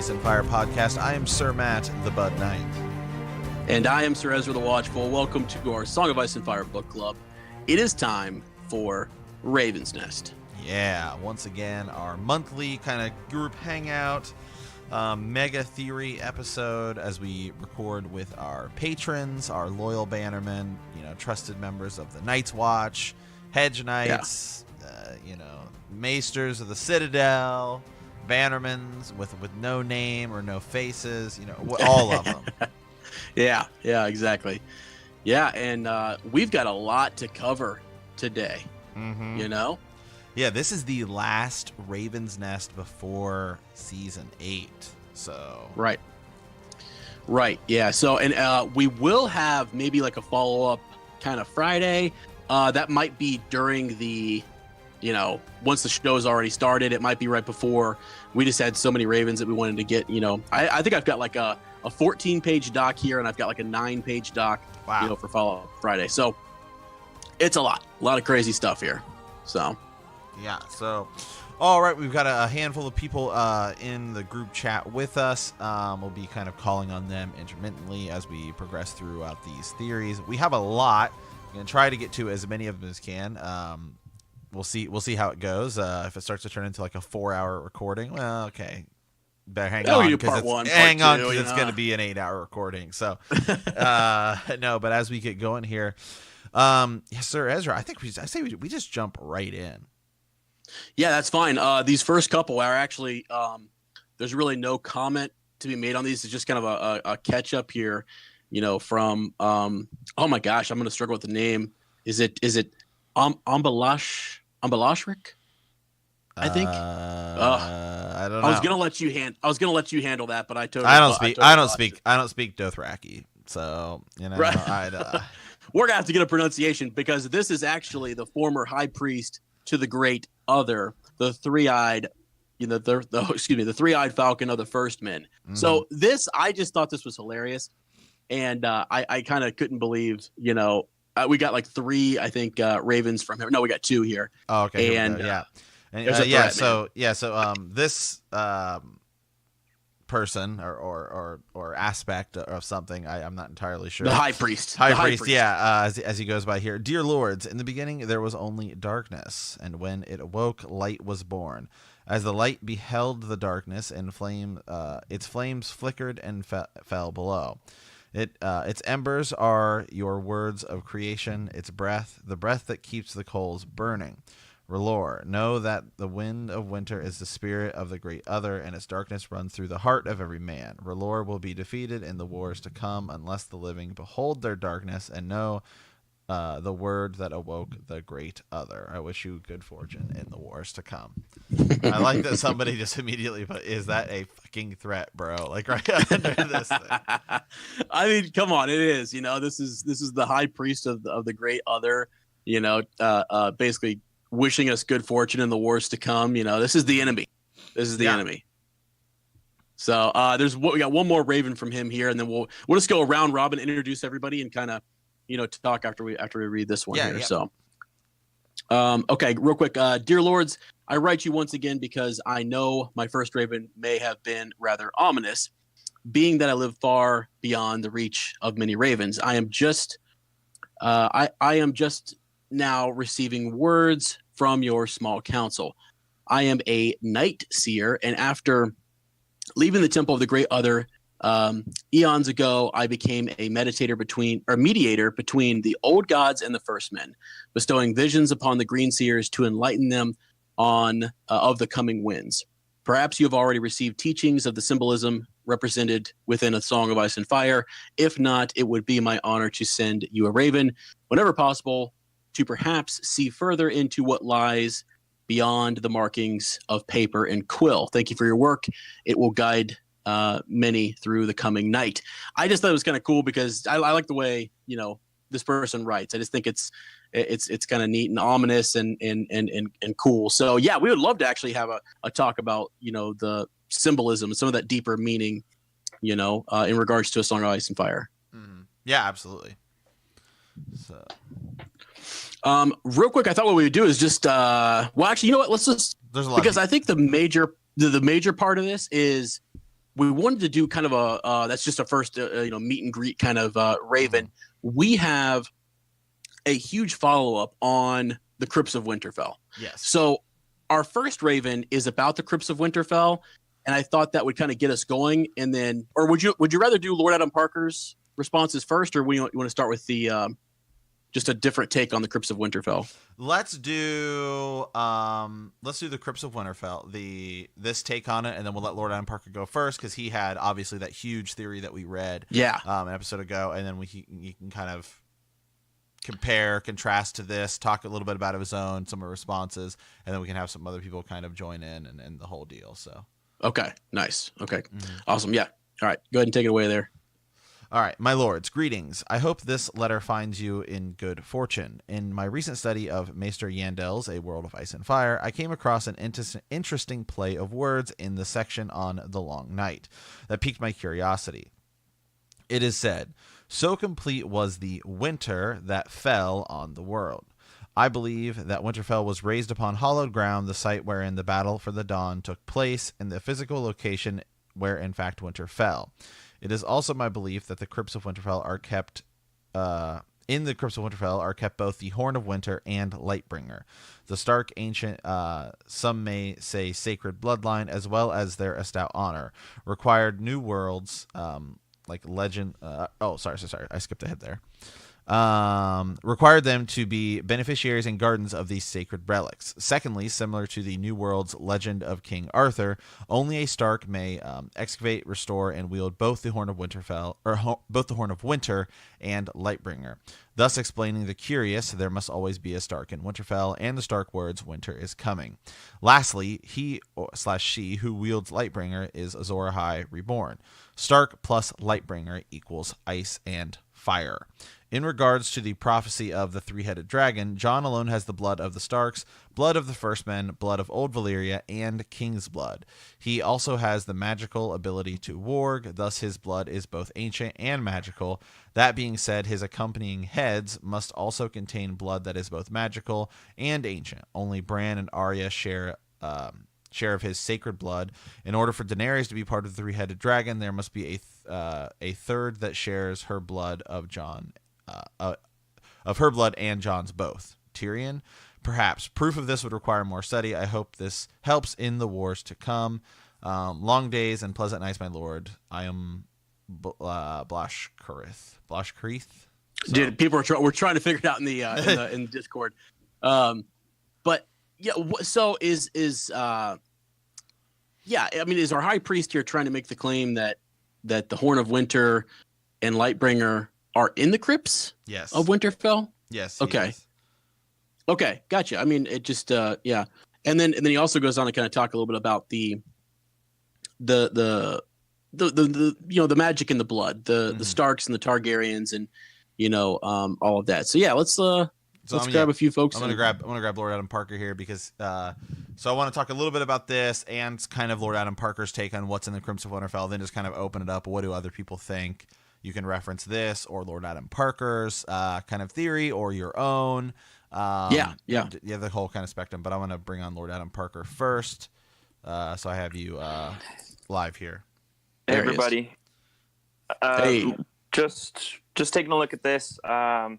Ice and Fire podcast. I am Sir Matt, the Bud Knight. And I am Sir Ezra the Watchful. Welcome to our Song of Ice and Fire book club. It is time for Raven's Nest. Yeah, once again, our monthly kind of group hangout, mega theory episode as we record with our patrons, our loyal bannermen, trusted members of the Night's Watch, Hedge Knights, Maesters of the Citadel, bannermen with no name or no faces, all of them. Yeah, exactly. Yeah, and we've got a lot to cover today, Yeah, this is the last Raven's Nest before Season 8, so... Right, yeah. So, and we will have maybe like a follow-up kind of Friday. That might be during the, once the show's already started. It might be right before. We just had so many Ravens that we wanted to get, I think I've got like a 14-page doc here, and I've got like a 9-page doc, for follow-up Friday. So it's a lot of crazy stuff here. So yeah. So all right, we've got a handful of people in the group chat with us. We'll be kind of calling on them intermittently as we progress throughout these theories. We have a lot. I'm gonna try to get to as many of them as can. We'll see how it goes. If it starts to turn into like a 4-hour recording, well, okay. Better hang on because it's going to be an 8-hour recording. So, no, but as we get going here, yes, Sir Ezra, I say we just jump right in. Yeah, that's fine. These first couple are actually, there's really no comment to be made on these. It's just kind of a catch up here, from, oh my gosh, I'm going to struggle with the name. Is it Ambalashrik? I think. I don't know. I was gonna let you handle that, but I don't speak Dothraki, so Right. We're gonna have to get a pronunciation because this is actually the former high priest to the Great Other, the three-eyed, the three-eyed falcon of the First Men. Mm-hmm. So I just thought this was hilarious, and I kind of couldn't believe, we got like 3, I think, ravens from him. No, we got 2 here. Oh, okay. And yeah. And, so this person or aspect of something, I'm not entirely sure. The high priest. Yeah. As he goes by here, dear lords, in the beginning there was only darkness, and when it awoke, light was born. As the light beheld the darkness and its flames flickered and fell below. Its embers are your words of creation. Its breath, the breath that keeps the coals burning. R'hllor, know that the wind of winter is the spirit of the Great Other, and its darkness runs through the heart of every man. R'hllor will be defeated in the wars to come, unless the living behold their darkness and know the word that awoke the Great Other. I wish you good fortune in the wars to come. I like that somebody just immediately put, is that a fucking threat, bro? Like right under this thing. I mean, come on, it is. This is the high priest of the Great Other. Basically wishing us good fortune in the wars to come. This is the enemy. Enemy. So we got one more Raven from him here, and then we'll just go around Robin, introduce everybody, and kind of talk after we read this one here. Yeah. So okay, real quick, dear lords, I write you once again because I know my first Raven may have been rather ominous, being that I live far beyond the reach of many ravens. I am just now receiving words from your small council. I am a night seer, and after leaving the temple of the Great Other eons ago, I became a mediator between the old gods and the first men, bestowing visions upon the green seers to enlighten them on of the coming winds. Perhaps you have already received teachings of the symbolism represented within a Song of Ice and Fire. If not, it would be my honor to send you a raven whenever possible, to perhaps see further into what lies beyond the markings of paper and quill. Thank you for your work. It will guide many through the coming night. I just thought it was kind of cool because I like the way, this person writes. I just think it's kind of neat and ominous and cool. So yeah, we would love to actually have a talk about, the symbolism, some of that deeper meaning, in regards to a Song of Ice and Fire. Mm-hmm. Yeah, absolutely. So real quick, I thought what we would do is just well, actually, you know what? Let's just, there's a lot because I think the major part of this is we wanted to do kind of a that's just a first meet and greet kind of Raven. We have a huge follow up on the Crypts of Winterfell. Yes. So our first Raven is about the Crypts of Winterfell, and I thought that would kind of get us going. And then, or would you rather do Lord Adam Parker's responses first, or you want to start with the just a different take on the Crypts of Winterfell? Let's do the Crypts of Winterfell, this take on it, and then we'll let Lord Adam Parker go first because he had obviously that huge theory that we read an episode ago, and then he can kind of compare, contrast to this, talk a little bit about his own, some of the responses, and then we can have some other people kind of join in and the whole deal. So okay, nice. Okay, awesome. Yeah. All right, go ahead and take it away there. All right, my lords, greetings. I hope this letter finds you in good fortune. In my recent study of Maester Yandel's A World of Ice and Fire, I came across an interesting play of words in the section on the Long Night that piqued my curiosity. It is said, so complete was the winter that fell on the world. I believe that Winterfell was raised upon hallowed ground, the site wherein the battle for the dawn took place, and the physical location where in fact winter fell. It is also my belief that the Crypts of Winterfell are kept in the Crypts of Winterfell are kept both the Horn of Winter and Lightbringer, the stark ancient, some may say sacred bloodline, as well as their estout honor, required new worlds, like legend. Sorry, I skipped ahead there. Required them to be beneficiaries and guardians of these sacred relics. Secondly, similar to the New World's legend of King Arthur, only a Stark may excavate, restore, and wield both the Horn of Winterfell, or both the Horn of Winter and Lightbringer. Thus explaining the curious, there must always be a Stark in Winterfell, and the Stark words, winter is coming. Lastly, he/she who wields Lightbringer is Azor Ahai reborn. Stark plus Lightbringer equals ice and fire. In regards to the prophecy of the three-headed dragon, Jon alone has the blood of the Starks, blood of the First Men, blood of Old Valyria, and King's blood. He also has the magical ability to warg, thus his blood is both ancient and magical. That being said, his accompanying heads must also contain blood that is both magical and ancient. Only Bran and Arya share of his sacred blood. In order for Daenerys to be part of the three-headed dragon, there must be a third that shares her blood of Jon. Of her blood and Jon's both. Tyrion? Perhaps. Proof of this would require more study. I hope this helps in the wars to come. Long days and pleasant nights, my lord. I am Blashkurith. So. Dude, people we're trying to figure it out in the Discord. But yeah, so is I mean, is our high priest here trying to make the claim that the Horn of Winter and Lightbringer are in the Crypts of Winterfell? Yes. Okay. Okay, gotcha. I mean, it just yeah. And then he also goes on to kind of talk a little bit about the the magic in the blood, the Starks and the Targaryens, and all of that. So yeah, let's grab a few folks. I'm gonna grab Lord Adam Parker here because so I want to talk a little bit about this and kind of Lord Adam Parker's take on what's in the Crypts of Winterfell. Then just kind of open it up. What do other people think? You can reference this or Lord Adam Parker's kind of theory or your own. Yeah, the whole kind of spectrum. But I want to bring on Lord Adam Parker first. So I have you live here. Hey, everybody. Hey. Just taking a look at this. From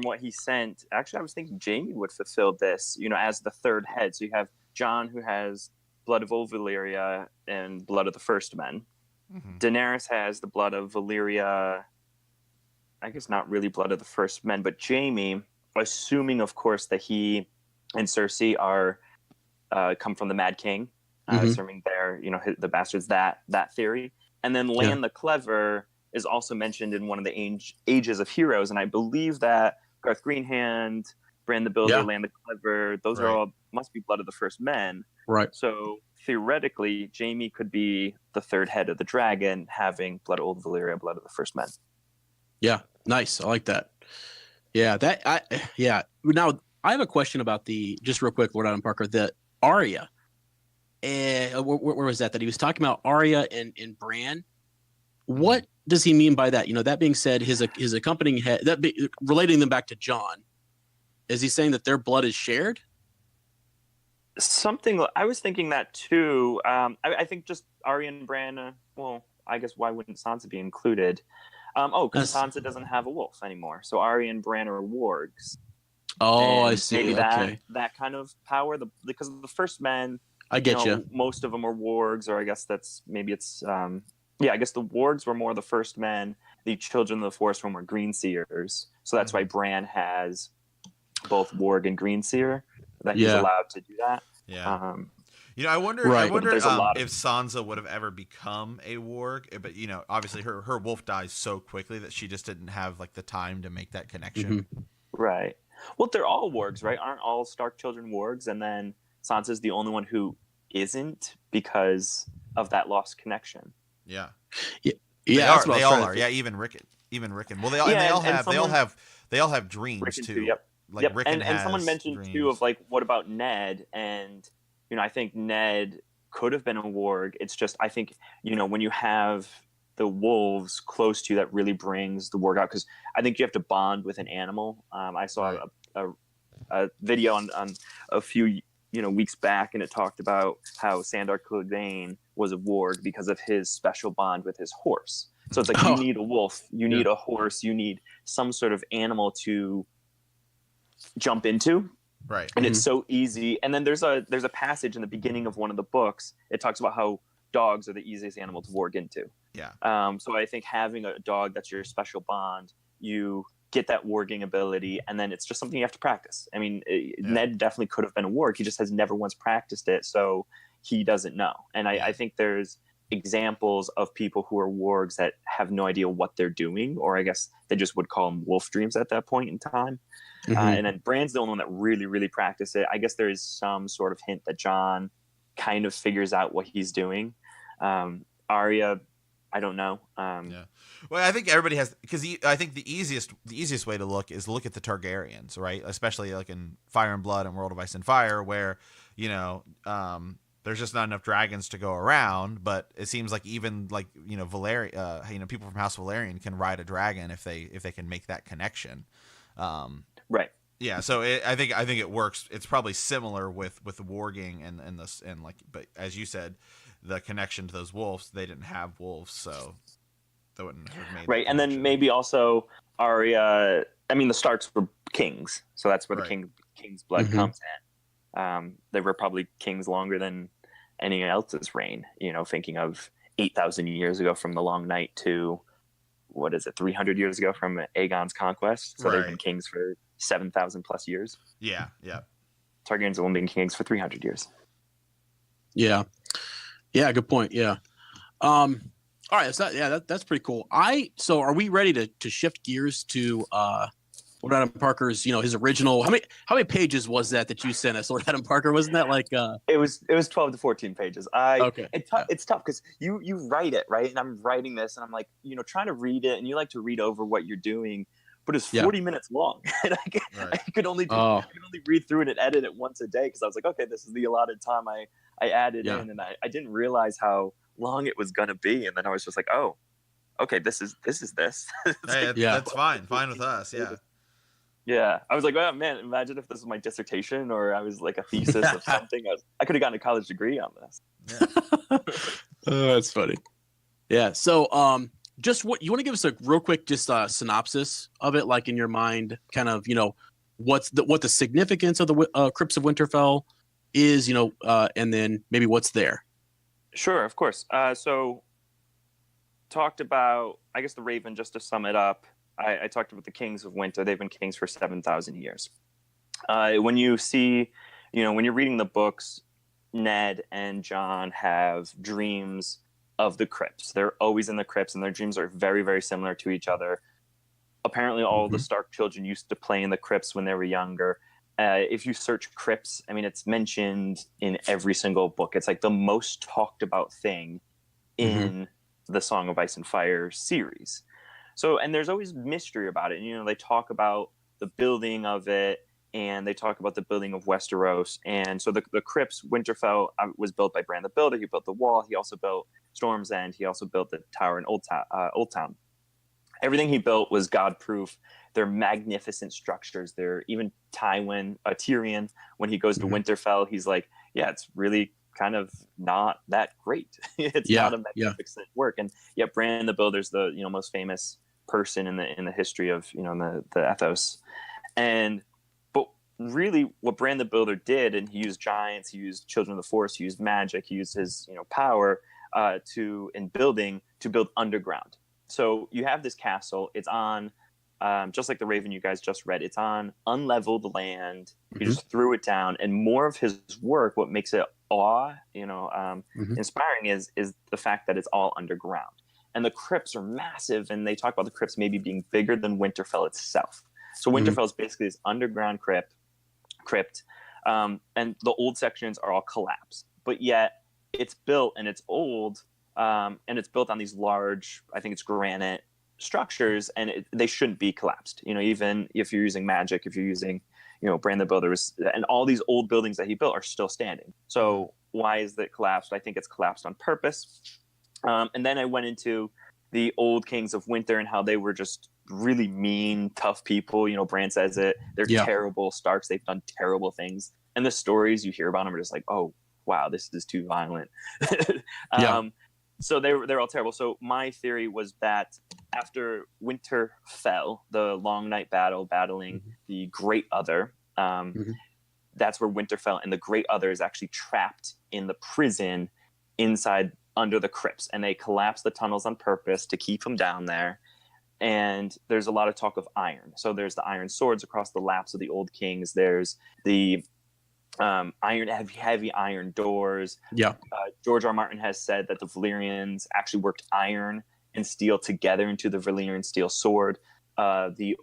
what he sent. Actually, I was thinking Jaime would fulfill this. As the third head. So you have Jon, who has blood of Old Valyria and blood of the First Men. Mm-hmm. Daenerys has the blood of Valyria. I guess not really blood of the First Men, but Jaime, assuming, of course, that he and Cersei are come from the Mad King, assuming they're the bastards. That theory, and then Lan the Clever is also mentioned in one of the Ages of Heroes, and I believe that Garth Greenhand, Bran the Builder, Lan the Clever, those are all must be blood of the First Men. Right. So theoretically, Jaime could be the third head of the dragon, having blood of Old Valyria, blood of the First Men. Yeah, nice. I like that. Yeah, Now I have a question about just real quick, Lord Adam Parker, the Arya. Where was that he was talking about Arya and Bran? What does he mean by that? That being said, his accompanying head, relating them back to Jon, is he saying that their blood is shared? Something I was thinking that too. I think just Arya and Bran. Well, I guess why wouldn't Sansa be included? Because That's- Sansa doesn't have a wolf anymore, so Arya and Bran are wargs, Oh, I and see. maybe Okay, that kind of power. Because the first men, I get you. most of them are wargs, or I guess yeah, I guess the wargs were more the first men. The children of the forest were more green seers, so that's why Bran has both warg and green seer. That he's Yeah. allowed to do that. Yeah. Um, I wonder. Right. I wonder There's a lot if Sansa would have ever become a warg, but obviously her wolf dies so quickly that she just didn't have like the time to make that connection. Right. Well, they're all wargs, right? Aren't all Stark children wargs? And then Sansa's the only one who isn't because of that lost connection. Yeah. Yeah, They are. They all are. Yeah, even Rickon. Even Rickon. Well, they all have dreams Rickon too. too, yep. Like Yep. Rickon And has someone mentioned dreams. too of like, what about Ned? And I think Ned could have been a warg. It's just I think when you have the wolves close to you, that really brings the warg out, because I think you have to bond with an animal. I saw a video on a few weeks back, and it talked about how Sandor Clegane was a warg because of his special bond with his horse. So it's like you need a wolf, you need a horse, you need some sort of animal to jump into. Right. And it's so easy. And then there's a passage in the beginning of one of the books. It talks about how dogs are the easiest animal to warg into. Yeah. So I think having a dog that's your special bond, you get that warging ability, and then it's just something you have to practice. I mean, Ned definitely could have been a warg. He just has never once practiced it, so he doesn't know. And I think there's examples of people who are wargs that have no idea what they're doing, or I guess they just would call them wolf dreams at that point in time. And then Bran's the only one that really, really practiced it. I guess there is some sort of hint that Jon kind of figures out what he's doing. Arya, I don't know. Yeah. Well, I think everybody has, because I think the easiest way to look is look at the Targaryens, right? Especially like in Fire and Blood and World of Ice and Fire, where there's just not enough dragons to go around. But it seems like even like Valyrian, people from House Valyrian can ride a dragon if they can make that connection. Right. Yeah, so I think it works. It's probably similar with warging and this, and like, but as you said, the connection to those wolves, they didn't have wolves, so they wouldn't have made right. And then maybe also Arya. I mean, the Starks were kings, so that's where the king's blood comes in. They were probably kings longer than anyone else's reign. Thinking of 8,000 years ago from the Long Night to, what is it, 300 years ago from Aegon's conquest. So they've been kings for 7,000 plus years. Yeah. Targaryens have only been kings for 300 years. Yeah, good point. Yeah. All right. So that's pretty cool. So are we ready to shift gears to Lord Adam Parker's, his original? How many pages was that you sent us, Lord Adam Parker? Wasn't that like? It was 12 to 14 pages. Okay. It's tough because you write it, right, and I'm writing this, and I'm like trying to read it, and you like to read over what you're doing, but it's 40 minutes long, and I could only read through it and edit it once a day, because I was like, okay, this is the allotted time I added in, and I didn't realize how long it was gonna be, and then I was just like, oh, okay, this is this. Hey, that's fine with us. Yeah, I was like, oh man, imagine if this was my dissertation, or I was like a thesis of something. I could have gotten a college degree on this. Yeah. That's funny. Yeah. So, just what you want to give us a real quick, just synopsis of it, like in your mind, kind of, what the significance of the Crypts of Winterfell is, and then maybe what's there. Sure, of course. So, talked about, I guess, the Raven. Just to sum it up, I talked about the Kings of Winter. They've been kings for 7,000 years. When you see, when you're reading the books, Ned and Jon have dreams of the crypts. They're always in the crypts, and their dreams are very, very similar to each other. Apparently, all the Stark children used to play in the crypts when they were younger. If you search crypts, I mean, it's mentioned in every single book. It's like the most talked about thing in the Song of Ice and Fire series. So, and there's always mystery about it. They talk about the building of it, and they talk about the building of Westeros. And so the crypts, Winterfell was built by Bran the Builder. He built the wall. He also built Storm's End. He also built the tower in Old Town. Everything he built was God-proof. They're magnificent structures. They're even Tyrion, when he goes to Winterfell, he's like, yeah, it's really kind of not that great. It's not a magnificent work. And yet Bran the Builder's the, you know, most famous person in the history of, you know, the ethos. But really what Bran the Builder did, and he used giants, he used children of the forest, he used magic, he used his, you know, power to build underground. So you have this castle, it's on just like the Raven you guys just read, it's on unleveled land. He just threw it down, and more of his work, what makes it inspiring is the fact that it's all underground. And the crypts are massive, and they talk about the crypts maybe being bigger than Winterfell itself. So Winterfell is basically this underground crypt, and the old sections are all collapsed, but yet it's built and it's old, and it's built on these large, I think it's granite structures, and they shouldn't be collapsed. You know, even if you're using magic, if you're using, you know, Bran the Builder, and all these old buildings that he built are still standing. So why is that collapsed? I think it's collapsed on purpose. And then I went into the old Kings of Winter and how they were just really mean, tough people. You know, Bran says it. They're terrible Starks. They've done terrible things. And the stories you hear about them are just like, oh, wow, this is too violent. So they're all terrible. So my theory was that after Winterfell, the long night battle, battling the Great Other, that's where Winterfell, and the Great Other is actually trapped in the prison inside under the crypts, and they collapse the tunnels on purpose to keep him down there. And there's a lot of talk of iron. So there's the iron swords across the laps of the old kings. There's the heavy iron doors. George R. Martin has said that the Valyrians actually worked iron and steel together into the Valyrian steel sword. The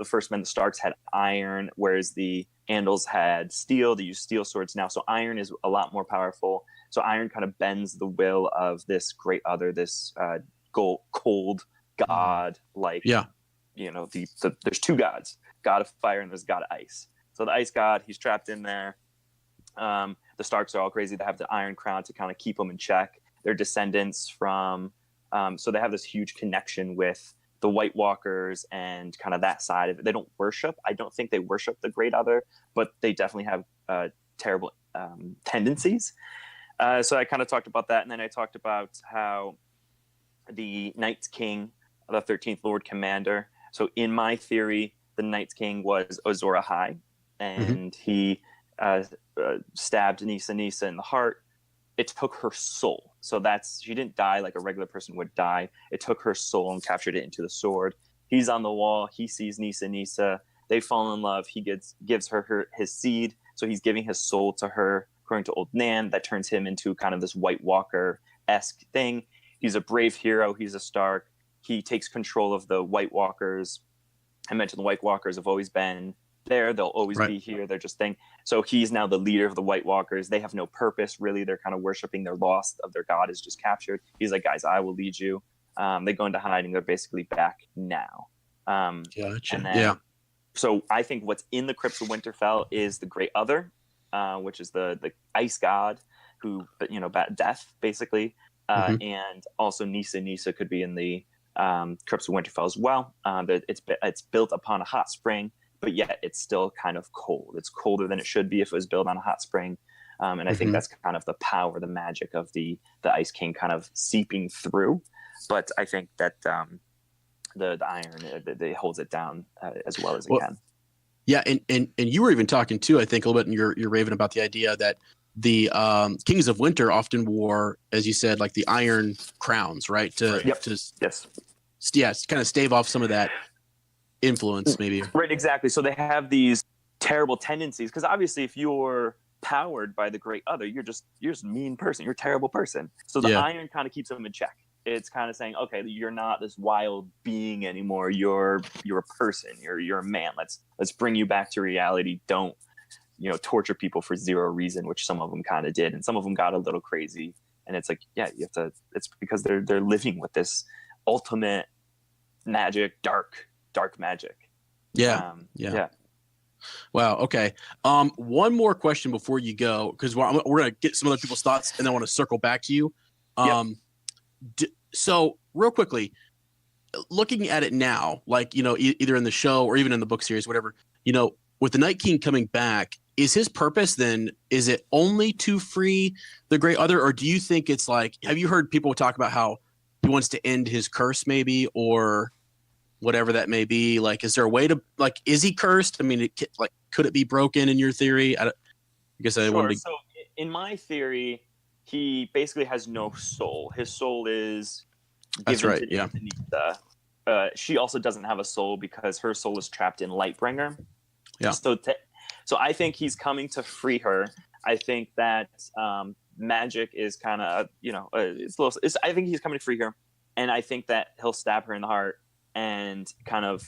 first men, the Starks, had iron, whereas the Andals had steel. They use steel swords now. So iron is a lot more powerful. So iron kind of bends the will of this Great Other, this cold god. You know, there's two gods, god of fire and there's god of ice. So the ice god, he's trapped in there. The Starks are all crazy to have the Iron Crown to kind of keep them in check. They're descendants from, so they have this huge connection with the White Walkers and kind of that side of it. They don't worship. I don't think they worship the Great Other, but they definitely have terrible tendencies. So I kind of talked about that, and then I talked about how the Night's King, the 13th Lord Commander. So in my theory, the Night's King was Azor Ahai, and he stabbed Nissa in the heart. It took her soul. So she didn't die like a regular person would die. It took her soul and captured it into the sword. He's on the wall. He sees Nissa. They fall in love. He gives her his seed. So he's giving his soul to her, according to Old Nan. That turns him into kind of this White Walker-esque thing. He's a brave hero. He's a Stark. He takes control of the White Walkers. I mentioned the White Walkers have always been there. They'll always be here. They're just thing. So he's now the leader of the White Walkers. They have no purpose, really. They're kind of worshiping their lost of their god is just captured. He's like, guys, I will lead you. They go into hiding. They're basically back now. Gotcha. And then, so I think what's in the Crypts of Winterfell is the Great Other, which is the ice god who, you know, death, basically. And also Nissa could be in the Crypts of Winterfell as well. It's built upon a hot spring, but yet it's still kind of cold. It's colder than it should be if it was built on a hot spring. And I think that's kind of the power, the magic of the Ice King kind of seeping through. But I think that the iron, it holds it down as well as it can. Yeah, and you were even talking too, I think, a little bit in your Raven about the idea that the Kings of Winter often wore, as you said, like the iron crowns, right? To kind of stave off some of that influence, maybe. Right, exactly. So they have these terrible tendencies because obviously, if you're powered by the Great Other, you're just a mean person. You're a terrible person. So the iron kind of keeps them in check. It's kind of saying, okay, you're not this wild being anymore. You're a person. You're a man. Let's bring you back to reality. Don't, torture people for zero reason, which some of them kind of did, and some of them got a little crazy. And it's like, yeah, you have to. It's because they're living with this ultimate magic, dark magic. Yeah. Wow. Okay. One more question before you go, because we're gonna get some other people's thoughts, and I want to circle back to you. So real quickly, looking at it now, like, either in the show or even in the book series, whatever, with the Night King coming back, is his purpose then, is it only to free the Great Other, or do you think it's like, have you heard people talk about how he wants to end his curse maybe, or whatever that may be? Like, is there a way to, like, is he cursed? I mean, could it be broken in your theory? I guess I wanted to. So in my theory, he basically has no soul. His soul is That's given right. to Nisa. She also doesn't have a soul because her soul is trapped in Lightbringer. Yeah. So I think he's coming to free her. I think that magic is kind of, I think he's coming to free her, and I think that he'll stab her in the heart and kind of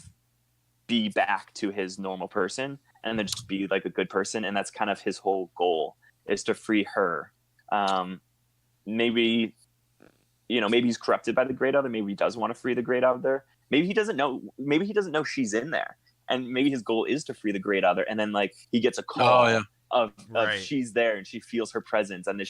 be back to his normal person, and then just be like a good person, and that's kind of his whole goal, is to free her. Maybe he's corrupted by the Great Other. Maybe he does want to free the Great Other. Maybe he doesn't know. Maybe he doesn't know she's in there, and maybe his goal is to free the Great Other. And then like he gets a call of she's there, and she feels her presence, and then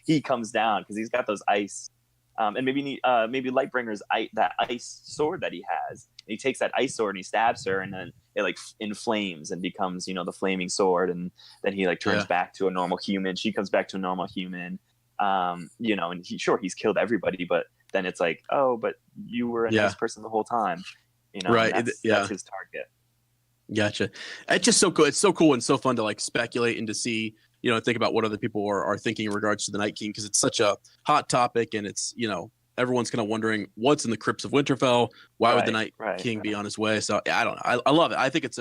he comes down because he's got those ice. And maybe Lightbringer's that ice sword that he has. And he takes that ice sword and he stabs her, and then it like inflames and becomes the flaming sword, and then he like turns back to a normal human. She comes back to a normal human. And he's killed everybody, but then it's like, oh, but you were a nice person the whole time, right? That's his target. Gotcha. It's just so cool. It's so cool and so fun to like speculate and to see, think about what other people are thinking in regards to the Night King, because it's such a hot topic, and it's everyone's kind of wondering what's in the crypts of Winterfell. Why would the Night King be on his way? So I don't know. I love it. I think it's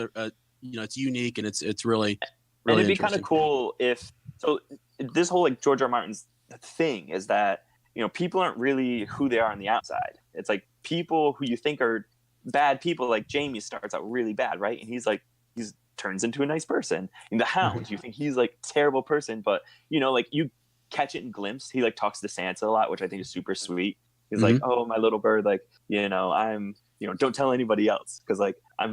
it's unique, and it's really and it'd be kind of cool if this whole like George R. R. Martin's thing is that people aren't really who they are on the outside. It's like people who you think are bad people, like Jaime starts out really bad, right? And he's turns into a nice person. In the Hound, you think he's like a terrible person, but like you catch it in glimpse. He like talks to Sansa a lot, which I think is super sweet. He's like, oh, my little bird, like I'm don't tell anybody else, because like I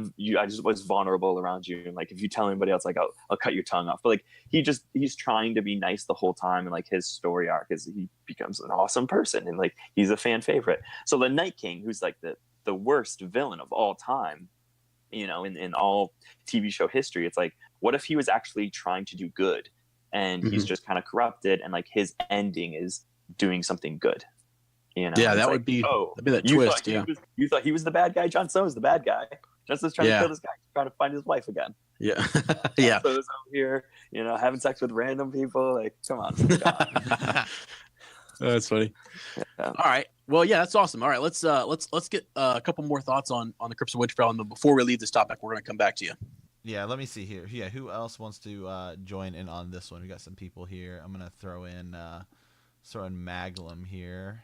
just was vulnerable around you, and like if you tell anybody else, like I'll cut your tongue off. But like he's trying to be nice the whole time, and like his story arc is he becomes an awesome person, and like he's a fan favorite. So the Night King, who's like the worst villain of all time, in all TV show history, it's like, what if he was actually trying to do good, and he's just kind of corrupted, and like his ending is doing something good. That would be that twist. You thought he was the bad guy. Jon Snow's the bad guy. Jon Snow's trying to kill this guy, trying to find his wife again. Yeah. Jon Snow's over here, having sex with random people. Like, come on. That's funny. Yeah. All right. Well, yeah, that's awesome. All right, let's get a couple more thoughts on the Crypts of Winterfell, and then before we leave this topic, we're going to come back to you. Yeah, let me see here. Yeah, who else wants to join in on this one? We got some people here. I'm going to throw in Maglum here.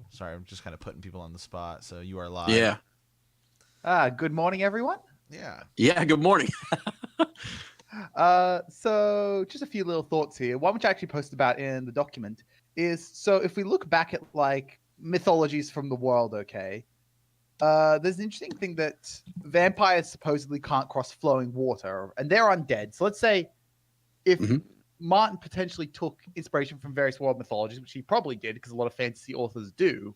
Sorry, I'm just kind of putting people on the spot. So you are live. Yeah. Good morning, everyone. Yeah. Yeah. Good morning. So just a few little thoughts here. One which I actually posted about in the document is, so if we look back at like mythologies from the world, okay, there's an interesting thing that vampires supposedly can't cross flowing water, and they're undead. So let's say if Martin potentially took inspiration from various world mythologies, which he probably did because a lot of fantasy authors do.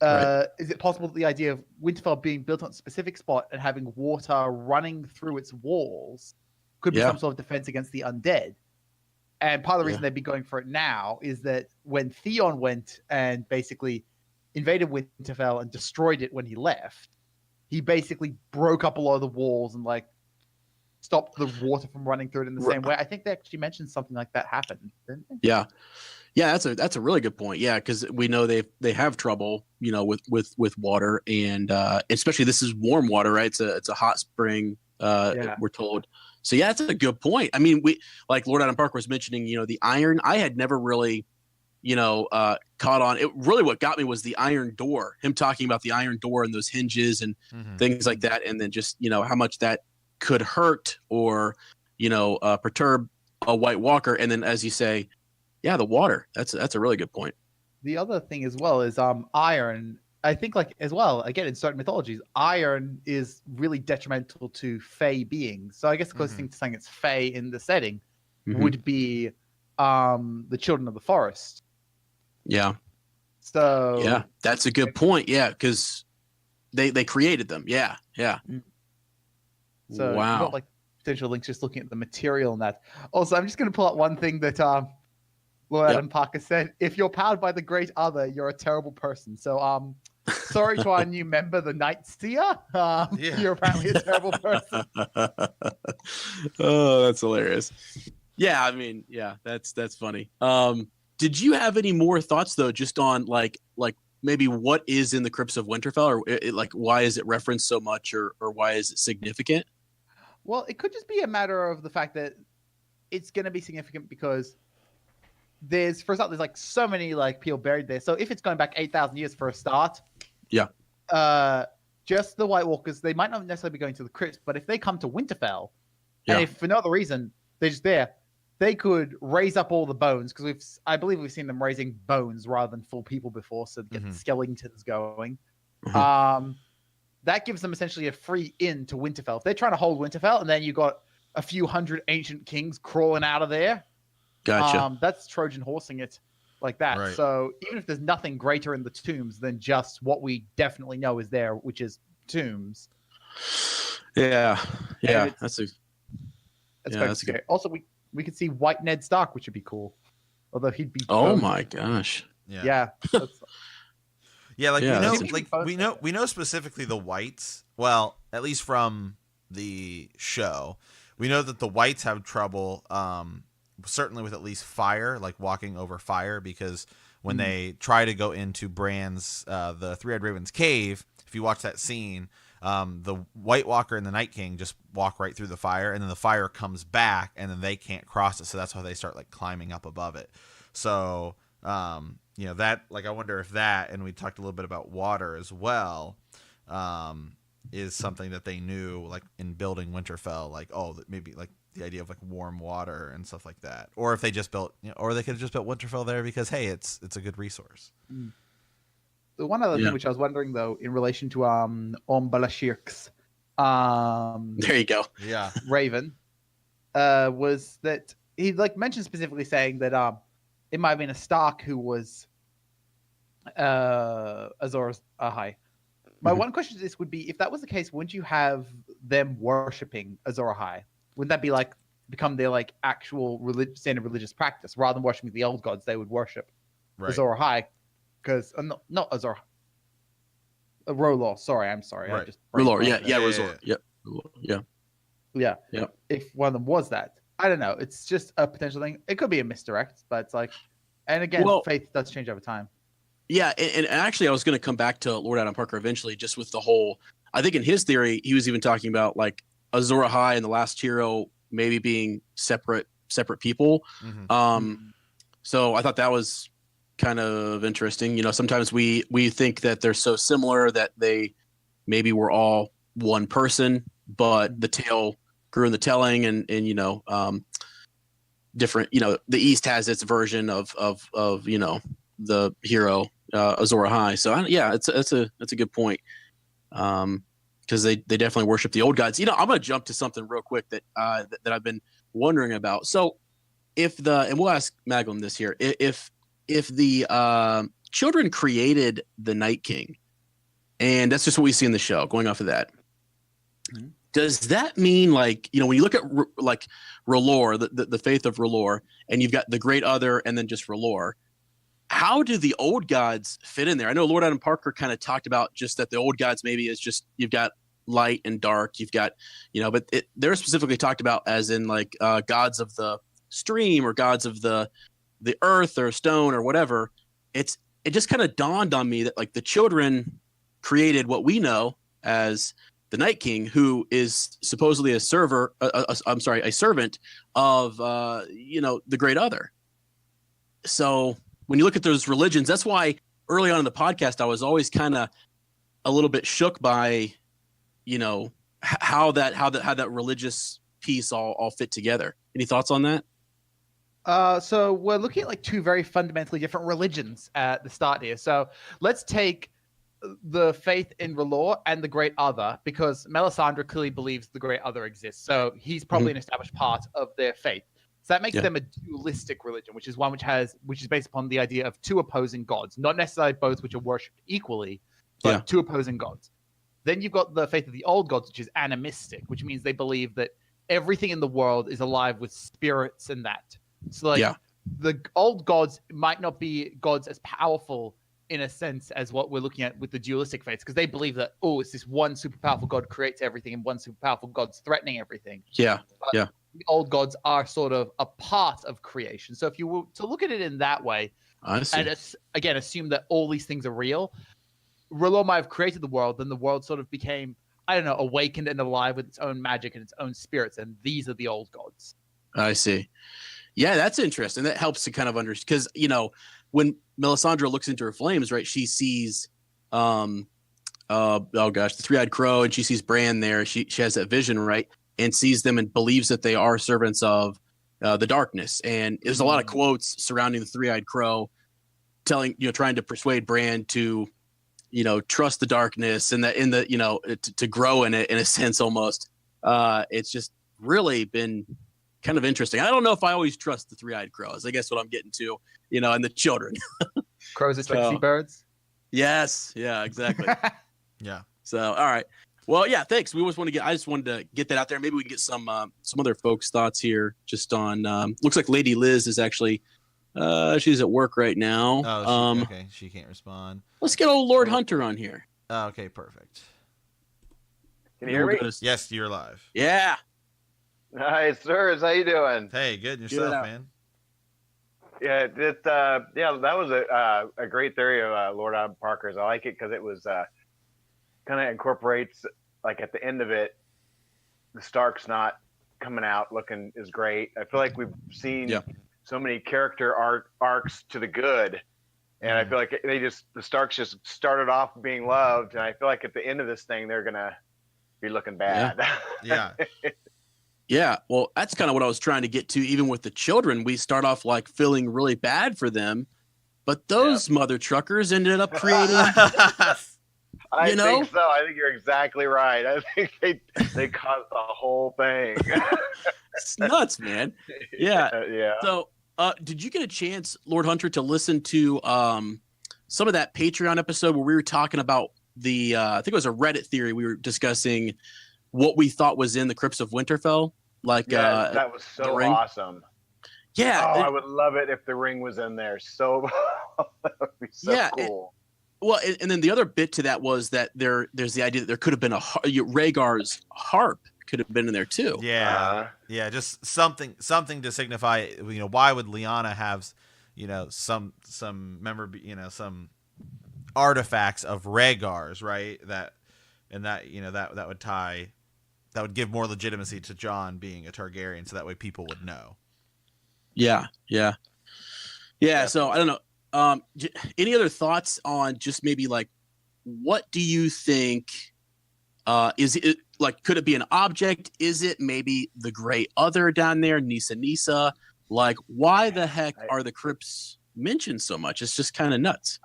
Is it possible that the idea of Winterfell being built on a specific spot and having water running through its walls could be some sort of defense against the undead? And part of the reason they'd be going for it now is that when Theon went and basically invaded Winterfell and destroyed it when he left, he basically broke up a lot of the walls and like stopped the water from running through it in the same way. I think they actually mentioned something like that happened, didn't they? Yeah, that's a really good point. Yeah, because we know they have trouble, with water, and especially this is warm water, right? It's a hot spring. We're told. So yeah, that's a good point. I mean, we like Lord Adam Parker was mentioning, the iron. I had never really, caught on. It really what got me was the iron door. Him talking about the iron door and those hinges and things like that, and then just how much that could hurt or perturb a White Walker, and then as you say. Yeah, the water. That's a really good point. The other thing as well is iron. I think like as well, again, in certain mythologies, iron is really detrimental to Fey beings. So I guess the closest thing to saying it's Fey in the setting would be the Children of the Forest. Yeah. So yeah, that's a good point. Yeah, because they created them. Yeah. So wow. you've got like potential links just looking at the material and that. Also, I'm just going to pull out one thing that Lord Adam Parker said. If you're powered by the Great Other, you're a terrible person. So, sorry to our new member, the Night Seer. You're apparently a terrible person. Oh, that's hilarious. Yeah, I mean, yeah, that's funny. Did you have any more thoughts though, just on like maybe what is in the Crypts of Winterfell, or like why is it referenced so much, or why is it significant? Well, it could just be a matter of the fact that it's going to be significant because there's like so many like people buried there. So if it's going back 8,000 years for a start, just the White Walkers, they might not necessarily be going to the Crypts, but if they come to Winterfell, and if for no other reason they're just there, they could raise up all the bones, because I believe we've seen them raising bones rather than full people before, so get the skeletons going. That gives them essentially a free in to Winterfell. If they're trying to hold Winterfell, and then you got a few hundred ancient kings crawling out of there, gotcha. That's Trojan horsing it like that. Right. So even if there's nothing greater in the tombs than just what we definitely know is there, which is tombs. Yeah, that's good. Also, we could see White Ned Stark, which would be cool. Although he'd be. Oh my gosh. Yeah. We know specifically the Whites. Well, at least from the show, we know that the Whites have trouble, certainly with at least fire, like walking over fire, because when they try to go into Bran's, the Three-Eyed Raven's cave, if you watch that scene, the White Walker and the Night King just walk right through the fire, and then the fire comes back, and then they can't cross it. So that's how they start like climbing up above it. So, that, like, I wonder if that, and we talked a little bit about water as well, is something that they knew, like in building Winterfell, like, maybe like the idea of like warm water and stuff like that, or if they just built, or they could have just built Winterfell there because, hey, it's a good resource. The one other thing which I was wondering though, in relation to Balashirk's there you go, Raven, was that he like mentioned specifically saying that it might have been a Stark who was Azor Ahai. My one question to this would be, if that was the case, wouldn't you have them worshipping Azor Ahai? Wouldn't that be like become their like actual standard religious practice, rather than worshiping the old gods? They would worship Azor Ahai, because not Azor. Rolor. Sorry, I'm sorry. Right. Rolor. Yeah. If one of them was that, I don't know. It's just a potential thing. It could be a misdirect, but it's like, and again, faith does change over time. Yeah, and actually, I was going to come back to Lord Adam Parker eventually, just with the whole. I think in his theory, he was even talking about like Azor Ahai and the Last Hero maybe being separate people. So I thought that was kind of interesting. Sometimes we think that they're so similar that they maybe were all one person, but the tale grew in the telling, and different. The East has its version of the hero Azor Ahai. So it's a good point, because they definitely worship the old gods. I'm going to jump to something real quick that I've been wondering about. So and we'll ask Maglum this here, if the children created the Night King, and that's just what we see in the show, going off of that, does that mean, like, when you look at like Rolor, the faith of Rolor, and you've got the Great Other and then just Rolor, how do the old gods fit in there? I know Lord Adam Parker kind of talked about just that the old gods maybe is just, you've got light and dark, you've got, but they're specifically talked about as in like gods of the stream, or gods of the earth or stone or whatever. It just kind of dawned on me that like the children created what we know as the Night King, who is supposedly a servant of the Great Other. So when you look at those religions, that's why early on in the podcast I was always kind of a little bit shook by how that religious piece all fit together. Any thoughts on that? So we're looking at like two very fundamentally different religions at the start here. So let's take the faith in Rolor and the Great Other, because Melisandre clearly believes the Great Other exists. So he's probably an established part of their faith. So that makes them a dualistic religion, which is one which is based upon the idea of two opposing gods, not necessarily both which are worshipped equally, but two opposing gods. Then you've got the faith of the old gods, which is animistic, which means they believe that everything in the world is alive with spirits and that. So like Yeah. the old gods might not be gods as powerful in a sense as what we're looking at with the dualistic faiths, because they believe that, oh, it's this one super powerful god creates everything and one super powerful god's threatening everything. Yeah. But the old gods are sort of a part of creation. So if you were to look at it in that way, I see. and again assume that all these things are real, R'hllor might have created the world, then the world sort of became, I don't know, awakened and alive with its own magic and its own spirits, and these are the old gods. I see. Yeah, that's interesting. That helps to kind of understand, because when Melisandre looks into her flames, right, she sees the three-eyed crow, and she sees Bran there. She has that vision, right, and sees them and believes that they are servants of the darkness. And there's a lot of quotes surrounding the three-eyed crow, trying to persuade Bran to trust the darkness and to grow in it, in a sense, almost. It's just really been kind of interesting. I don't know if I always trust the three-eyed crows. I guess what I'm getting to, and the children. Crows are tricksy birds. Yes. Yeah, exactly. Yeah. So, all right. Well, yeah, thanks. I just wanted to get that out there. Maybe we can get some other folks' thoughts here just on, looks like Lady Liz is actually, she's at work right now. Oh, okay. She can't respond. Let's get old Lord Hunter on here. Okay, perfect. Can you hear me? Yes, you're live. Yeah. Hi, sirs. How you doing? Hey, good. And yourself, man? Yeah, that was a great theory of Lord Parker's. I like it because it was kind of incorporates, like at the end of it, the Stark's not coming out looking as great. I feel like we've seen so many character arcs to the good, and I feel like the Starks just started off being loved, and I feel like at the end of this thing they're gonna be looking bad. Yeah. Yeah, well, that's kind of what I was trying to get to. Even with the children, we start off like feeling really bad for them, but those mother truckers ended up creating. I think so. I think you're exactly right. I think they caused the whole thing. It's nuts, man. Yeah. Yeah. So, did you get a chance, Lord Hunter, to listen to some of that Patreon episode where we were talking about I think it was a Reddit theory. We were discussing what we thought was in the Crypts of Winterfell. That was so awesome. Yeah. I would love it if the ring was in there. So that would be so cool. And then the other bit to that was that there's the idea that there could have been Rhaegar's harp could have been in there too. Yeah. Yeah. Just something to signify, why would Lyanna have, some some artifacts of Rhaegar's, right? That would give more legitimacy to Jon being a Targaryen, so that way people would know. Yeah. So I don't know. Any other thoughts on just maybe like, what do you think? Is it like, could it be an object? Is it maybe the Grey Other down there, Nisa? Like, why the heck are the crypts mentioned so much? It's just kind of nuts.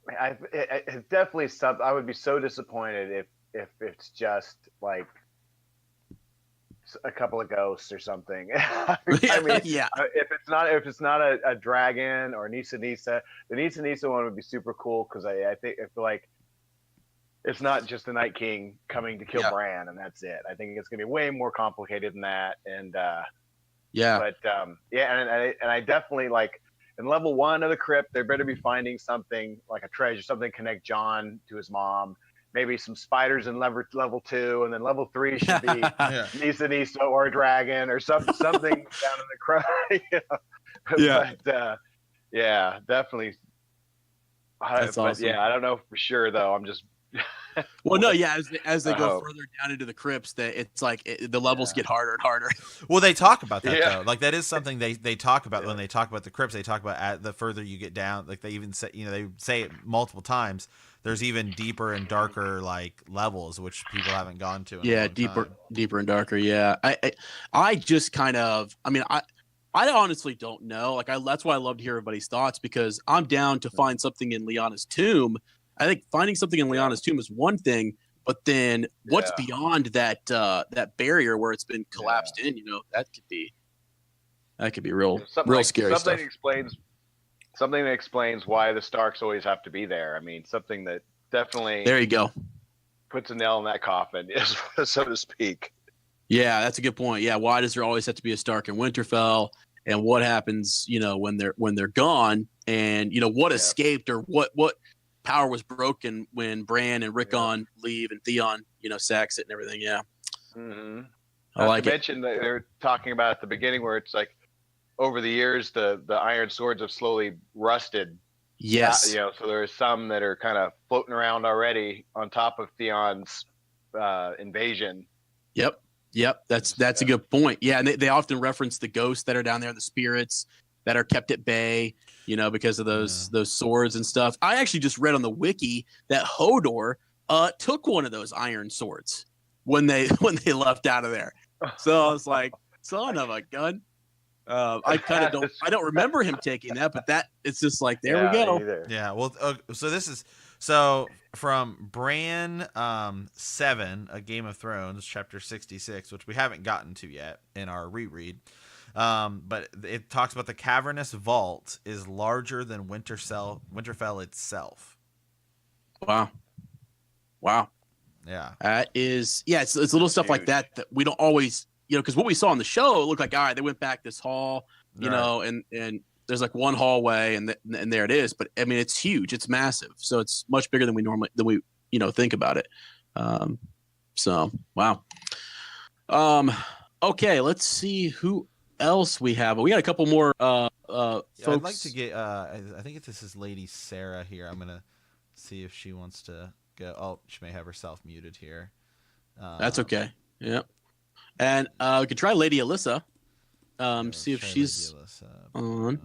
It's definitely something. I would be so disappointed if it's just like a couple of ghosts or something. I mean, if it's not a dragon or Nisa, the Nisa one would be super cool, because I feel like it's not just the Night King coming to kill Bran and that's it. I think it's gonna be way more complicated than that. And I definitely like, in level 1 of the crypt, they better be finding something like a treasure, something connect Jon to his mom. Maybe some spiders in level 2, and then level 3 should be Nisa or a dragon or something down in the crowd. But definitely. That's awesome. Yeah, I don't know for sure though. I'm just. Well, no, yeah. As they go further down into the crypts, that it's like the levels get harder and harder. Well, they talk about that though. Like, that is something they talk about when they talk about the crypts. They talk about the further you get down. Like, they even say, they say it multiple times. There's even deeper and darker like levels, which people haven't gone to. In a long time. Deeper and darker. Yeah, I just kind of. I mean, I honestly don't know. Like, that's why I love to hear everybody's thoughts, because I'm down to find something in Lyanna's tomb. I think finding something in Lyanna's tomb is one thing, but then what's beyond that barrier where it's been collapsed in? That could be real scary stuff. Something that explains why the Starks always have to be there. I mean, something that definitely there you go puts a nail in that coffin, so to speak. Yeah, that's a good point. Yeah, why does there always have to be a Stark in Winterfell? And what happens, when they're gone? And what escaped, or what power was broken when Bran and Rickon leave and Theon, sacks it and everything. Yeah. Mm-hmm. I like to it. mention that they're talking about at the beginning where it's like over the years the iron swords have slowly rusted. Yes. So there's some that are kind of floating around already on top of Theon's invasion. Yep. That's a good point. Yeah, and they often reference the ghosts that are down there, the spirits that are kept at bay, because of those swords and stuff. I actually just read on the wiki that Hodor took one of those iron swords when they left out of there. So I was like, son of a gun. I kind of don't remember him taking that, but it's just like, there we go. Either. Yeah. Well, so from Bran 7, A Game of Thrones, chapter 66, which we haven't gotten to yet in our reread. But it talks about the cavernous vault is larger than Winterfell itself. Wow. Yeah. It's little stuff like that we don't always, because what we saw on the show, it looked like, all right, they went back this hall, and there's like one hallway and there it is. But I mean, it's huge, it's massive. So it's much bigger than we think about it. So, wow. Okay, let's see who else we have. We got a couple more folks. I'd like to get I think this is Lady Sarah here. I'm gonna see if she wants to go. Oh, she may have herself muted here. That's okay. Yeah. And we could try Lady Alyssa. See if she's on.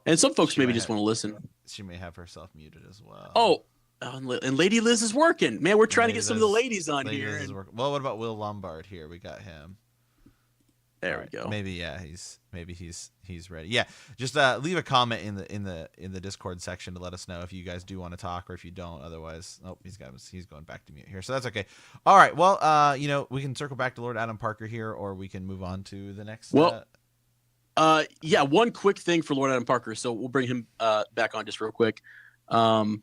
And some folks maybe just want to listen. She may have herself muted as well. Oh, and Lady Liz is working. Man, we're trying to get some of the ladies on here. Well, what about Will Lombard here? We got him. There we go. Maybe he's ready. Yeah, just leave a comment in the Discord section to let us know if you guys do want to talk or if you don't. Otherwise, he's going back to mute here, so that's okay. All right. Well, we can circle back to Lord Adam Parker here, or we can move on to the next. Well, one quick thing for Lord Adam Parker. So we'll bring him back on just real quick. I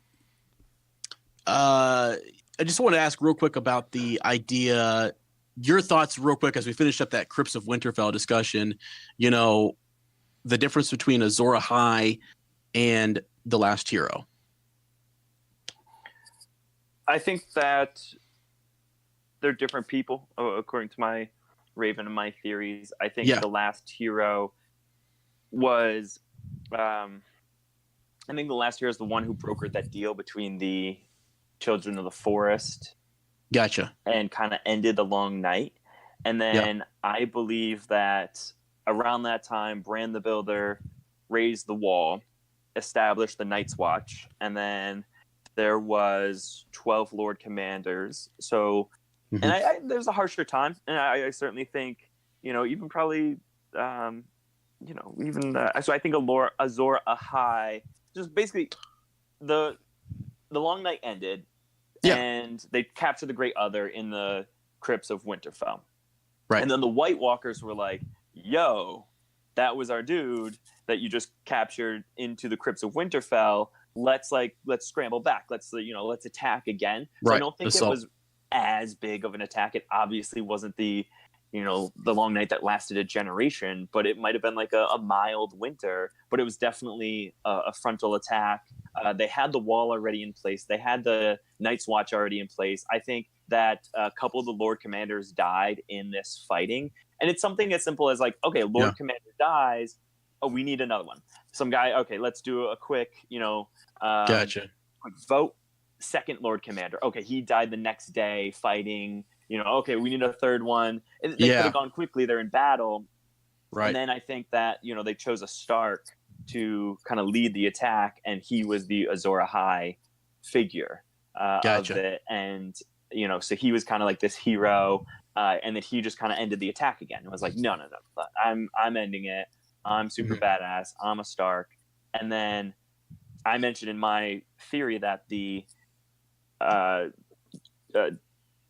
just want to ask real quick about the idea. Your thoughts real quick as we finish up that Crypts of Winterfell discussion, the difference between Azor Ahai and The Last Hero. I think that they're different people, according to my Raven and my theories. I think The Last Hero was, I think The Last Hero is the one who brokered that deal between the Children of the Forest. Gotcha. And kind of ended the long night. And then I believe that around that time, Bran the Builder raised the wall, established the Night's Watch, and then there was 12 Lord Commanders. So, and there's a harsher time. And I certainly think, even probably, so I think Azor Ahai, just basically the long night ended. Yeah. And they captured the Great Other in the Crypts of Winterfell. Right. And then the White Walkers were like, yo, that was our dude that you just captured into the Crypts of Winterfell. Let's scramble back. Let's attack again. So I don't think it was as big of an attack. It obviously wasn't the long night that lasted a generation, but it might have been like a mild winter, but it was definitely a frontal attack. They had the wall already in place. They had the Night's Watch already in place. I think that a couple of the Lord Commanders died in this fighting. And it's something as simple as like, okay, Lord Commander dies. Oh, we need another one. Some guy, okay, let's do a quick, gotcha. Quick vote. Second Lord Commander. Okay, he died the next day fighting. Okay, we need a third one. They could have gone quickly. They're in battle. Right. And then I think that, they chose a Stark to kind of lead the attack, and he was the Azor Ahai figure of it. And, so he was kind of like this hero, and then he just kind of ended the attack again. It was like, no, I'm ending it. I'm super badass. I'm a Stark. And then I mentioned in my theory that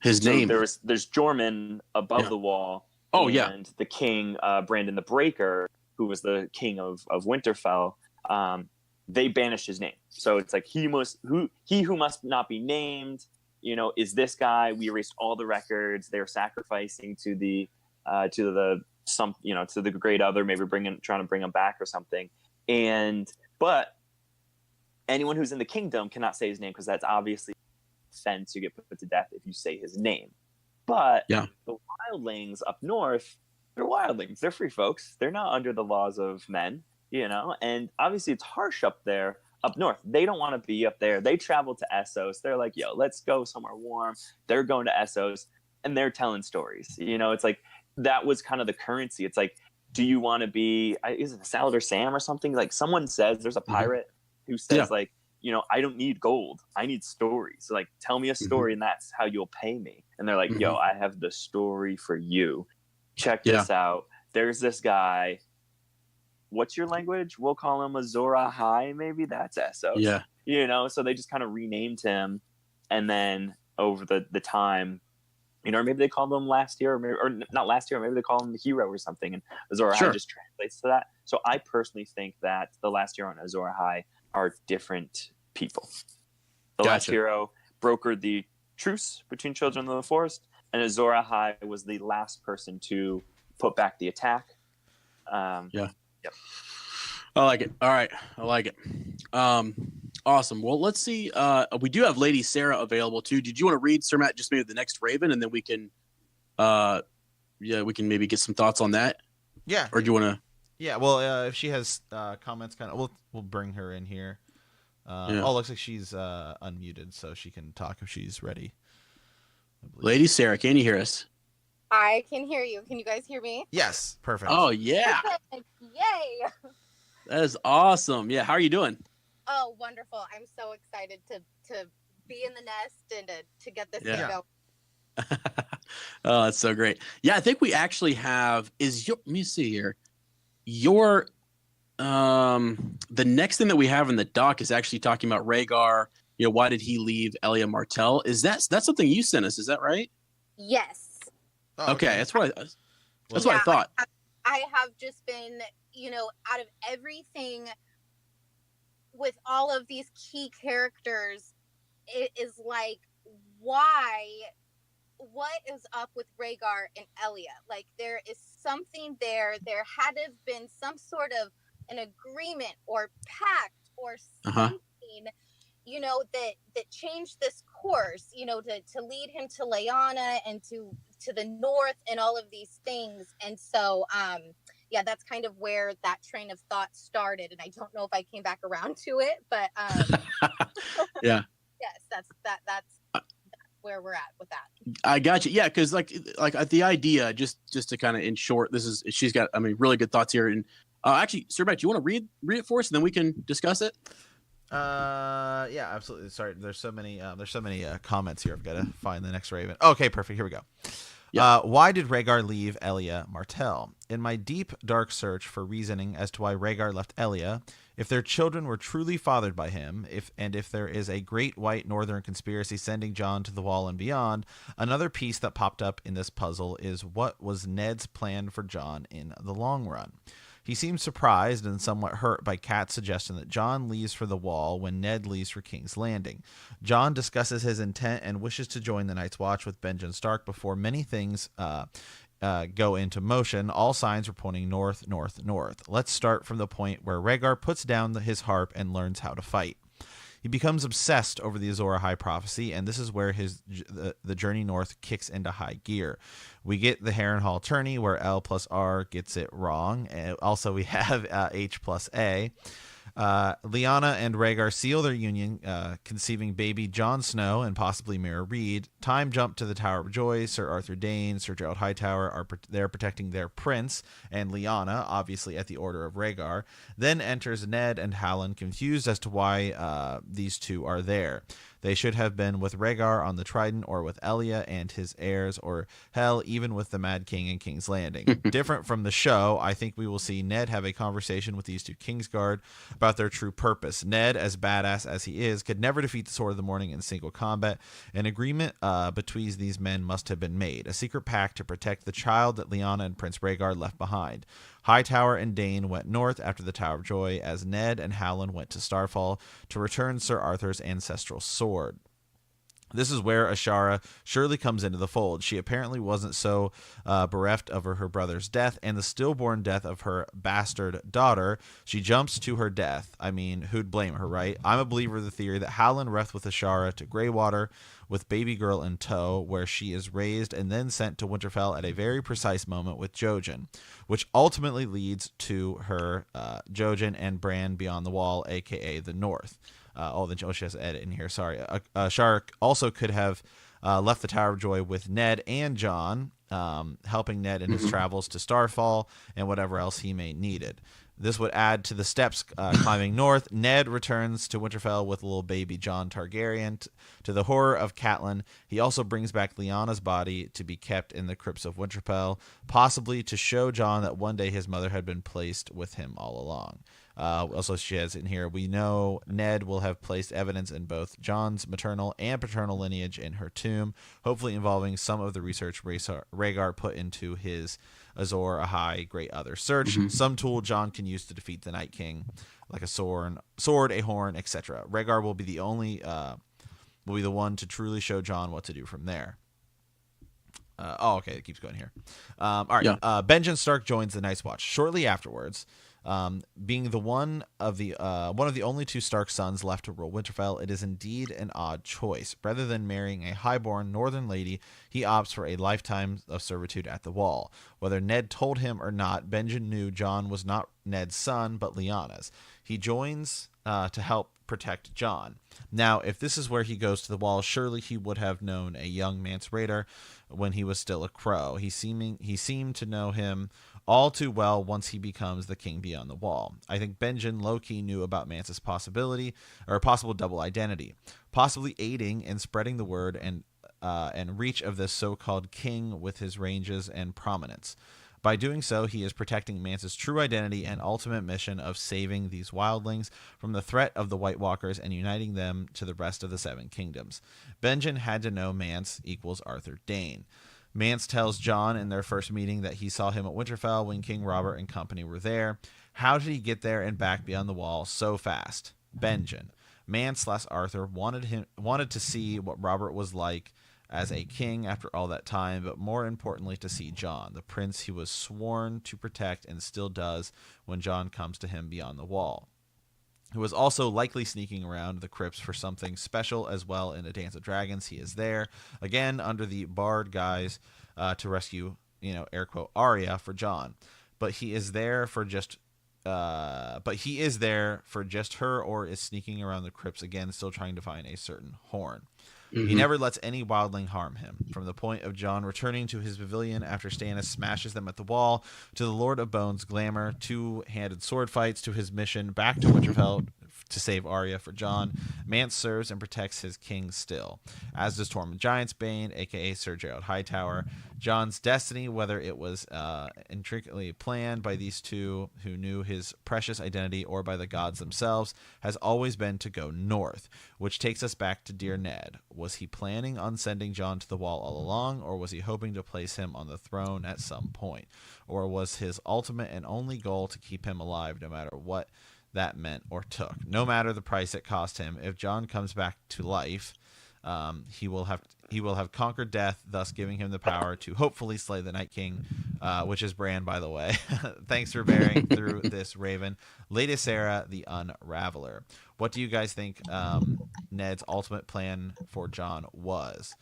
his name. There's Jorman above the wall. Oh, and the king, Brandon the Breaker, who was the king of Winterfell, they banished his name. So it's like he who must not be named is this guy? We erased all the records. They're sacrificing to the great other, maybe trying to bring him back or something. But anyone who's in the kingdom cannot say his name, because that's obviously offense. You get put to death if you say his name. But the wildlings up north, they're wildlings. They're free folks. They're not under the laws of men, and obviously it's harsh up there, up north. They don't want to be up there. They travel to Essos. They're like, yo, let's go somewhere warm. They're going to Essos, and they're telling stories. It's like, that was kind of the currency. It's like, do you want to be, is it Salad or Sam or something? Like, someone says, there's a pirate who says, like, I don't need gold. I need stories. So, like, tell me a story, and that's how you'll pay me. And they're like, yo, I have the story for you. Check this out. There's this guy. What's your language? We'll call him Azor Ahai, maybe. That's Essos. Yeah. So they just kind of renamed him. And then over the time, or maybe they called him last year, or not last year, maybe they call him the hero or something. And Azor Ahai just translates to that. So I personally think that the last hero and Azor Ahai are different people. The last hero brokered the truce between Children of the Forest, and Azor Ahai was the last person to put back the attack. Yep. I like it. All right. I like it. Awesome. Well, let's see. We do have Lady Sarah available too. Did you want to read, Sir Matt, just maybe the next Raven, and then we can maybe get some thoughts on that? Yeah. Or do you want to? Yeah. Well, if she has comments, we'll bring her in here. Oh, looks like she's unmuted, so she can talk if she's ready. Lady Sarah, can you hear us? I can hear you. Can you guys hear me? Yes. Perfect. Oh, yeah. Yay. That is awesome. Yeah. How are you doing? Oh, wonderful. I'm so excited to be in the nest and to get this thing going. Oh, that's so great. Yeah, I think we actually have let me see here. The next thing that we have in the doc is actually talking about Rhaegar. Why did he leave Elia Martell? That's something you sent us? Is that right? Yes. Oh, okay. That's what I thought. I have just been, out of everything with all of these key characters, it is like, what is up with Rhaegar and Elia? Like, there is something there. There had to have been some sort of an agreement or pact or something, that changed this course, to lead him to Lyanna and to the north and all of these things. And so, that's kind of where that train of thought started. And I don't know if I came back around to it, but yeah. Yes, that's where we're at with that. I got you. Yeah, because like the idea, just to kind of in short, she's got really good thoughts here. And actually, Sir Matt, do you want to read it for us, and then we can discuss it? Yeah, absolutely. Sorry, there's so many comments here. I've got to find the next Raven. Okay, perfect. Here we go. Yeah. Why did Rhaegar leave Elia Martell? In my deep, dark search for reasoning as to why Rhaegar left Elia, if their children were truly fathered by him, if there is a great white northern conspiracy sending Jon to the Wall and beyond, another piece that popped up in this puzzle is what was Ned's plan for Jon in the long run. He seems surprised and somewhat hurt by Kat's suggestion that Jon leaves for the Wall when Ned leaves for King's Landing. Jon discusses his intent and wishes to join the Night's Watch with Benjen Stark before many things go into motion. All signs are pointing north, north, north. Let's start from the point where Rhaegar puts down his harp and learns how to fight. He becomes obsessed over the Azor Ahai prophecy, and this is where the journey north kicks into high gear. We get the Harrenhal tourney where L plus R gets it wrong. And also, we have H plus A. Lyanna and Rhaegar seal their union, conceiving baby Jon Snow and possibly Mira Reed. Time jump to the Tower of Joy. Sir Arthur Dayne, Sir Gerald Hightower are there protecting their prince, and Lyanna, obviously at the order of Rhaegar. Then enters Ned and Halland, confused as to why these two are there. They should have been with Rhaegar on the Trident, or with Elia and his heirs, or hell, even with the Mad King in King's Landing. Different from the show, I think we will see Ned have a conversation with these two Kingsguard about their true purpose. Ned, as badass as he is, could never defeat the Sword of the Morning in single combat. An agreement between these men must have been made, a secret pact to protect the child that Lyanna and Prince Rhaegar left behind. Hightower and Dayne went north after the Tower of Joy, as Ned and Halland went to Starfall to return Sir Arthur's ancestral sword. This is where Ashara surely comes into the fold. She apparently wasn't so bereft of her brother's death and the stillborn death of her bastard daughter. She jumps to her death. I mean, who'd blame her, right? I'm a believer of the theory that Howland left with Ashara to Greywater with baby girl in tow, where she is raised and then sent to Winterfell at a very precise moment with Jojen, which ultimately leads to her Jojen and Bran beyond the wall, a.k.a. the North. She has to edit in here. Sorry. Shark also could have left the Tower of Joy with Ned and Jon, helping Ned in his travels to Starfall and whatever else he may needed. This would add to the steps climbing north. Ned returns to Winterfell with little baby Jon Targaryen. To the horror of Catelyn, he also brings back Lyanna's body to be kept in the crypts of Winterfell, possibly to show Jon that one day his mother had been placed with him all along. Also, she has in here, we know Ned will have placed evidence in both Jon's maternal and paternal lineage in her tomb, hopefully involving some of the research Rhaegar put into his Azor Ahai Great Other search, some tool Jon can use to defeat the Night King, like a sword, a horn, etc. Rhaegar will be the one to truly show Jon what to do from there. Okay, it keeps going here. All right, yeah. Benjen Stark joins the Night's Watch shortly afterwards. Being the one of the only two Stark sons left to rule Winterfell, it is indeed an odd choice. Rather than marrying a highborn northern lady, he opts for a lifetime of servitude at the Wall. Whether Ned told him or not, Benjen knew Jon was not Ned's son, but Lyanna's. He joins to help protect Jon. Now, if this is where he goes to the Wall, surely he would have known a young Mance Rayder when he was still a crow. He seemed to know him all too well once he becomes the king beyond the Wall. I think Benjen low-key knew about Mance's possible double identity, possibly aiding in spreading the word and reach of this so-called king with his ranges and prominence. By doing so, he is protecting Mance's true identity and ultimate mission of saving these wildlings from the threat of the White Walkers and uniting them to the rest of the Seven Kingdoms. Benjen had to know Mance equals Arthur Dayne. Mance tells Jon in their first meeting that he saw him at Winterfell when King Robert and company were there. How did he get there and back beyond the Wall so fast? Benjen. Mance/Arthur wanted to see what Robert was like as a king after all that time, but more importantly to see Jon, the prince he was sworn to protect and still does when Jon comes to him beyond the Wall. Who was also likely sneaking around the crypts for something special as well in A Dance of Dragons. He is there, again, under the Bard guise to rescue, air quote, Arya for Jon. But he is there for just her, or is sneaking around the crypts again, still trying to find a certain horn. He never lets any wildling harm him. From the point of Jon returning to his pavilion after Stannis smashes them at the Wall, to the Lord of Bones glamour, two-handed sword fights, to his mission back to Winterfell to save Arya for Jon, Mance serves and protects his king still, as does Tormund Giantsbane, a.k.a. Sir Gerald Hightower. Jon's destiny, whether it was intricately planned by these two who knew his precious identity or by the gods themselves, has always been to go north, which takes us back to dear Ned. Was he planning on sending Jon to the Wall all along, or was he hoping to place him on the throne at some point? Or was his ultimate and only goal to keep him alive no matter what that meant or took? No matter the price it cost him, if Jon comes back to life, he will have conquered death, thus giving him the power to hopefully slay the Night King, which is Bran, by the way. Thanks for bearing through this, Raven. Lady Sarah, the Unraveler. What do you guys think Ned's ultimate plan for Jon was?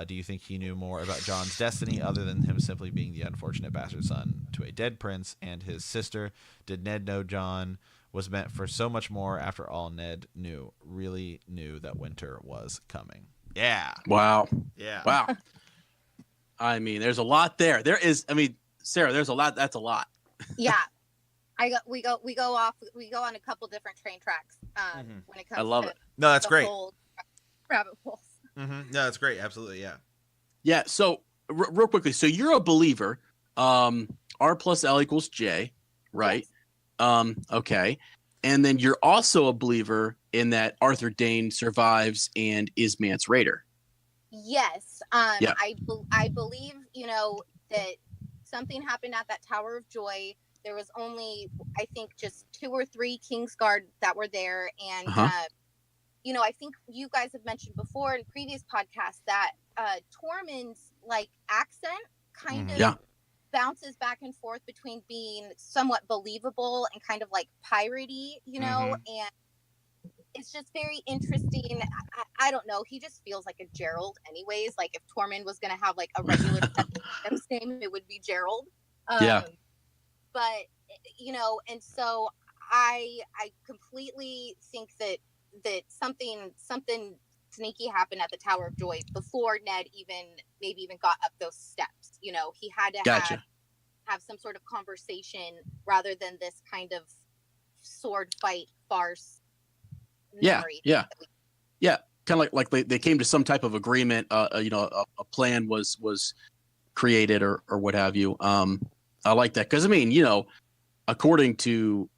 Do you think he knew more about Jon's destiny other than him simply being the unfortunate bastard son to a dead prince and his sister? Did Ned know Jon was meant for so much more? After all, Ned really knew that winter was coming. Yeah. Wow. Yeah. Wow. I mean, there's a lot there. Sarah, there's a lot. That's a lot. Yeah. We go on a couple different train tracks when it comes. I love to it. No, that's great. Rabbit holes. No, that's great. Absolutely, yeah. Yeah. So real quickly, so you're a believer. R plus L equals J, right? Yes. Okay. And then you're also a believer in that Arthur Dayne survives and is Mance Rayder. Yes. Yeah. I believe, that something happened at that Tower of Joy. There was only, I think, just 2 or 3 Kingsguard that were there. And I think you guys have mentioned before in previous podcasts that Tormund's like accent kind of bounces back and forth between being somewhat believable and kind of like piratey, and it's just very interesting. I don't know. He just feels like a Gerald anyways. Like if Tormund was going to have like a regular name, it would be Gerald. But, and so I completely think that something sneaky happened at the Tower of Joy before Ned maybe even got up those steps. He had to have some sort of conversation rather than this kind of sword fight farce. Yeah. Kind of like they came to some type of agreement. A plan was created or what have you. I like that because according to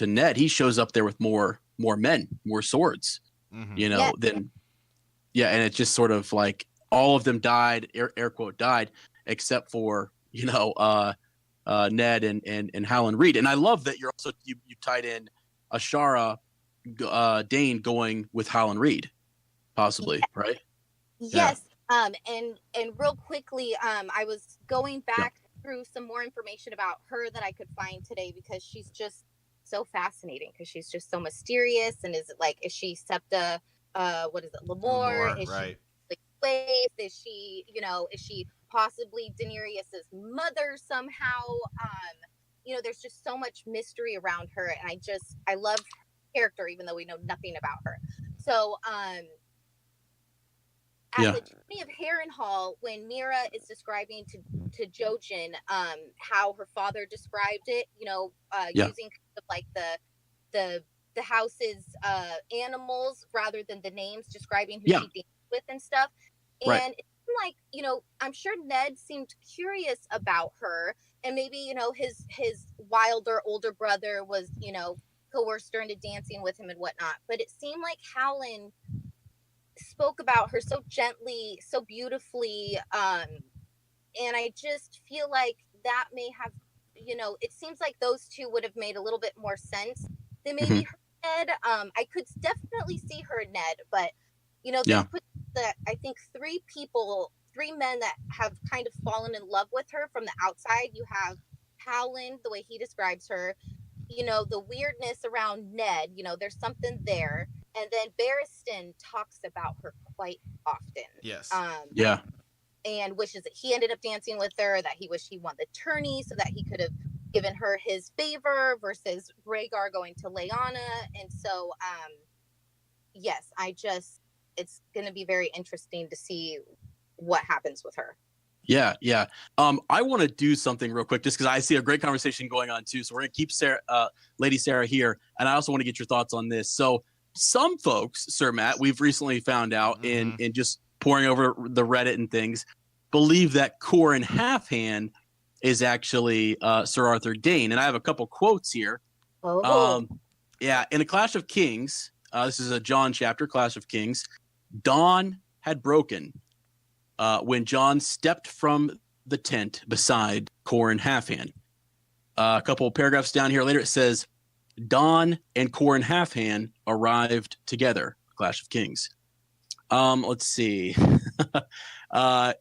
Ned, he shows up there with more men, more swords. And it's just sort of like all of them died, air quote died, except for Ned and Howland Reed. And I love that you tied in Ashara Dane going with Howland Reed, possibly, right? Yes. And real quickly, I was going back through some more information about her that I could find today because she's just so fascinating because she's just so mysterious. And is she Septa? What is it, Lemore? Is right? She slave? Is she possibly Daenerys's mother somehow? There's just so much mystery around her, and I love her character even though we know nothing about her. So at the Journey of Harrenhal, when Mira is describing to Jojen how her father described it, using kind of like the house's animals rather than the names, describing who she danced with and stuff. And it seemed like, I'm sure Ned seemed curious about her, and maybe, his wilder older brother was, coerced her into dancing with him and whatnot. But it seemed like Howland spoke about her so gently, so beautifully, and I just feel like that may have, it seems like those two would have made a little bit more sense than maybe her Ned. I could definitely see her Ned, but they put I think three men that have kind of fallen in love with her from the outside. You have Howland, the way he describes her, the weirdness around Ned, there's something there. And then Barristan talks about her quite often. Yes. And wishes that he ended up dancing with her, that he wished he won the tourney so that he could have given her his favor versus Rhaegar going to Lyanna. And so, yes, it's going to be very interesting to see what happens with her. Yeah. I want to do something real quick just because I see a great conversation going on too. So we're going to keep Lady Sarah here. And I also want to get your thoughts on this. So some folks, Sir Matt, we've recently found out in just poring over the Reddit and things, believe that Qhorin Halfhand is actually Sir Arthur Dayne. And I have a couple quotes here. In A Clash of Kings, this is a Jon chapter, Clash of Kings, dawn had broken when Jon stepped from the tent beside Qhorin Halfhand. A couple of paragraphs down here later, it says, Dawn and Qhorin Halfhand arrived together. Clash of Kings. Let's see.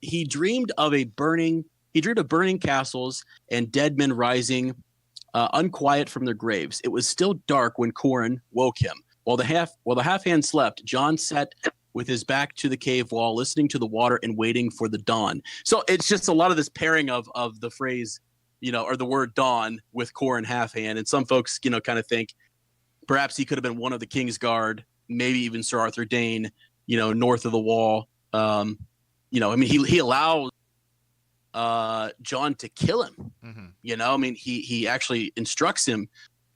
He dreamed of burning castles and dead men rising unquiet from their graves. It was still dark when Qhorin woke him. While the Halfhand slept, Jon sat with his back to the cave wall, listening to the water and waiting for the dawn. So it's just a lot of this pairing of the phrase, or the word dawn with Qhorin Halfhand. And some folks, kind of think perhaps he could have been one of the Kingsguard, maybe even Sir Arthur Dayne, north of the wall. He allows Jon to kill him. He actually instructs him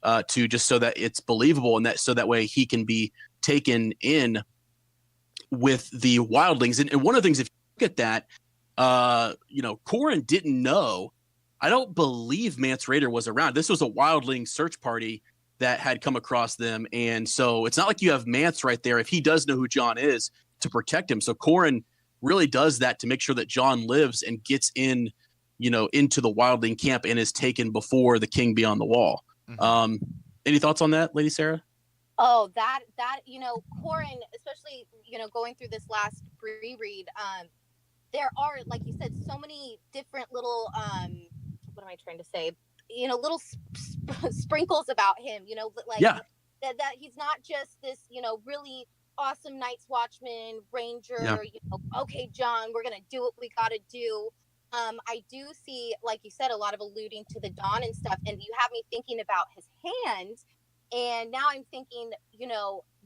to, just so that it's believable and so that way he can be taken in with the wildlings. And one of the things, if you look at that, Qhorin didn't know. I don't believe Mance Rayder was around. This was a wildling search party that had come across them. And so it's not like you have Mance right there if he does know who Jon is to protect him. So Qhorin really does that to make sure that Jon lives and gets in, into the wildling camp and is taken before the king beyond the wall. Any thoughts on that, Lady Sarah? Oh, that Corin, especially going through this last reread, there are, like you said, so many different little what am I trying to say? Little sprinkles about him. Like Yeah. that he's not just this really awesome Night's Watchman Ranger. Yeah. Okay, John, we're gonna do what we gotta do. I do see, like you said, a lot of alluding to the Dawn and stuff, and you have me thinking about his hand. And now I'm thinking,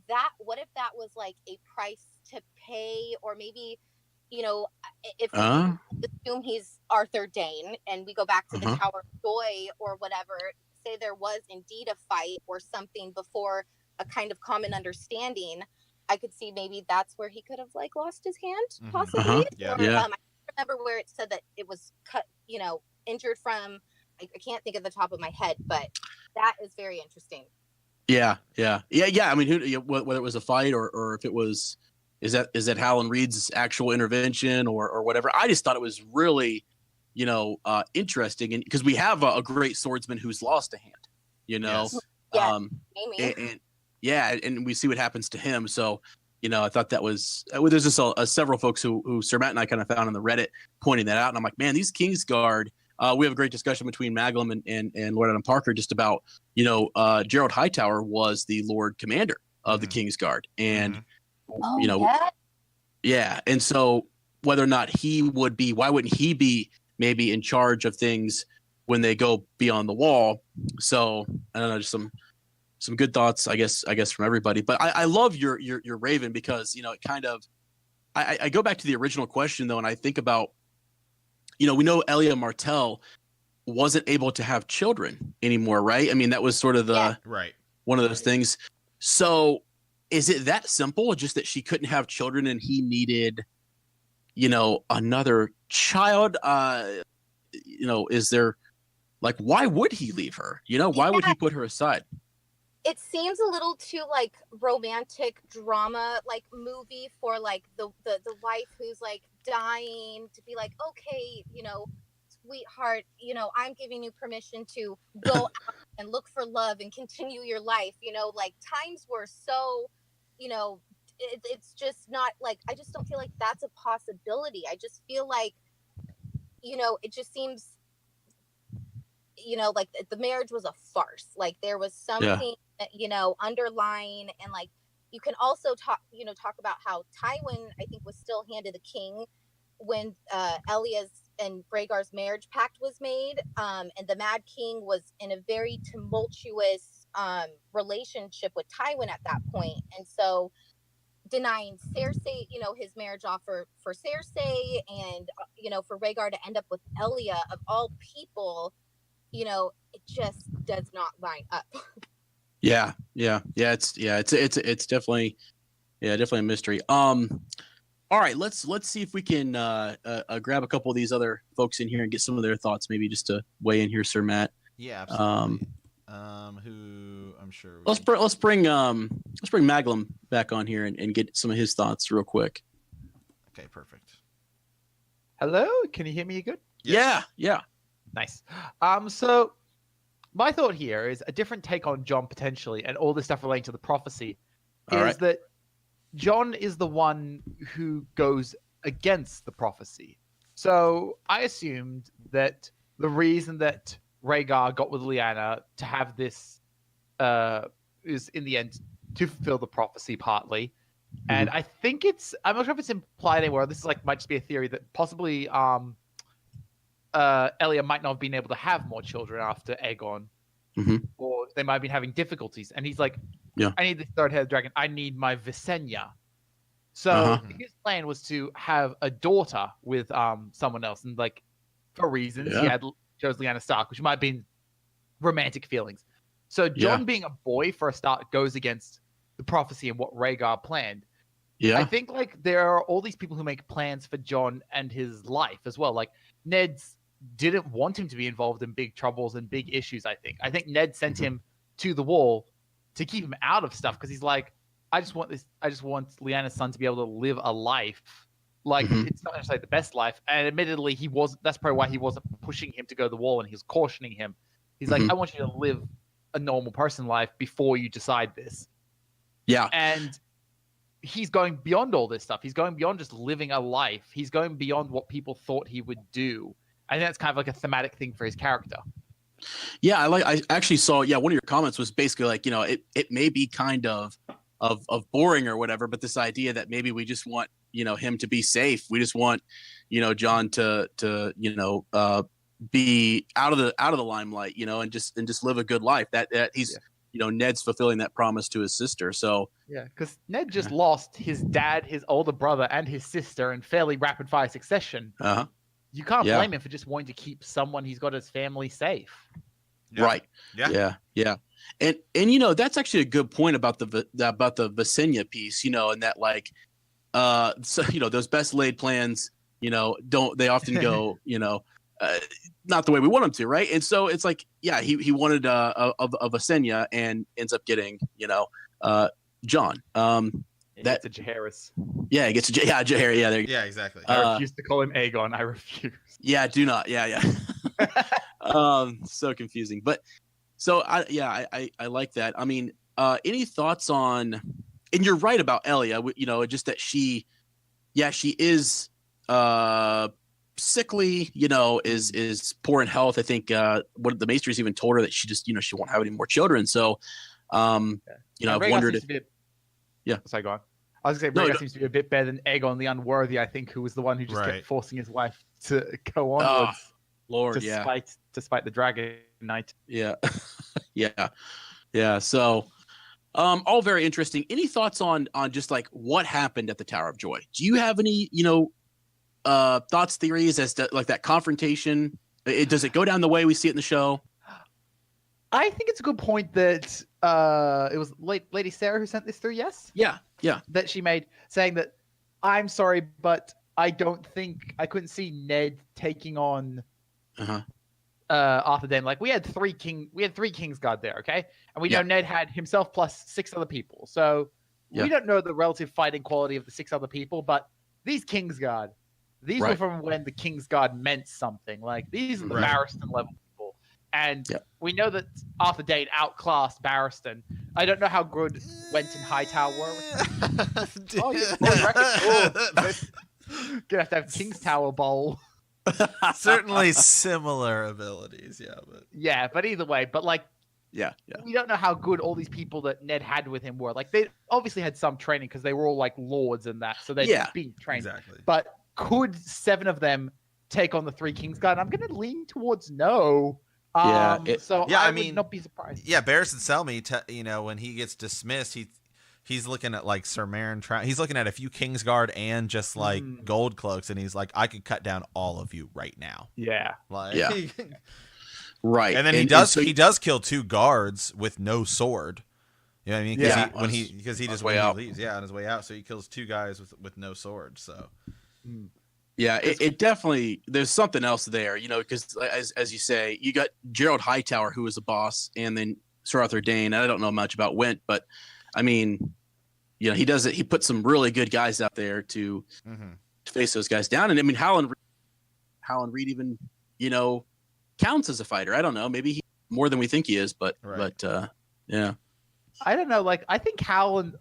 that what if that was like a price to pay, or maybe, if we assume he's Arthur Dane and we go back to the Tower of Joy or whatever, say there was indeed a fight or something before a kind of common understanding, I could see maybe that's where he could have like lost his hand, possibly. Yeah. Or, I remember where it said that it was cut, injured from. I can't think of the top of my head, but that is very interesting. Yeah. I mean, whether it was a fight or if it was, is that Howland Reed's actual intervention or whatever? I just thought it was really, interesting, and because we have a great swordsman who's lost a hand, Yes. and we see what happens to him. So, I thought that was there's just several folks who Sir Matt and I kind of found on the Reddit pointing that out, and I'm like, man, these Kingsguard. We have a great discussion between Maglum and Lord Adam Parker just about, Gerald Hightower was the Lord Commander of the Kingsguard. And, And so whether or not he would be, why wouldn't he be maybe in charge of things when they go beyond the wall? So I don't know, just some good thoughts, I guess from everybody. But I love your Raven because, it kind of, I go back to the original question though, and I think about, we know Elia Martell wasn't able to have children anymore, right? I mean, that was sort of one of those things. So is it that simple? Just that she couldn't have children and he needed, another child? Is there like, why would he leave her? Why would he put her aside? It seems a little too like romantic drama, like movie for like the wife who's like dying to be like, okay, sweetheart, I'm giving you permission to go out and look for love and continue your life. Like times were so, it's just not like, I just don't feel like that's a possibility. I just feel like, it just seems, like the marriage was a farce. Like there was something, underlying, and like you can also talk about how Tywin, I think, was still handed the king when Elia's and Rhaegar's marriage pact was made, and the Mad King was in a very tumultuous relationship with Tywin at that point, and so denying Cersei, his marriage offer for Cersei, and for Rhaegar to end up with Elia of all people, it just does not line up. Yeah. It's definitely, definitely a mystery. All right, let's see if we can grab a couple of these other folks in here and get some of their thoughts, maybe just to weigh in here, Sir Matt. Yeah, absolutely. Who I'm sure. Let's bring Maglum back on here and get some of his thoughts real quick. Okay, perfect. Hello, can you hear me good? Yes. Yeah. Nice. So my thought here is a different take on John potentially, and all this stuff relating to the prophecy is that John is the one who goes against the prophecy. So I assumed that the reason that Rhaegar got with Lyanna to have this is in the end to fulfill the prophecy partly. And I think I'm not sure if it's implied anywhere. This is might just be a theory that possibly Elia might not have been able to have more children after Aegon, or they might have been having difficulties. And he's like, I need the third-headed dragon. I need my Visenya. So his plan was to have a daughter with someone else, and for reasons he chose Lyanna Stark, which might have been romantic feelings. So John being a boy for a start goes against the prophecy and what Rhaegar planned. Yeah, I think there are all these people who make plans for John and his life as well. Like Ned's didn't want him to be involved in big troubles and big issues. I think Ned sent him to the wall to keep him out of stuff because he's like, I just want Lyanna's son to be able to live a life. It's not necessarily the best life. And admittedly, that's probably why he wasn't pushing him to go to the wall, and he was cautioning him. He's like, I want you to live a normal person life before you decide this. Yeah. And he's going beyond all this stuff. He's going beyond just living a life. He's going beyond what people thought he would do. I think that's kind of like a thematic thing for his character. Yeah, I actually saw, one of your comments was basically like, it may be kind of boring or whatever, but this idea that maybe we just want, him to be safe. We just want, John to be out of the limelight, and just live a good life. That he's, Ned's fulfilling that promise to his sister. So yeah, because Ned just lost his dad, his older brother, and his sister in fairly rapid fire succession. Uh-huh. You can't blame him for just wanting to keep someone he's got his family safe. Yeah. Right. Yeah. And that's actually a good point about the Visenya piece, and that like so those best laid plans, they often go, not the way we want them to, right? And so it's like, he wanted a Visenya and ends up getting, John. That's a Jaehaerys. Yeah, he gets a Jaehaerys. Yeah, there you go. Yeah, exactly. I refuse to call him Aegon. I refuse. Yeah, do not. Yeah. So confusing. But so I like that. I mean, any thoughts on? And you're right about Elia. Just that she is sickly. Is poor in health. I think what the Maesters even told her that she just she won't have any more children. So I've wondered if. Sorry, go on. I was going to say, Rhaegar seems to be a bit better than Aegon the Unworthy, I think, who was the one who just kept forcing his wife to go onwards. Oh, Lord, despite the Dragon Knight. Yeah. Yeah. So, all very interesting. Any thoughts on just like what happened at the Tower of Joy? Do you have any, thoughts, theories as to like that confrontation? Does it go down the way we see it in the show? I think it's a good point that it was Lady Sarah who sent this through, yes? Yeah. That she made, saying that, I'm sorry, but I couldn't see Ned taking on Arthur Dayne. Like, we had three Kingsguard there, okay? And we know Ned had himself plus 6 other people. So we don't know the relative fighting quality of the 6 other people, but these Kingsguard, were from when the Kingsguard meant something. Like, these are the Barristan level people. And we know that Arthur Dayne outclassed Barristan. I don't know how good Wenton Hightower were. Gonna have to have King's Tower Bowl. Certainly similar abilities, but either way, we don't know how good all these people that Ned had with him were. Like, they obviously had some training because they were all like lords and that, so they'd been trained. Exactly. But could 7 of them take on the 3 Kingsguard? I'm going to lean towards no. I would not be surprised. Yeah, Barristan Selmy, when he gets dismissed, he's looking at like Sir Meryn. He's looking at a few Kingsguard and just like gold cloaks, and he's like, I could cut down all of you right now. Yeah, right. And then he does kill 2 guards with no sword. You know what I mean? Because he just leaves. Yeah, on his way out, so he kills 2 guys with no sword. So. Yeah, it definitely, there's something else there, because as you say, you got Gerald Hightower, who was a boss, and then Sir Arthur Dayne. I don't know much about Went, but I mean, he does it. He puts some really good guys out there to face those guys down. And I mean, Howland Reed even, counts as a fighter. I don't know. Maybe he's more than we think he is, but yeah. I don't know. Like, I think Howland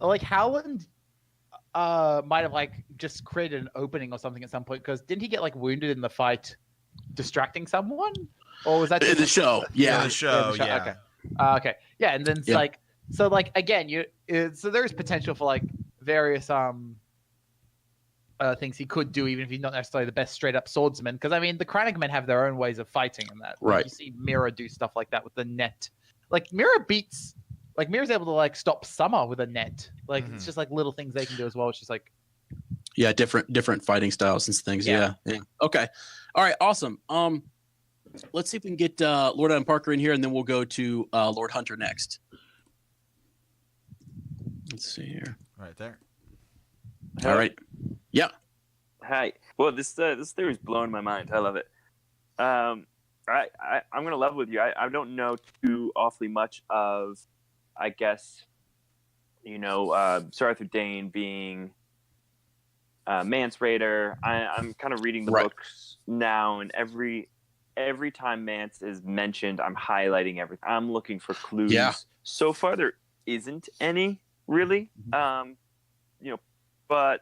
might have like just created an opening or something at some point, because didn't he get like wounded in the fight distracting someone, or was that in the show? The show. Okay, yeah, and then it's like, so like again, so there's potential for like various things he could do, even if he's not necessarily the best straight up swordsman, because I mean the Kranich men have their own ways of fighting in that. Like, you see Mira do stuff like that with the net. Like Mira's able to like stop Summer with a net. Like it's just like little things they can do as well. It's just like different fighting styles and things. Yeah. Okay. All right. Awesome. Let's see if we can get Lord Adam Parker in here, and then we'll go to Lord Hunter next. Let's see here. Right there. All right. Yeah. Hi. Well, this theory is blowing my mind. I love it. I'm gonna level with you. I don't know too awfully much of, I guess, Sir Arthur Dayne being Mance Raider. I'm kind of reading the books now, and every time Mance is mentioned, I'm highlighting everything. I'm looking for clues. Yeah. So far, there isn't any really. But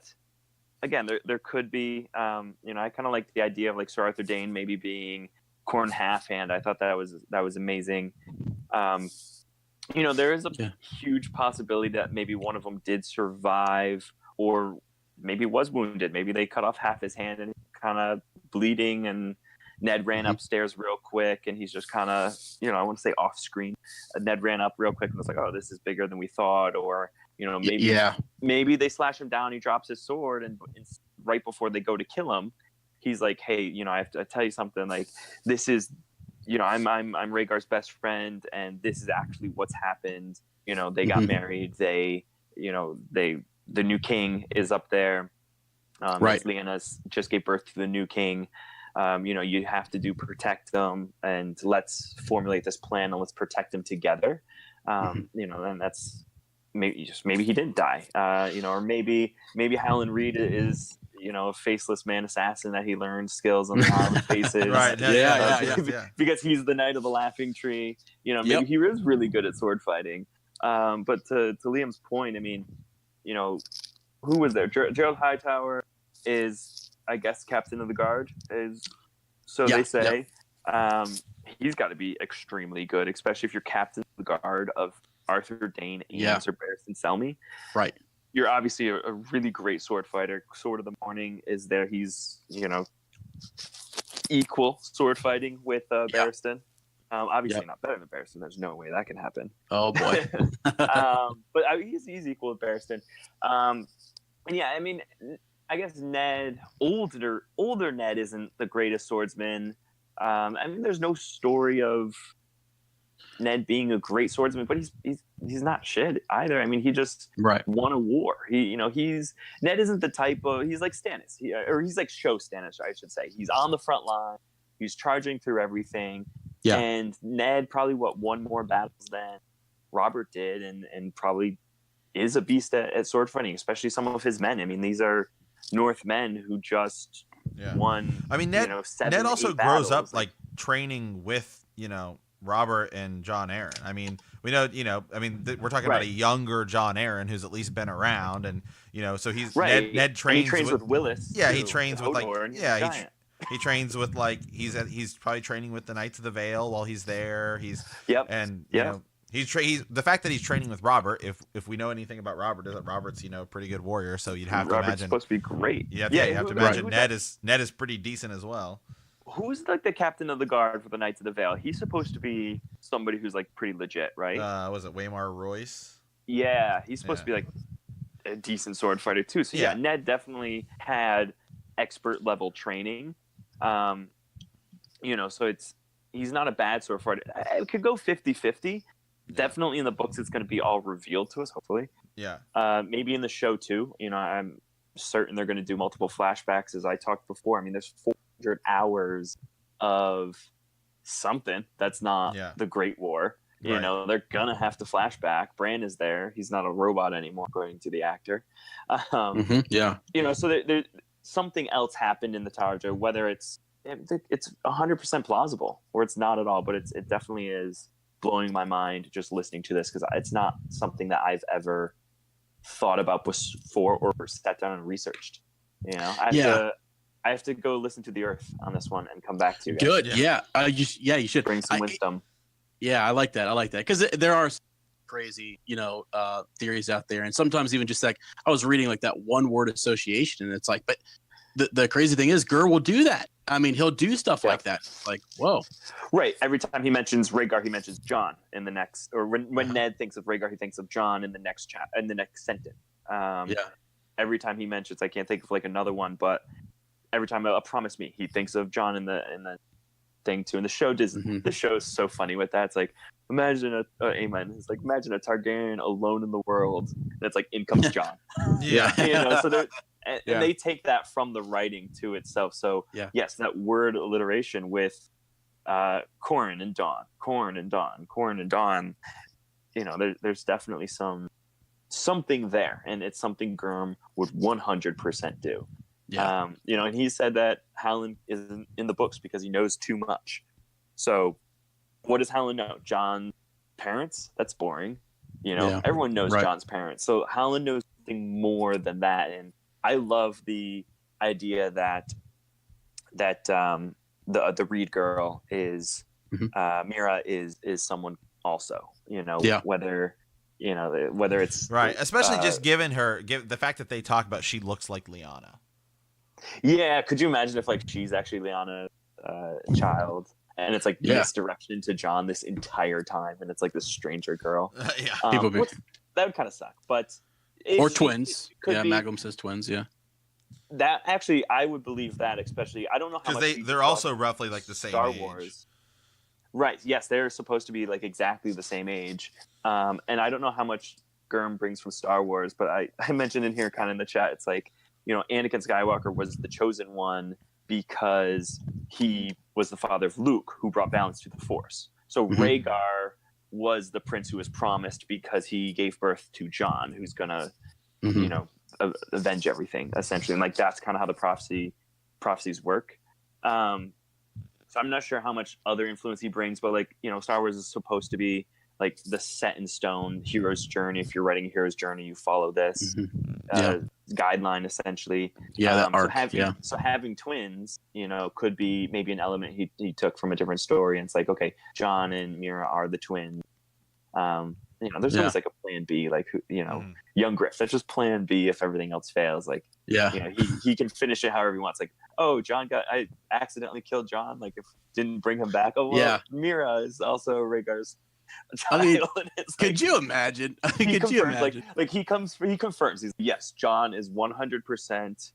again, there could be. I kind of like the idea of like Sir Arthur Dayne maybe being Corn Halfhand. I thought that was amazing. There is a huge possibility that maybe one of them did survive, or maybe was wounded. Maybe they cut off half his hand and kind of bleeding, and Ned ran upstairs real quick, and he's just kind of, I want to say off screen. Ned ran up real quick and was like, "Oh, this is bigger than we thought," or maybe they slash him down. He drops his sword, and right before they go to kill him, he's like, "Hey, I have to tell you something. Like, this is." I'm Rhaegar's best friend, and this is actually what's happened. They got married. The new king is up there. Right. Lyanna's just gave birth to the new king. You have to protect them, and let's formulate this plan, and let's protect them together. And that's maybe he didn't die. Or maybe Howland Reed is a faceless man assassin that he learned skills on the Island faces. Right. Yeah. Because he's the Knight of the Laughing Tree. Maybe he is really good at sword fighting. But to Liam's point, I mean, who was there? Gerald Hightower is, I guess, captain of the guard. They say. He's got to be extremely good, especially if you're captain of the guard of Arthur Dayne and Sir Barristan Selmy. Right. You're obviously a really great sword fighter. Sword of the Morning is there. He's, equal sword fighting with Barristan. Obviously not better than Barristan. There's no way that can happen. Oh, boy. But he's equal with Barristan. I mean, I guess Ned, older Ned isn't the greatest swordsman. I mean, there's no story of Ned being a great swordsman, but he's not shit either. I mean, he just won a war. Ned isn't the type of, he's like Stannis, he's like show Stannis, I should say. He's on the front line. He's charging through everything. Yeah. And Ned probably won more battles than Robert did, and probably is a beast at sword fighting, especially some of his men. I mean, these are Northmen who just won. I mean, Ned also grows up like training with Robert and John Arryn. I mean, we know, we're talking about a younger John Arryn who's at least been around, and so he's Ned trains with Willis. Yeah, too, he trains with he trains with he's probably training with the Knights of the Vale while he's there. He's the fact that he's training with Robert. If we know anything about Robert, is that Robert's a pretty good warrior. So you'd have to imagine Robert's supposed to be great. You have to imagine Ned is pretty decent as well. Who's like the captain of the guard for the Knights of the Vale? He's supposed to be somebody who's like pretty legit, right? Was it Waymar Royce? Yeah, he's supposed to be like a decent sword fighter too. So Ned definitely had expert level training. So he's not a bad sword fighter. It could go 50-50. Definitely in the books, it's going to be all revealed to us, hopefully. Yeah. Maybe in the show too. I'm certain they're going to do multiple flashbacks, as I talked before. I mean, there's 400 hours of something that's not the Great War. They're gonna have to flashback. Bran is there. He's not a robot anymore, according to the actor. So there something else happened in the Tarja, whether it's 100% plausible or it's not at all, but it definitely is blowing my mind just listening to this, because it's not something that I've ever thought about before or sat down and researched. I have to go listen to the Earth on this one and come back to you guys. Good. You should bring some wisdom. I like that because there are crazy theories out there, and sometimes even just like I was reading like that one word association, and it's like, but the crazy thing is Gur will do that. I mean, he'll do stuff like that. Like, whoa. Right. Every time he mentions Rhaegar, he mentions Jon in the next, or when Ned thinks of Rhaegar, he thinks of Jon in the next in the next sentence. Every time he mentions, I can't think of like another one, but every time promise me, he thinks of Jon in the thing too. And the show the show is so funny with that. It's like, imagine amen. It's like, imagine a Targaryen alone in the world. And it's like, in comes Jon. So and they take that from the writing to itself. So yes, that word alliteration with Corn and Dawn. There's definitely something there, and it's something Gurm would 100% do. And he said that Howland isn't in the books because he knows too much. So what does Howland know? Jon's parents? That's boring. You know, Yeah. everyone knows Right. Jon's parents. So Howland knows something more than that. And I love the idea that the Reed girl is Mira is someone also. You know, Yeah. whether it's Right, especially just given the fact that they talk about she looks like Lyanna. Yeah, could you imagine if like she's actually Lyanna's child, and it's like misdirection to Jon this entire time, and it's like this stranger girl. Yeah, People be- that would kind of suck, but or twins. Yeah, be, Magum says twins. Yeah, that actually I would believe that, especially I don't know how much because they're also roughly like the same Star age. Wars. Right. Yes, they're supposed to be like exactly the same age, and I don't know how much Gurm brings from Star Wars, but I mentioned in here kind of in the chat, it's like, you know, Anakin Skywalker was the chosen one because he was the father of Luke, who brought balance to the Force. So Rhaegar was the prince who was promised because he gave birth to Jon, who's gonna, you know, avenge everything essentially, and like that's kind of how the prophecies work. So I'm not sure how much other influence he brings, but like, you know, Star Wars is supposed to be like the set in stone hero's journey. If you're writing a hero's journey, you follow this guideline essentially. Yeah, that arc. So having twins, you know, could be maybe an element he took from a different story. And it's like, okay, Jon and Mira are the twins. You know, there's always like a plan B, like, you know, young Griff. That's just plan B if everything else fails. Like, you know, he can finish it however he wants. Like, oh, I accidentally killed Jon. Like, if didn't bring him back. Oh, well, Mira is also Rhaegar's child. I mean, it's could you imagine? Could you imagine? Like he confirms. He's yes, Jon is 100%.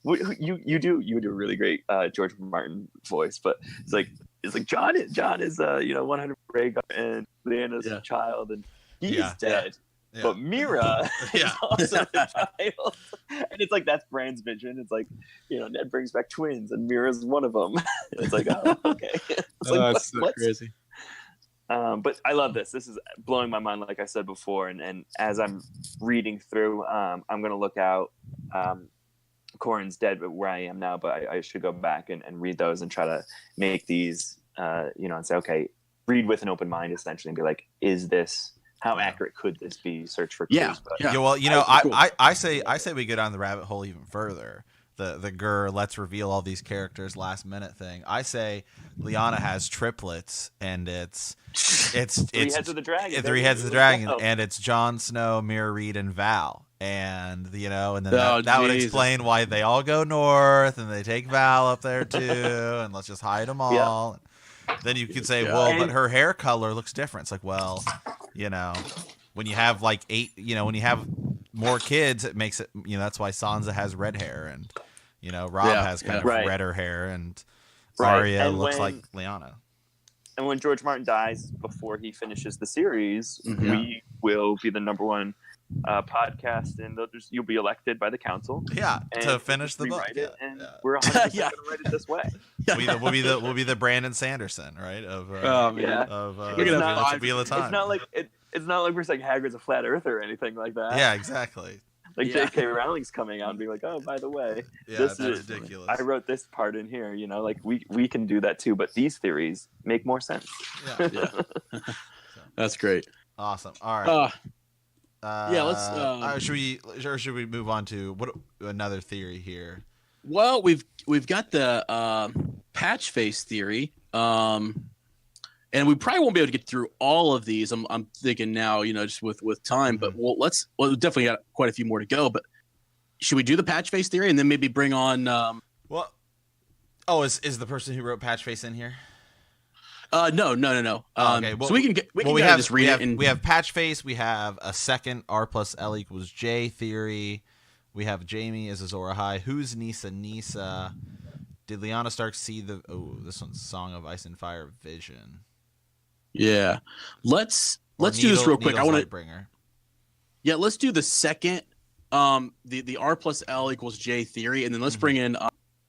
You do a really great George Martin voice, but it's like Jon is 100 Rhaegar and Lyanna's child, and he's dead. Yeah. But Mira is also the child, and it's like that's Bran's vision. It's like, you know, Ned brings back twins, and Mira's one of them. It's like, oh, okay. It's like, that's so crazy. But I love this. This is blowing my mind, like I said before. And as I'm reading through, I'm going to look out. Corrin's dead, but where I am now. But I should go back and read those and try to make these, you know, and say, okay, read with an open mind, essentially, and be like, is this, how accurate could this be? Search for clues. Yeah. Well, you know, I say we go down the rabbit hole even further. The Gur, let's reveal all these characters last minute thing. I say Lyanna has triplets, and it's three heads of the dragon. Three heads of the dragon, and it's Jon Snow, Mira Reed, and Val. And you know, and then that would explain why they all go north, and they take Val up there too, and let's just hide them all. Then you could say, well, but her hair color looks different. It's like, well, you know, when you have like 8, you know, when you have more kids, it makes it, you know, that's why Sansa has red hair, and you know, Rob has kind of redder hair, and Arya looks like Lyanna. And when George Martin dies before he finishes the series, we will be the #1 podcast, and you'll be elected by the council. Yeah, to finish the book. We're 100% going to write it this way. We'll be the Brandon Sanderson, right? Of Wheel of Time. It's not like we're saying Hagrid's a flat earther or anything like that. Yeah, exactly. Like J.K. Rowling's coming out and being like, oh, by the way, this is ridiculous. I wrote this part in here. You know, like we can do that too, but these theories make more sense. Yeah. That's great. Awesome. All right. Let's. Should we move on to another theory here? Well, we've got the patch face theory, and we probably won't be able to get through all of these. I'm thinking now, you know, just with time. But we'll definitely got quite a few more to go. But should we do the patch face theory and then maybe bring on? Is the person who wrote patch face in here? No. Okay, well, so we can just read it. We have patch face. We have a second R+L=J theory. We have Jaime as Azor Ahai. Who's Nisa? Did Lyanna Stark see this one's Song of Ice and Fire vision? Yeah, let's do this real quick. I want to. Yeah, let's do the second, the R+L=J theory, and then let's bring in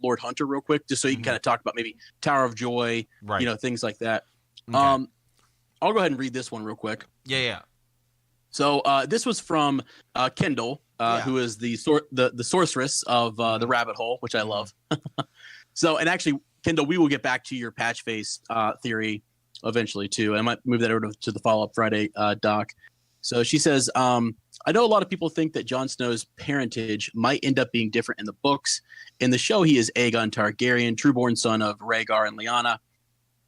Lord Hunter real quick, just so you can kind of talk about maybe Tower of Joy, you know, things like that. Okay. I'll go ahead and read this one real quick. Yeah. So this was from Kendall, who is the sorceress of the rabbit hole, which I love. So, and actually, Kendall, we will get back to your patch face theory eventually too. I might move that over to the follow-up Friday doc. So she says, I know a lot of people think that Jon Snow's parentage might end up being different in the books. In the show, he is Aegon Targaryen, trueborn son of Rhaegar and Lyanna.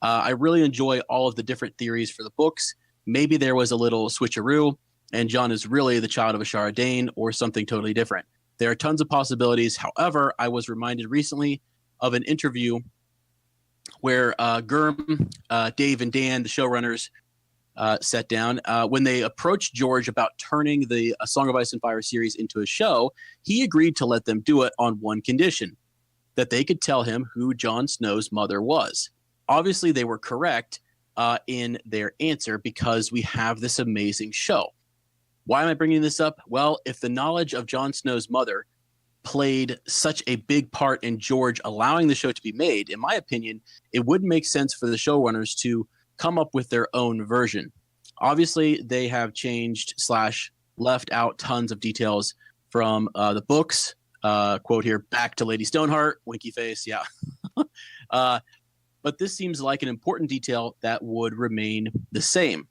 I really enjoy all of the different theories for the books. Maybe there was a little switcheroo, and Jon is really the child of Ashara Dane or something totally different. There are tons of possibilities. However, I was reminded recently of an interview where Gurm, Dave, and Dan, the showrunners, sat down. When they approached George about turning the A Song of Ice and Fire series into a show, he agreed to let them do it on one condition, that they could tell him who Jon Snow's mother was. Obviously, they were correct in their answer because we have this amazing show. Why am I bringing this up? Well, if the knowledge of Jon Snow's mother played such a big part in George allowing the show to be made, in my opinion, it wouldn't make sense for the showrunners to come up with their own version. Obviously, they have changed / left out tons of details from the books. Quote here, back to Lady Stoneheart, winky face, yeah. But this seems like an important detail that would remain the same.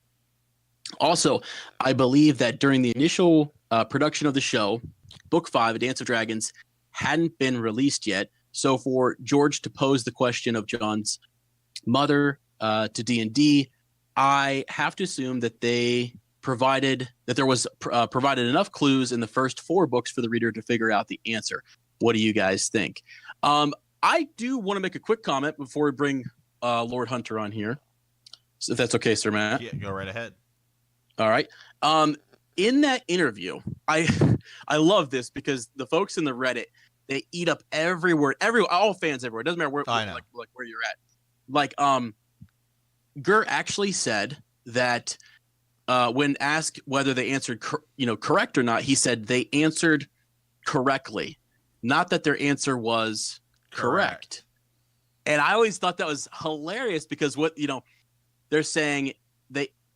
Also, I believe that during the initial production of the show, Book 5, A Dance of Dragons, hadn't been released yet. So for George to pose the question of Jon's mother to D&D, I have to assume that they provided enough clues in the first 4 books for the reader to figure out the answer. What do you guys think? I do want to make a quick comment before we bring Lord Hunter on here, so if that's okay, Sir Matt. Yeah, go right ahead. All right. In that interview, I love this because the folks in the Reddit, they eat up every word, all fans everywhere. It doesn't matter where where you're at. Like Gur actually said that when asked whether they answered correct or not, he said they answered correctly, not that their answer was correct. And I always thought that was hilarious because what they're saying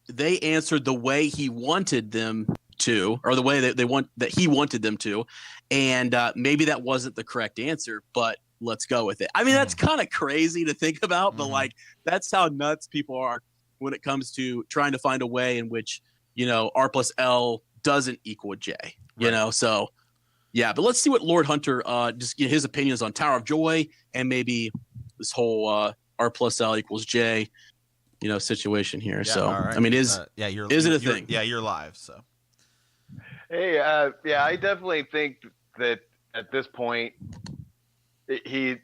they answered the way he wanted them to, or the way that he wanted them to, and maybe that wasn't the correct answer, but let's go with it. I mean, that's kind of crazy to think about, but like that's how nuts people are when it comes to trying to find a way in which R plus L doesn't equal J. So yeah. But let's see what Lord Hunter just get his opinions on Tower of Joy and maybe this whole R plus L equals J situation here. Yeah, so right. I mean, is it a thing? Yeah, you're live. So hey, I definitely think that at this point he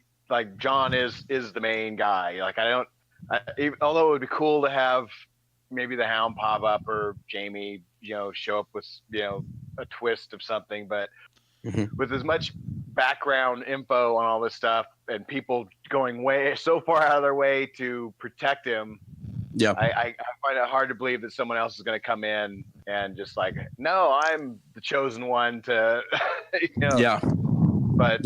Jon is the main guy. Like although it would be cool to have maybe the Hound pop up or Jamie show up with a twist of something, but with as much background info on all this stuff and people going so far out of their way to protect him, I find it hard to believe that someone else is going to come in and just no, I'm the chosen one to but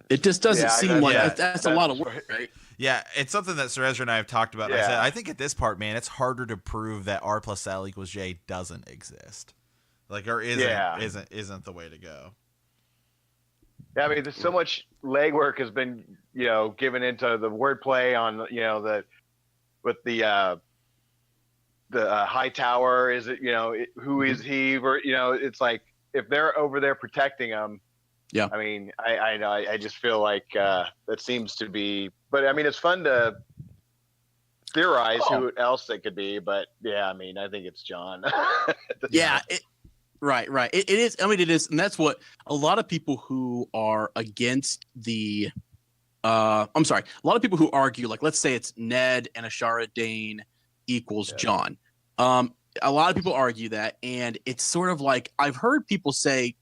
it just doesn't seem like that's a lot of work, right? Yeah, it's something that Sir Ezra and I have talked about. Yeah. I said, I think at this part, man, it's harder to prove that R plus L equals J doesn't exist. Or isn't the way to go. Yeah, I mean, there's so much legwork has been, given into the wordplay on, with the high tower. Is it, who is he? Or, it's like if they're over there protecting him. Yeah. I mean, I just feel like that seems to be. But I mean, it's fun to theorize who else it could be. But yeah, I mean, I think it's Jon. Yeah. Right. It is. I mean, it is. And that's what a lot of people who are against the I'm sorry. A lot of people who argue, let's say it's Ned and Ashara Dane equals Jon. A lot of people argue that. And it's sort of like I've heard people say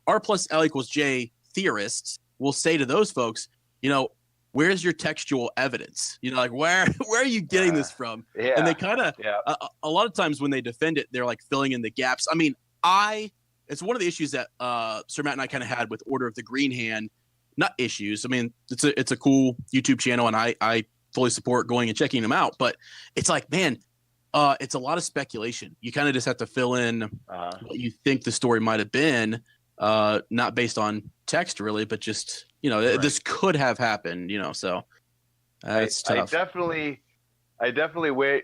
R plus L equals J theorists will say to those folks, where's your textual evidence? Where are you getting this from? Yeah. And they kind of, a lot of times when they defend it, they're filling in the gaps. I mean, it's one of the issues that Sir Matt and I kind of had with Order of the Green Hand. Not issues. I mean, it's a cool YouTube channel, and I fully support going and checking them out. But it's man, it's a lot of speculation. You kind of just have to fill in what you think the story might have been, not based on text really, but just this could have happened. So it's tough. I definitely would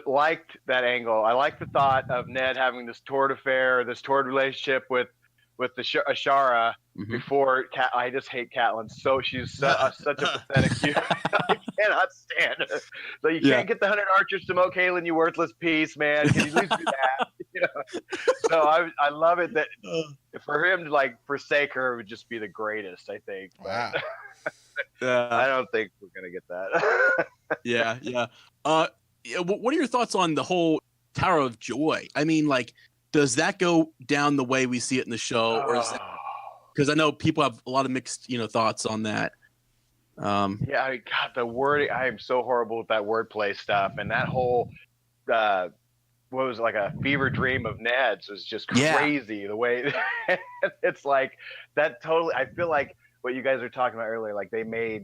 liked that angle. I like the thought of Ned having this toward affair, this toward relationship with the Ashara before Cat. I just hate Catelyn. So she's such a pathetic. I cannot stand her. So you can't get the 100 archers to mow Kaelin, you worthless piece, man. Can you at least do that? You know? So I love it that for him to like forsake her would just be the greatest. I think. Wow. I don't think we're gonna get that. Yeah. What are your thoughts on the whole Tower of Joy? I mean, like, does that go down the way we see it in the show, or is that? Because I know people have a lot of mixed, thoughts on that. Yeah, God, the wording. I am so horrible with that wordplay stuff, and that whole what was it, like a fever dream of Ned's was just crazy. The way it's like that totally. I feel like what you guys were talking about earlier, like they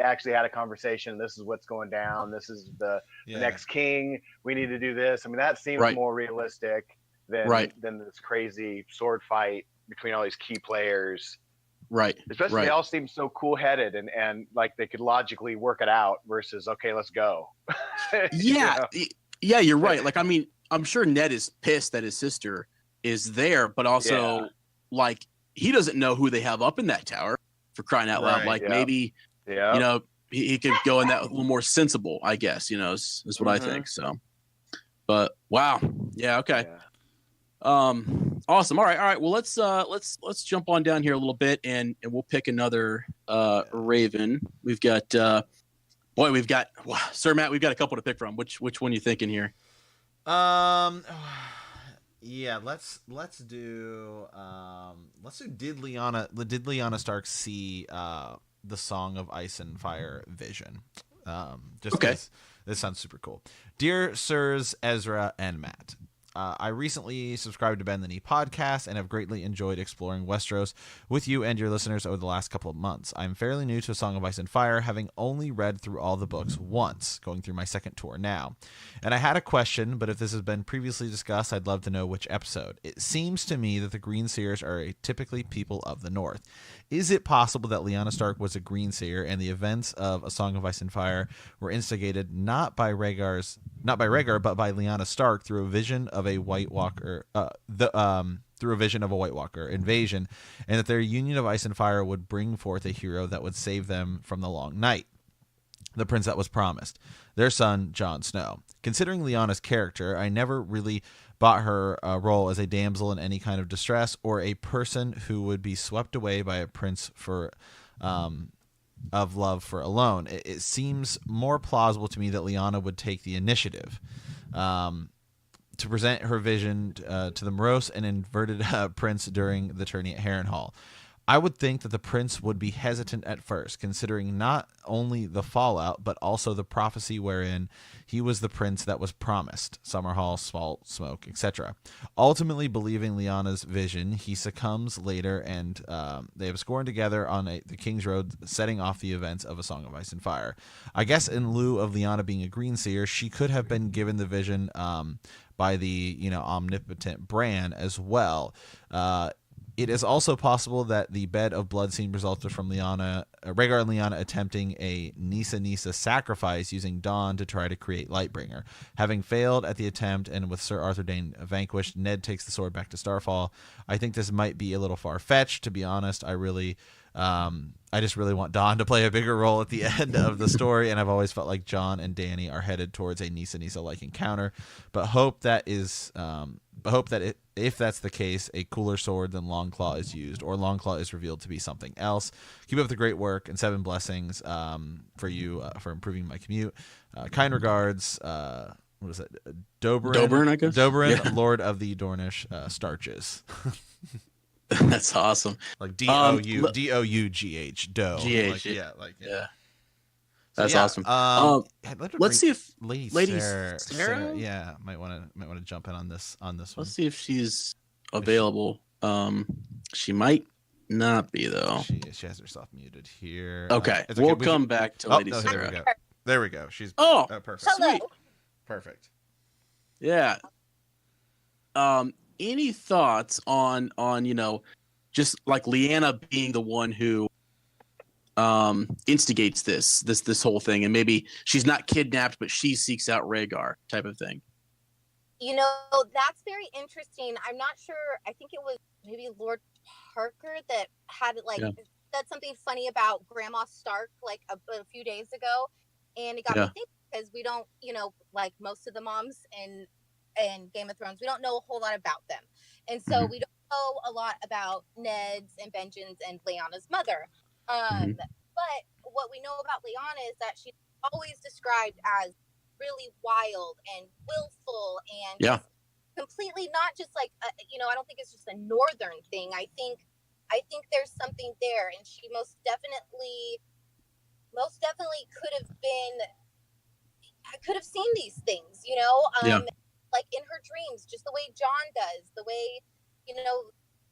actually had a conversation. This is what's going down. This is the next king. We need to do this. I mean, that seems more realistic than this crazy sword fight between all these key players. Right. Especially they all seem so cool-headed and like they could logically work it out versus, okay, let's go. Yeah. Yeah, you're right. Like, I mean, I'm sure Ned is pissed that his sister is there, but also like he doesn't know who they have up in that tower, for crying out loud. Like maybe, he could go in that a little more sensible, I guess, is what I think. So, but wow. Yeah. Okay. Yeah. Awesome. All right. Well, let's jump on down here a little bit and we'll pick another, Raven. We've got, Sir Matt, we've got a couple to pick from. Which one are you thinking here? Yeah, let's do did Lyanna Stark see the Song of Ice and Fire vision? Just because this sounds super cool. Dear Sirs Ezra and Matt, I recently subscribed to Bend the Knee podcast and have greatly enjoyed exploring Westeros with you and your listeners over the last couple of months. I'm fairly new to A Song of Ice and Fire, having only read through all the books once, going through my second tour now. And I had a question, but if this has been previously discussed, I'd love to know which episode. It seems to me that the Green Seers are typically people of the North. Is it possible that Lyanna Stark was a Green Seer and the events of A Song of Ice and Fire were instigated not by Rhaegar, but by Lyanna Stark through a vision of a White Walker, through a vision of a White Walker invasion, and that their union of ice and fire would bring forth a hero that would save them from the long night, the prince that was promised, their son, Jon Snow. Considering Lyanna's character, I never really bought her role as a damsel in any kind of distress or a person who would be swept away by a prince of love for alone. It seems more plausible to me that Lyanna would take the initiative to present her vision to the morose and inverted prince during the tourney at Harrenhal. I would think that the prince would be hesitant at first, considering not only the fallout, but also the prophecy wherein he was the prince that was promised, Summerhall, smoke, etc. Ultimately, believing Lyanna's vision, he succumbs later, and they have scored together on the King's Road, setting off the events of A Song of Ice and Fire. I guess in lieu of Lyanna being a Green Seer, she could have been given the vision by the omnipotent Bran as well. It is also possible that the bed of blood scene resulted from Rhaegar and Lyanna attempting a Nissa sacrifice using Dawn to try to create Lightbringer. Having failed at the attempt and with Sir Arthur Dayne vanquished, Ned takes the sword back to Starfall. I think this might be a little far-fetched, to be honest. I just really want Dawn to play a bigger role at the end of the story, and I've always felt like Jon and Dany are headed towards a Nissa-like encounter, but hope that if that's the case, a cooler sword than Longclaw is used, or Longclaw is revealed to be something else. Keep up the great work, and 7 blessings for you for improving my commute. Kind regards, what is it? Dobrin, I guess? Dobrin, Lord of the Dornish Starches. That's awesome. Like D-O-U-G-H, Doe. G-H, yeah. That's awesome. Let's see if Lady Sarah, yeah, might want to jump in on this one. Let's see if she's available. She might not be though. She has herself muted here. Okay, we'll come back to Lady Sarah. There we go. She's perfect. Hello. Perfect. Yeah. Any thoughts on just like Lyanna being the one who instigates this whole thing, and maybe she's not kidnapped, but she seeks out Rhaegar type of thing. You know, that's very interesting. I'm not sure. I think it was maybe Lord Parker that had said something funny about Grandma Stark like a few days ago, and it got me thinking because we don't, like most of the moms in Game of Thrones, we don't know a whole lot about them, and so we don't know a lot about Ned's and Benjen's and Lyanna's mother. But what we know about Lyanna is that she's always described as really wild and willful and completely not just like I don't think it's just a northern thing. I think there's something there, and she most definitely could have seen these things, like in her dreams, just the way Jon does, the way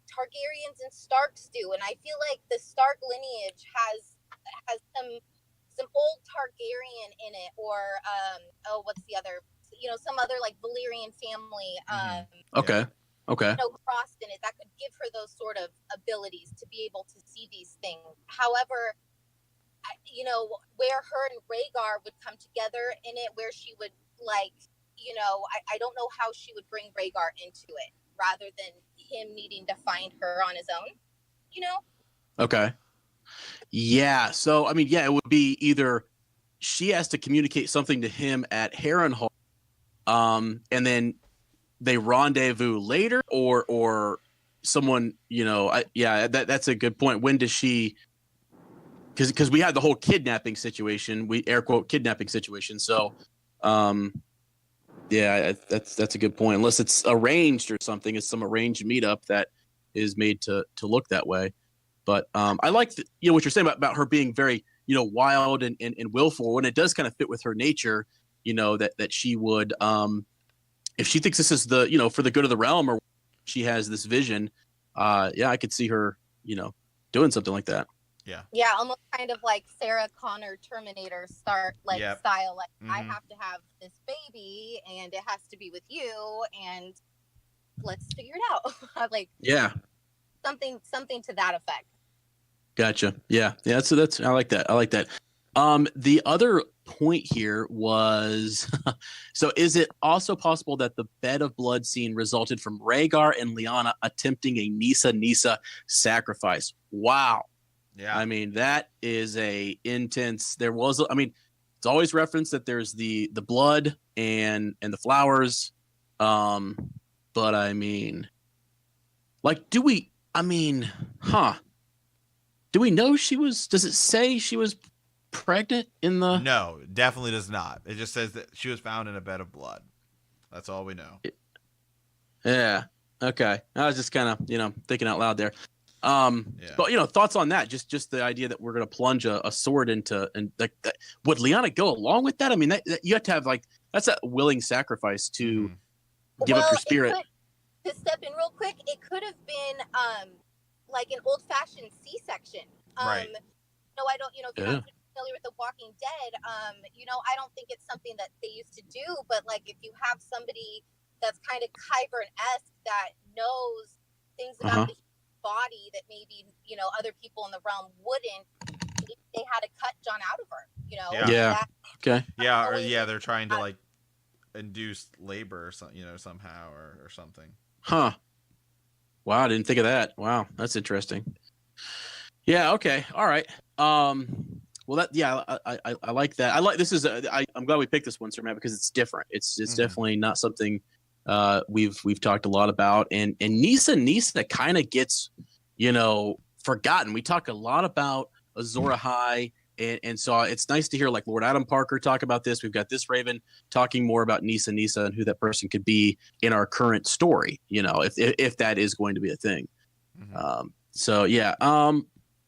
Targaryens and Starks do. And I feel like the Stark lineage has some old Targaryen in it, or what's the other, some other like Valyrian family crossed in it that could give her those sort of abilities to be able to see these things. However, where her and Rhaegar would come together in it, where she would I don't know how she would bring Rhaegar into it rather than him needing to find her on his own, Okay. Yeah. So, I mean, it would be either she has to communicate something to him at Harrenhal, and then they rendezvous later, or someone, that's a good point. When does she, because we had the whole kidnapping situation, we air quote kidnapping situation. So, that's a good point. Unless it's arranged or something, it's some arranged meetup that is made to look that way. But I like what you're saying about her being very wild and willful, and it does kind of fit with her nature. That she would, if she thinks this is the for the good of the realm, or she has this vision, I could see her doing something like that. Yeah, almost kind of like Sarah Connor Terminator style. Like I have to have this baby, and it has to be with you, and let's figure it out. Something to that effect. Gotcha. Yeah. That's I like that. The other point here was, so is it also possible that the bed of blood scene resulted from Rhaegar and Lyanna attempting a Nissa sacrifice? Wow. Yeah. I mean, that is a intense. It's always referenced that there's the blood and the flowers. But I mean, like, do we know does it say she was pregnant in the? No, definitely does not. It just says that she was found in a bed of blood. That's all we know. Yeah. Okay. I was just kind of, thinking out loud there. But thoughts on that? Just the idea that we're going to plunge a sword into, and like that, would Lyanna go along with that? I mean, that you have to have that's a willing sacrifice to give up your spirit. To step in real quick, it could have been like an old-fashioned C-section. Right. I don't, if you're not familiar with The Walking Dead, I don't think it's something that they used to do, but like if you have somebody that's kind of Qyburn-esque that knows things about the body that maybe, other people in the realm wouldn't, they had to cut Jon out of her, Yeah. Okay. Yeah, they're trying to like induce labor or something, somehow or something. Huh. Wow, I didn't think of that. Wow, that's interesting. Yeah. Okay. All right. Well, I like that. I'm glad we picked this one, Sir Matt, because it's different. It's definitely not something we've talked a lot about, and Nissa kind of gets forgotten. We talk a lot about Azor Ahai, and so it's nice to hear like Lord Adam Parker talk about this. We've got this Raven talking more about Nissa and who that person could be in our current story. If that is going to be a thing.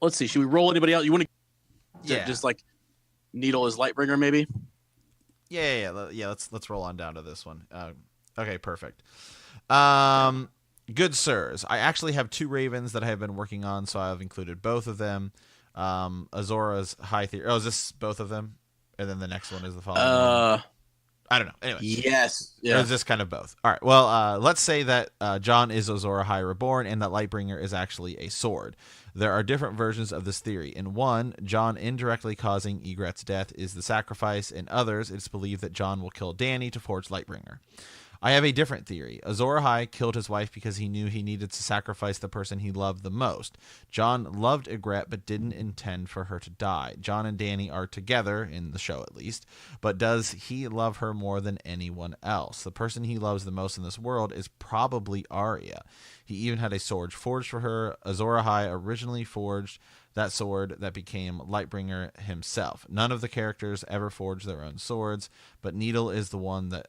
Let's see. Should we roll anybody out? You want to just like needle as Lightbringer maybe? Yeah. Let's roll on down to this one. Okay, perfect. Good sirs, I actually have two Ravens that I have been working on, so I've included both of them. Azor Ahai theory. Oh, is this both of them? And then the next one is the following one? I don't know. Anyway. Yes. Or Yeah. is this kind of both? All right. Well, let's say that Jon is Azor Ahai reborn and that Lightbringer is actually a sword. There are different versions of this theory. In one, Jon indirectly causing Ygritte's death is the sacrifice. In others, it's believed that Jon will kill Dany to forge Lightbringer. I have a different theory. Azor Ahai killed his wife because he knew he needed to sacrifice the person he loved the most. Jon loved Ygritte but didn't intend for her to die. Jon and Dany are together, in the show at least, but does he love her more than anyone else? The person he loves the most in this world is probably Arya. He even had a sword forged for her. Azor Ahai originally forged that sword that became Lightbringer himself. None of the characters ever forged their own swords, but Needle is the one that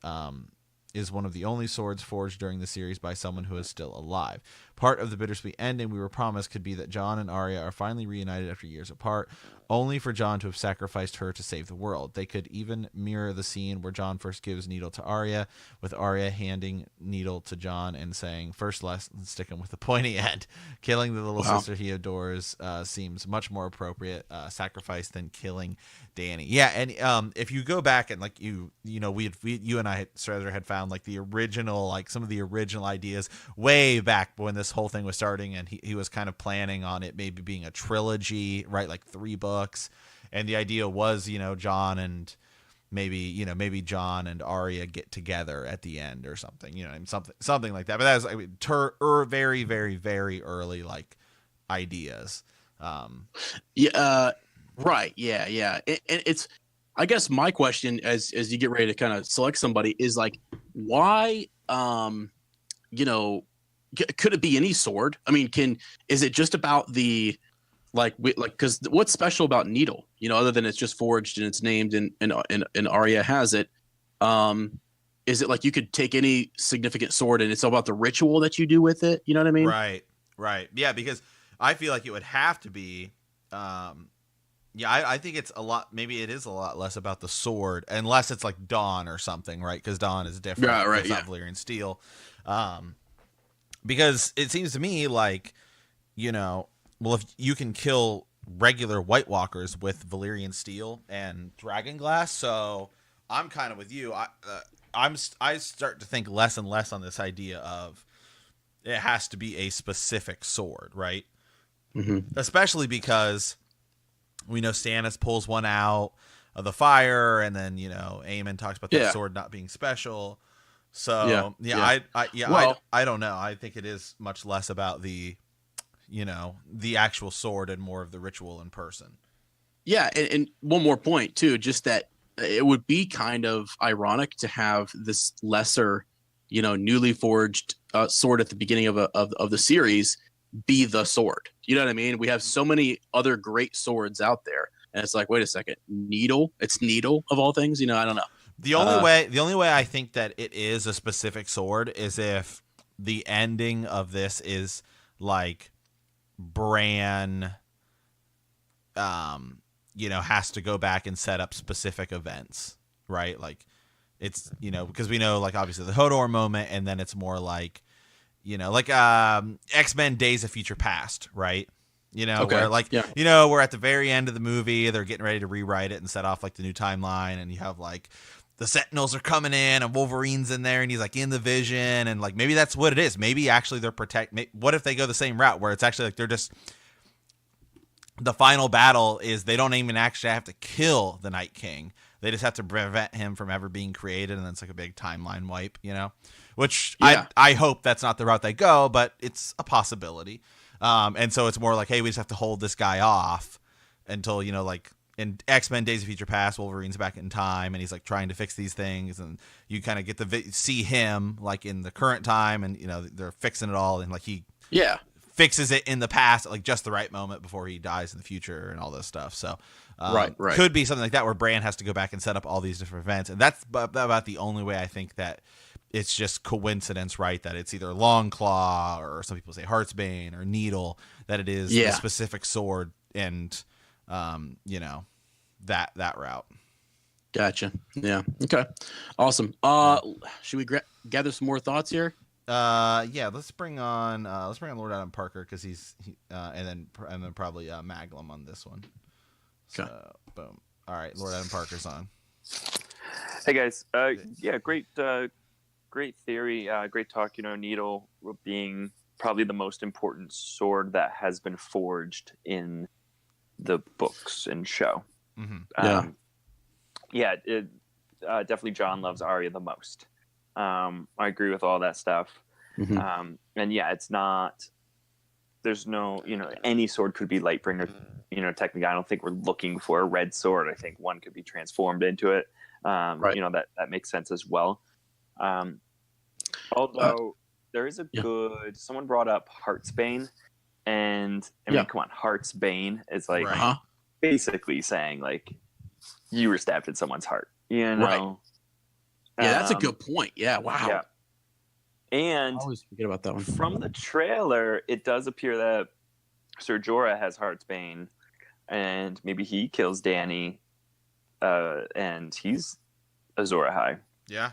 is one of the only swords forged during the series by someone who is still alive. Part of the bittersweet ending we were promised could be that Jon and Arya are finally reunited after years apart, only for Jon to have sacrificed her to save the world. They could even mirror the scene where Jon first gives Needle to Arya, with Arya handing Needle to Jon and saying, "First lesson, stick him with the pointy end." Killing the little sister he adores seems much more appropriate sacrifice than killing Dany. Yeah, and if you go back and like you and I had found like the original, like some of the original ideas way back when this whole thing was starting, and he was kind of planning on it maybe being a trilogy, right? Like 3 books, and the idea was Jon and maybe Jon and Arya get together at the end or something, something like that. But that was very, very, very early like ideas. Right. Yeah. And it's, I guess my question as you get ready to kind of select somebody is like, why, could it be any sword? I mean, is it just about the, because what's special about Needle, other than it's just forged and it's named and Arya has it, is it like you could take any significant sword and it's all about the ritual that you do with it? You know what I mean? Right. Yeah. Because I feel like it would have to be, I think it's maybe it is a lot less about the sword, unless it's like Dawn or something, right? Because Dawn is different. Yeah, right. It's not Valyrian steel. Because it seems to me like, well, if you can kill regular White Walkers with Valyrian steel and dragon glass, so I'm kind of with you. I start to think less and less on this idea of it has to be a specific sword, right? Mm-hmm. Especially because we know Stannis pulls one out of the fire, and then Aemon talks about that sword not being special. So I don't know. I think it is much less about the actual sword and more of the ritual in person. Yeah, and one more point too, just that it would be kind of ironic to have this lesser, newly forged sword at the beginning of the series be the sword. You know what I mean? We have so many other great swords out there, and it's like, wait a second, Needle? It's Needle of all things? I don't know. The only way I think that it is a specific sword is if the ending of this is like Bran has to go back and set up specific events, right? Like it's because we know like obviously the Hodor moment, and then it's more like X-Men Days of Future Past, right? Where like we're at the very end of the movie, they're getting ready to rewrite it and set off like the new timeline, and you have like the Sentinels are coming in and Wolverine's in there and he's like in the vision, and like maybe that's what it is. Maybe actually they're what if they go the same route where it's actually like they're just, the final battle is they don't even actually have to kill the Night King. They just have to prevent him from ever being created, and then it's like a big timeline wipe, which I hope that's not the route they go, but it's a possibility. And so it's more like, hey, we just have to hold this guy off until, like in X-Men Days of Future Past, Wolverine's back in time and he's like trying to fix these things, and you kind of get to see him like in the current time, and they're fixing it all, and like he fixes it in the past at like just the right moment before he dies in the future and all this stuff. So right. Could be something like that where Bran has to go back and set up all these different events, and that's about the only way I think that it's just coincidence, right? That it's either Longclaw or some people say Heartsbane or Needle, that it is a specific sword, and that route. Gotcha. Yeah. Okay. Awesome. Should we gather some more thoughts here? Let's bring on Lord Adam Parker, because and then probably Maglum on this one. So, okay. Boom. All right, Lord Adam Parker's on. Hey guys, yeah, great theory, great talk. Needle being probably the most important sword that has been forged in the books and show. Mm-hmm. Definitely John loves Arya the most. I agree with all that stuff. Mm-hmm. And yeah, it's not. There's no, any sword could be Lightbringer. Technically, I don't think we're looking for a red sword. I think one could be transformed into it. Right. That makes sense as well. Although there is a good. Someone brought up Heartsbane, and I mean, come on, Heartsbane is like basically saying like you were stabbed in someone's heart. Right. Yeah, that's a good point. Yeah. Wow. Yeah. And I always forget about that one. From the trailer, it does appear that Ser Jorah has Heartsbane, and maybe he kills Dany, and he's Azor Ahai. Yeah,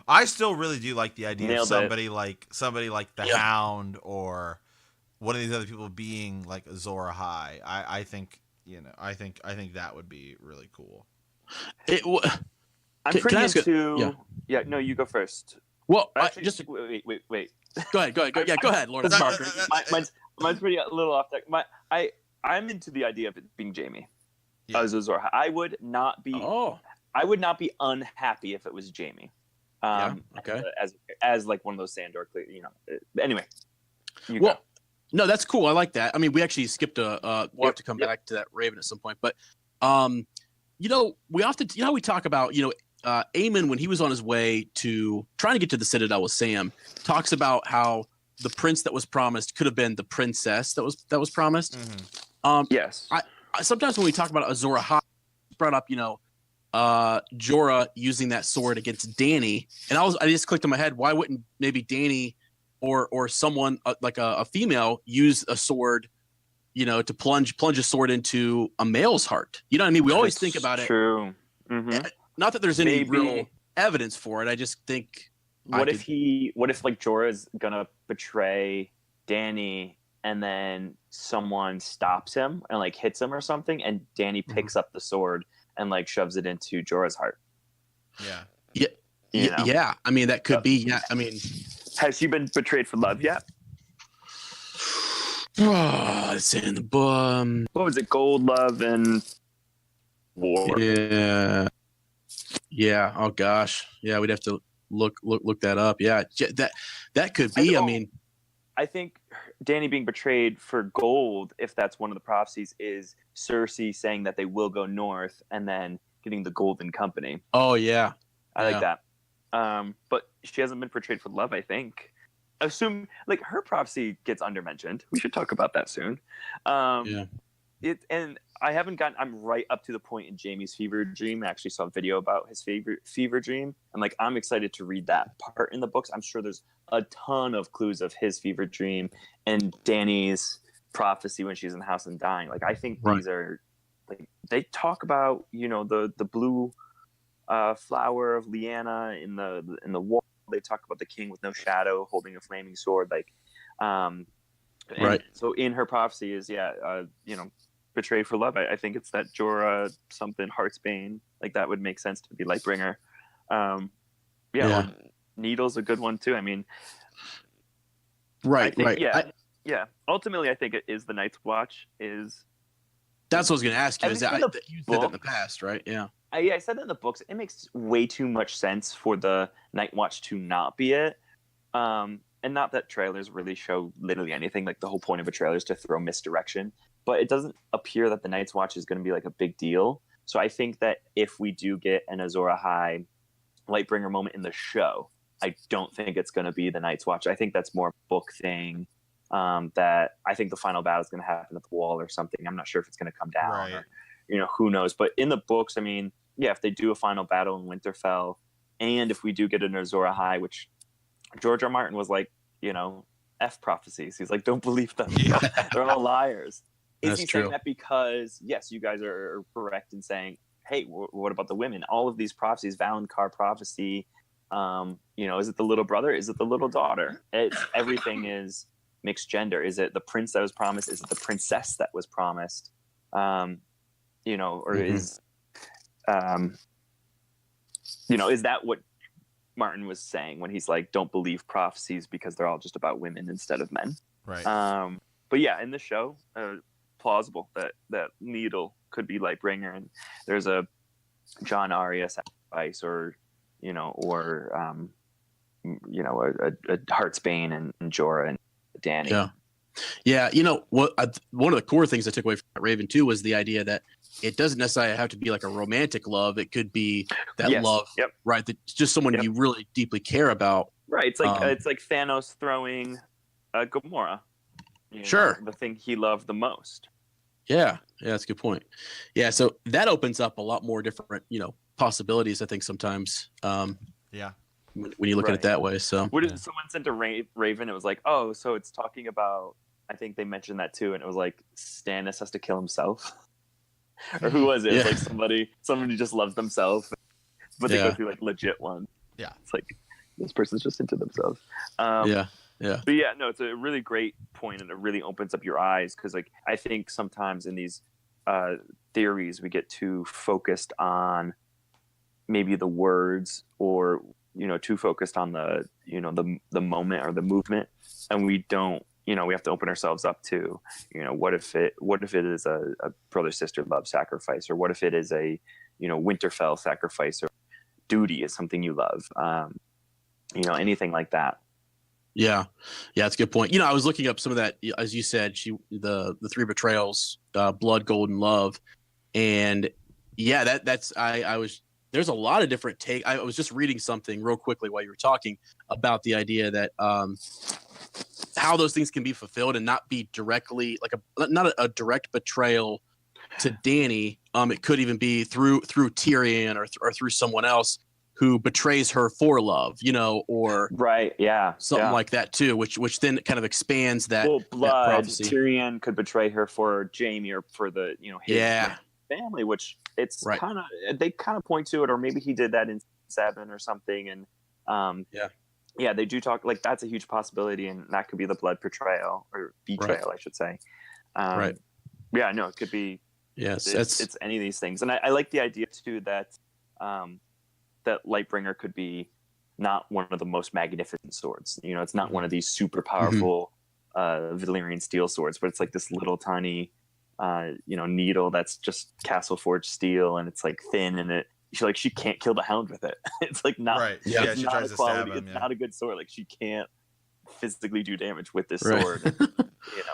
I still really do like the idea Nailed of somebody like the Hound or one of these other people being like Azor Ahai. I think I think that would be really cool. I'm pretty into. Yeah, no, you go first. Well, actually, wait. Go ahead. Yeah, go ahead, Lord. Mine's pretty a little off deck. I'm into the idea of it being Jaime as Azor Ahai. I would not be. I would not be unhappy if it was Jaime. Okay. As like one of those Sandor, Anyway. No, that's cool. I like that. I mean, we actually skipped we'll have to come back to that Raven at some point, but we often, how we talk about, Aemon, when he was on his way to trying to get to the Citadel with Sam, talks about how the prince that was promised could have been the princess that was promised. Mm-hmm. Yes. I sometimes when we talk about Azor Ahai, brought up, Jorah using that sword against Dany, and I just clicked in my head, why wouldn't maybe Dany or someone like a female use a sword, to plunge a sword into a male's heart? You know what I mean? We always think about it. True. Mm-hmm. Not that there's any real evidence for it. I just think. What if like Jorah's gonna betray Dany and then someone stops him and like hits him or something, and Dany picks up the sword and like shoves it into Jorah's heart? Yeah. Yeah. I mean, that could be. Yeah. I mean, has she been betrayed for love yet? It's in the book. What was it? Gold, love, and war. Yeah. Oh gosh. Yeah, we'd have to look that up. Yeah. That could be. I think Dany being betrayed for gold, if that's one of the prophecies, is Cersei saying that they will go north and then getting the Golden Company. Oh yeah. I like that. But she hasn't been portrayed for love, I think. Assume like her prophecy gets undermentioned. We should talk about that soon. And I haven't gotten. I'm right up to the point in Jaime's fever dream. I actually saw a video about his fever dream, and like I'm excited to read that part in the books. I'm sure there's a ton of clues of his fever dream and Dany's prophecy when she's in the house and dying. Like I think these are like they talk about the blue flower of Lyanna in the wall. They talk about the king with no shadow holding a flaming sword. Like, so in her prophecy is betrayed for love. I think it's that Jorah something Heartsbane. Like that would make sense to be Lightbringer. Needle's a good one too. I mean, Yeah. Ultimately, I think it is the Night's Watch. That's what I was going to ask you. Is that you said that in the past, right? Yeah. I said that in the books. It makes way too much sense for the Night Watch to not be it. And not that trailers really show literally anything. Like the whole point of a trailer is to throw misdirection. But it doesn't appear that the Night's Watch is going to be like a big deal. So I think that if we do get an Azor Ahai Lightbringer moment in the show, I don't think it's going to be the Night's Watch. I think that's more a book thing. That I think the final battle is going to happen at the wall or something. I'm not sure if it's going to come down or, who knows. But in the books, I mean, if they do a final battle in Winterfell, and if we do get an Azor Ahai, which George R. Martin was like, F prophecies. He's like, don't believe them. They're all liars. Is he saying that because, yes, you guys are correct in saying, hey, what about the women? All of these prophecies, Valonqar prophecy, is it the little brother? Is it the little daughter? Everything is mixed gender. Is it the prince that was promised? Is it the princess that was promised? Or is is that what Martin was saying when he's like, don't believe prophecies because they're all just about women instead of men? Right. But yeah, in the show, plausible that Needle could be Lightbringer, and there's a John Arya sacrifice, or a Heartsbane and Jorah and Danny. Yeah. What? One of the core things I took away from Raven too was the idea that it doesn't necessarily have to be like a romantic love. It could be that love, right? That's just someone you really deeply care about. Right. It's like Thanos throwing Gamora. The thing he loved the most. Yeah, that's a good point. Yeah, so that opens up a lot more different, possibilities, I think, sometimes. When you look at it that way. So someone sent a Raven, it was like, oh, so it's talking about, I think they mentioned that too, and it was like Stannis has to kill himself. Or who was it? It's like somebody just loves themselves, but they go through like legit one. Yeah. It's like this person's just into themselves. Yeah. But yeah, no, it's a really great point, and it really opens up your eyes, because like I think sometimes in these theories we get too focused on maybe the words, or too focused on the the moment or the movement, and we don't we have to open ourselves up to what if it is a brother sister love sacrifice, or what if it is a Winterfell sacrifice, or duty is something you love, anything like that. Yeah, that's a good point. I was looking up some of that, as you said, the three betrayals, blood, gold, and love, and that's I was. There's a lot of different take. I was just reading something real quickly while you were talking about the idea that how those things can be fulfilled and not be directly not a direct betrayal to Dany. It could even be through Tyrion or through someone else who betrays her for love, or something like that too, which then kind of expands that. Well, blood. That prophecy. Tyrion could betray her for Jaime, or for the his family, which it's kind of, they kind of point to it, or maybe he did that in 7 or something, and they do talk, like that's a huge possibility, and that could be the blood portrayal, or betrayal, I should say. It could be. Yes, it's any of these things, and I like the idea too that that Lightbringer could be not one of the most magnificent swords. It's not one of these super powerful Valyrian steel swords, but it's like this little tiny needle that's just castle forged steel, and it's like thin, and she can't kill the hound with it. It's like not right. It's she not tries a to quality. stab him, It's not a good sword. Like she can't physically do damage with this sword. And,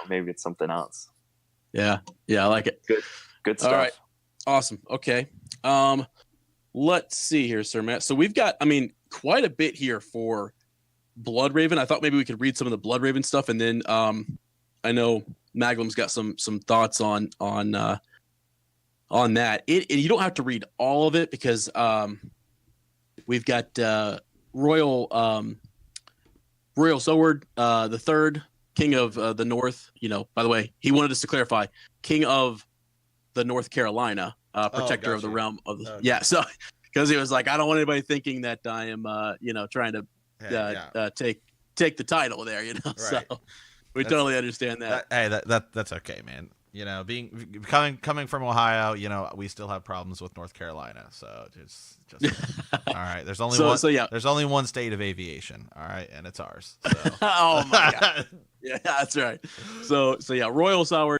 maybe it's something else. Yeah, I like it. Good stuff. All right, awesome. Okay, let's see here, Sir Matt. So we've got, quite a bit here for Bloodraven. I thought maybe we could read some of the Bloodraven stuff, and then I know Maglum's got some thoughts on that. And you don't have to read all of it, because we've got Royal Selward the Third, King of the North. By the way, he wanted us to clarify, King of the North Carolina, protector of the realm of the so. Because he was like, I don't want anybody thinking that I am, trying to take the title there, Right. So we totally understand that. That's okay, man. Coming from Ohio, we still have problems with North Carolina. So just all right. There's only one. There's only one state of aviation. All right, and it's ours. So. Oh my god. Yeah, that's right. So Royal Sour.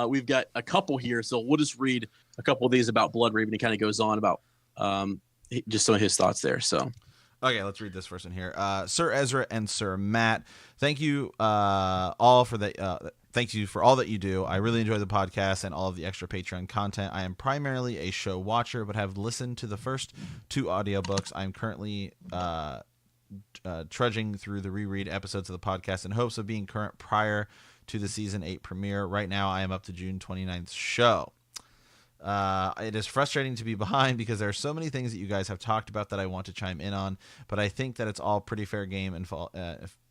We've got a couple here, so we'll just read a couple of these about Bloodraven. He kind of goes on about just some of his thoughts there. So okay, let's read this first one here. Sir Ezra and Sir Matt, thank you all for the thank you for all that you do. I really enjoy the podcast and all of the extra Patreon content. I am primarily a show watcher, but have listened to the first 2 audiobooks. I'm currently trudging through the reread episodes of the podcast in hopes of being current prior to the season 8 premiere. Right now, I am up to June 29th show. It is frustrating to be behind because there are so many things that you guys have talked about that I want to chime in on, but I think that it's all pretty fair game and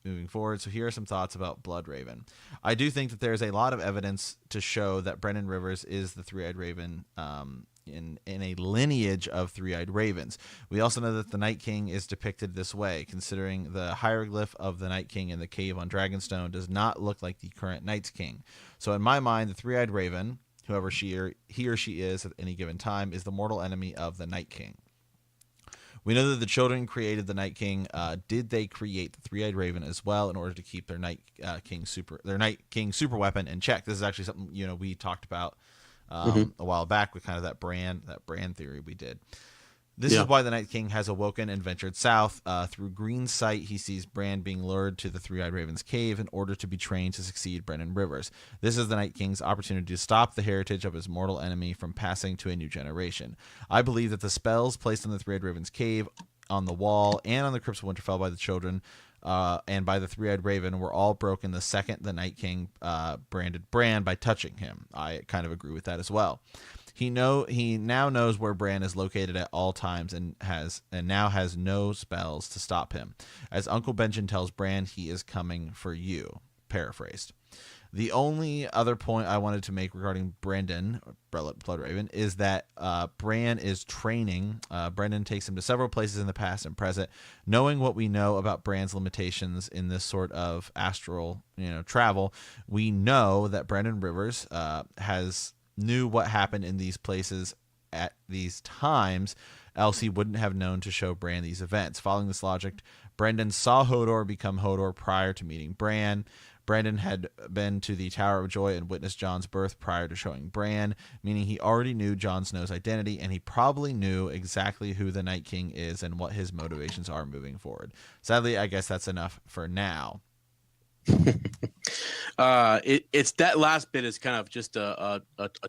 moving forward. So here are some thoughts about Bloodraven. I do think that there's a lot of evidence to show that Brennan Rivers is the three-eyed raven in a lineage of three-eyed ravens. We also know that the Night King is depicted this way, considering the hieroglyph of the Night King in the cave on Dragonstone does not look like the current Night King. So in my mind, the three-eyed raven, whoever he or she is at any given time, is the mortal enemy of the Night King. We know that the children created the Night King. Did they create the three-eyed raven as well in order to keep their Night King super weapon in check? This is actually something we talked about a while back with kind of that brand theory we did. This is why the Night King has awoken and ventured south. Through Green Sight, he sees Bran being lured to the Three-Eyed Raven's cave in order to be trained to succeed Brennan Rivers. This is the Night King's opportunity to stop the heritage of his mortal enemy from passing to a new generation. I believe that the spells placed on the Three-Eyed Raven's cave, on the wall, and on the Crypts of Winterfell by the children and by the Three-Eyed Raven were all broken the second the Night King branded Bran by touching him. I kind of agree with that as well. He now knows where Bran is located at all times and now has no spells to stop him. As Uncle Benjen tells Bran, he is coming for you. Paraphrased. The only other point I wanted to make regarding Brendan, Bloodraven, is that Bran is training. Brendan takes him to several places in the past and present. Knowing what we know about Bran's limitations in this sort of astral, travel, we know that Brendan Rivers knew what happened in these places at these times, else he wouldn't have known to show Bran these events. Following this logic, Brendan saw Hodor become Hodor prior to meeting Bran. Brandon had been to the Tower of Joy and witnessed Jon's birth prior to showing Bran, meaning he already knew Jon Snow's identity, and he probably knew exactly who the Night King is and what his motivations are moving forward. Sadly, I guess that's enough for now. It's that last bit is kind of just a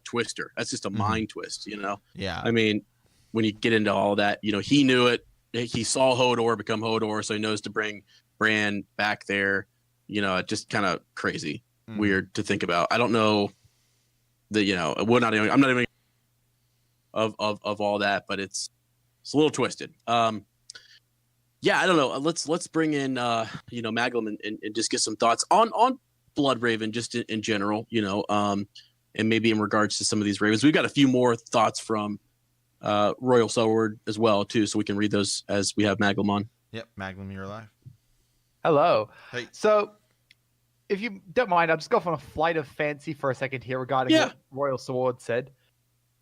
twister. That's just a mind twist, Yeah. I mean, when you get into all that, he knew it. He saw Hodor become Hodor, so he knows to bring Bran back there. Just kind of crazy, weird to think about. I don't know that I'm not even of all that, but it's a little twisted. Yeah, I don't know. Let's bring in Maglum and just get some thoughts on Bloodraven just in general, and maybe in regards to some of these ravens. We've got a few more thoughts from Royal Selward as well too, so we can read those as we have Maglum on. Yep, Maglum, you're alive. Hello. Hey. So, if you don't mind, I'll just go off on a flight of fancy for a second here regarding what Royal Sword said.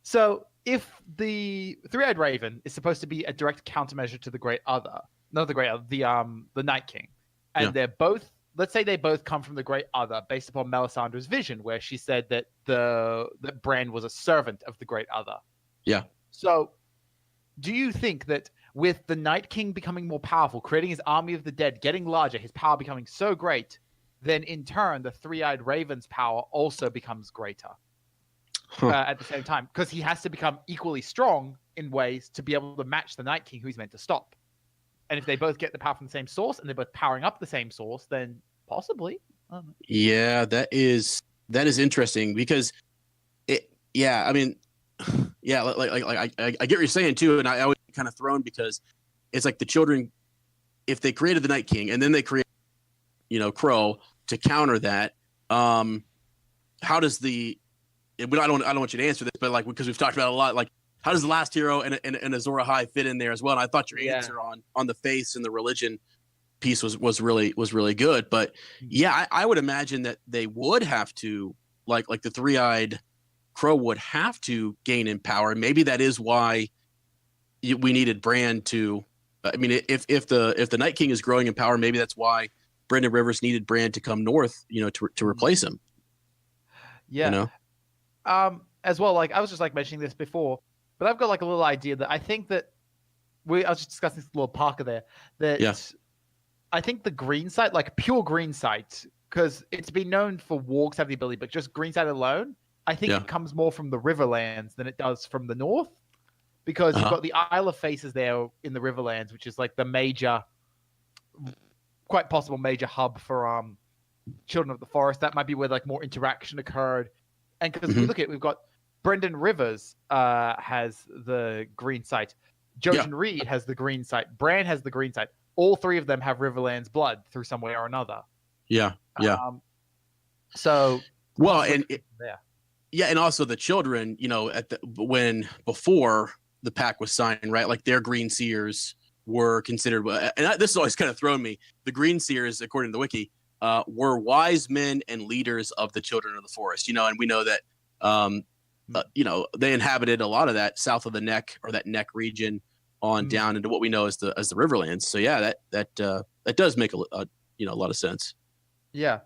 So, if the Three-Eyed Raven is supposed to be a direct countermeasure to the Great Other, not the Great Other, the Night King, and they're both, let's say they both come from the Great Other based upon Melisandre's vision, where she said that that Bran was a servant of the Great Other. Yeah. So, do you think that with the Night King becoming more powerful, creating his army of the dead, getting larger, his power becoming so great, then in turn the Three-Eyed Raven's power also becomes greater at the same time? Because he has to become equally strong in ways to be able to match the Night King who he's meant to stop. And if they both get the power from the same source and they're both powering up the same source, then possibly. I don't know. Yeah, that is interesting because I mean, like I get what you're saying too, and I always kind of thrown because it's like the children, if they created the Night King and then they create, Crow to counter that, how does I don't want you to answer this, but because we've talked about it a lot, how does the last hero and Azor Ahai fit in there as well? And I thought your answer on the faith and the religion piece was really good, but I would imagine that they would have to like the Three-Eyed Crow would have to gain in power. Maybe that is why we needed Bran to. I mean, if the Night King is growing in power, maybe that's why Brendan Rivers needed Bran to come north, to replace him. Yeah. As well, I was just mentioning this before, but I've got a little idea that I think that I was just discussing this little Parker there. That I think the green site, pure green site, because it's been known for wargs have the ability, but just green site alone, I think it comes more from the Riverlands than it does from the north, because you've got the Isle of Faces there in the Riverlands, which is the major, quite possible major hub for Children of the Forest. That might be where more interaction occurred, and because we look at it, we've got Brendan Rivers has the green site, Jojen Reed has the green site, Bran has the green site. All three of them have Riverlands blood through some way or another. Yeah. So well, and and also the children, before the pact was signed, right? Their green seers were considered, and this has always kind of thrown me. The green seers, according to the wiki, were wise men and leaders of the Children of the Forest. And we know that they inhabited a lot of that south of the Neck, or that Neck region, on down into what we know as the Riverlands. So yeah, that does make a lot of sense. Yeah.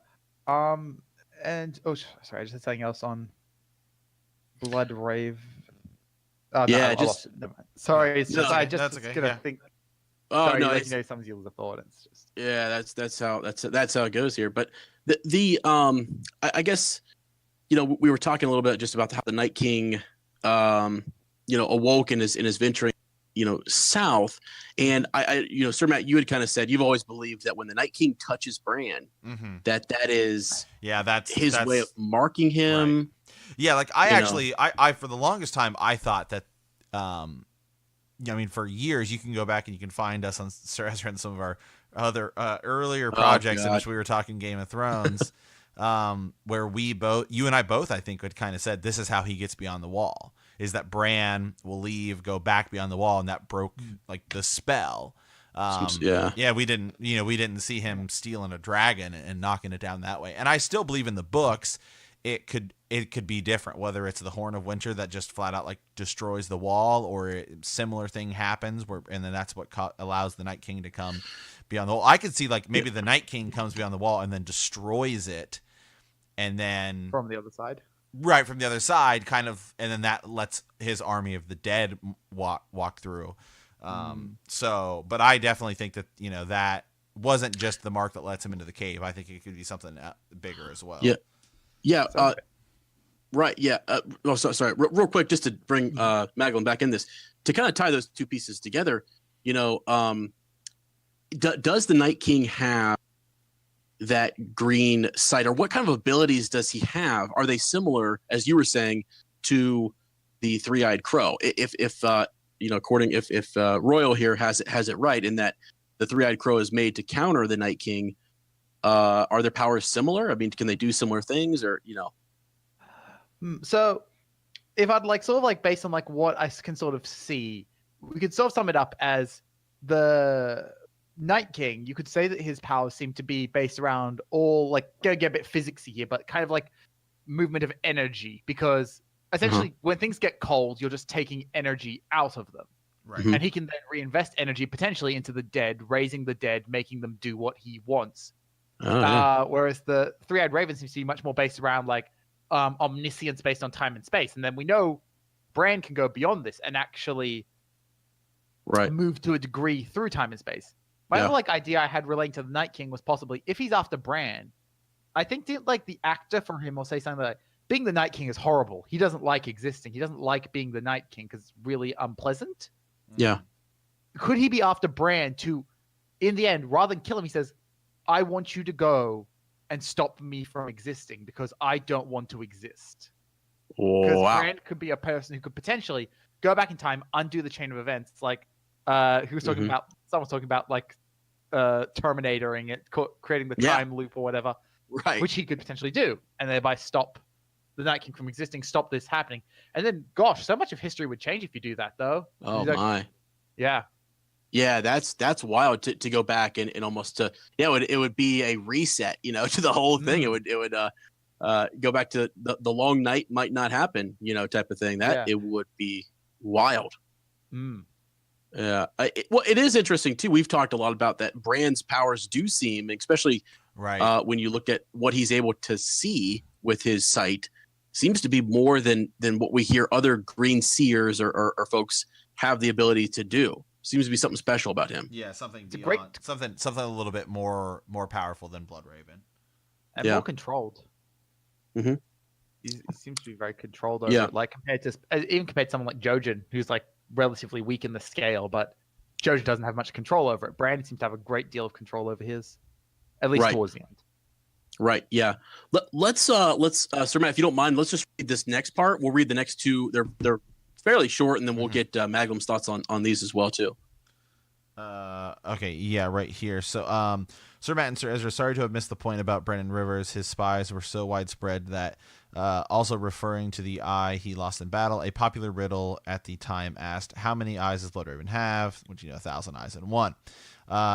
And sorry, I just had something else on Blood Rave. Oh, Yeah, I lost it. Never mind. Sorry, it's just I just that's was okay, gonna yeah. think. Oh Sorry, no, like, some of you thought it's just. yeah, that's how it goes here. But I guess we were talking a little bit just about how the Night King awoke in his venturing south, and I Sir Matt, you had kind of said you've always believed that when the Night King touches Bran, that is that's his way of marking him. Right. Yeah, like I for the longest time I thought that for years you can go back and you can find us on Sir Ezra and some of our other earlier projects in which we were talking Game of Thrones, where you and I both, I think, had kind of said this is how he gets beyond the wall, is that Bran will leave, go back beyond the wall, and that broke like the spell. We didn't see him stealing a dragon and knocking it down that way. And I still believe in the books it could be different, whether it's the Horn of Winter that just flat out like destroys the wall, or a similar thing happens and then that's what allows the Night King to come beyond the wall. I could see like maybe the Night King comes beyond the wall and then destroys it, and then From the other side, right, from the other side, kind of, and then that lets his army of the dead walk through. But I definitely think that that wasn't just the mark that lets him into the cave. I think it could be something bigger as well. Yeah. Right. Yeah. Sorry. Real quick, just to bring Maglin back in this, to kind of tie those two pieces together. Does the Night King have that green sight, or what kind of abilities does he have? Are they similar, as you were saying, to the three-eyed crow? If Royal here has it right in that the three-eyed crow is made to counter the Night King, are their powers similar? I mean, can they do similar things, or So, if I'd based on what I can sort of see, we could sort of sum it up as the Night King. You could say that his powers seem to be based around all gonna get a bit physicsy here, but kind of like movement of energy, because essentially when things get cold, you're just taking energy out of them. Right. And he can then reinvest energy potentially into the dead, raising the dead, making them do what he wants. Whereas the three-eyed raven seems to be much more based around omniscience based on time and space. And then we know Bran can go beyond this and actually move to a degree through time and space. My other idea I had relating to the Night King was possibly, if he's after Bran, I think the actor for him will say something like, being the Night King is horrible. He doesn't like existing. He doesn't like being the Night King because it's really unpleasant. Yeah. Could he be after Bran to, in the end, rather than kill him, he says, I want you to go and stop me from existing because I don't want to exist. Because Bran could be a person who could potentially go back in time, undo the chain of events. Someone was talking about Terminatoring it, creating the time loop or whatever, which he could potentially do, and thereby stop the Night King from existing, stop this happening. And then, gosh, so much of history would change if you do that, though. Oh my. Yeah. Yeah, that's wild to go back and almost it would be a reset, to the whole thing. It would go back to the long night might not happen, type of thing. It would be wild. Yeah. It is interesting too. We've talked a lot about that. Bran's powers do seem, especially when you look at what he's able to see with his sight, seems to be more than what we hear other green seers or folks have the ability to do. Seems to be something special about him. Yeah, something beyond, something a little bit more powerful than Blood Raven, and more controlled. Mm-hmm. He seems to be very controlled over it, compared to someone like Jojen, who's relatively weak in the scale, but Jojen doesn't have much control over it. Brandon seems to have a great deal of control over his, at least towards the end. Right. Yeah. Let's Sir Matt, if you don't mind, let's just read this next part. We'll read the next two. They're fairly short, and then we'll get Magnum's thoughts on these as well too. Okay, yeah, right here. So, Sir Matt and Sir Ezra, sorry to have missed the point about Brennan Rivers. His spies were so widespread that, also referring to the eye he lost in battle, a popular riddle at the time asked, how many eyes does Blood Raven have? Which, 1,000 eyes in one.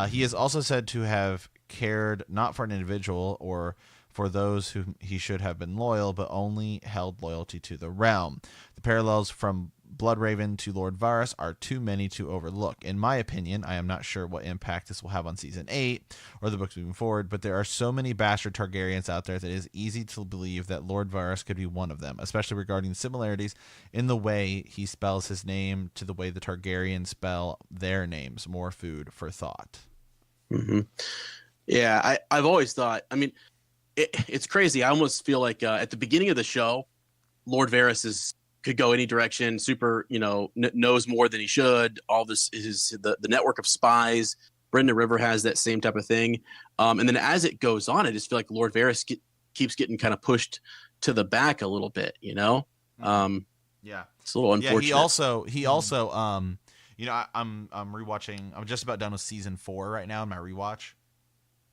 He is also said to have cared not for an individual or for those whom he should have been loyal, but only held loyalty to the realm. The parallels from Bloodraven to Lord Varys are too many to overlook. In my opinion, I am not sure what impact this will have on Season 8 or the books moving forward, but there are so many bastard Targaryens out there that it is easy to believe that Lord Varys could be one of them, especially regarding similarities in the way he spells his name to the way the Targaryens spell their names. More food for thought. Mm-hmm. Yeah, I've always thought, I mean, it's crazy. I almost feel like at the beginning of the show, Lord Varys could go any direction, super, knows more than he should. All this is the network of spies. Brendan River has that same type of thing. And then as it goes on, I just feel like Lord Varys keeps getting kind of pushed to the back a little bit, Yeah. It's a little unfortunate. Yeah, he also I'm rewatching. I'm just about done with season 4 right now in my rewatch.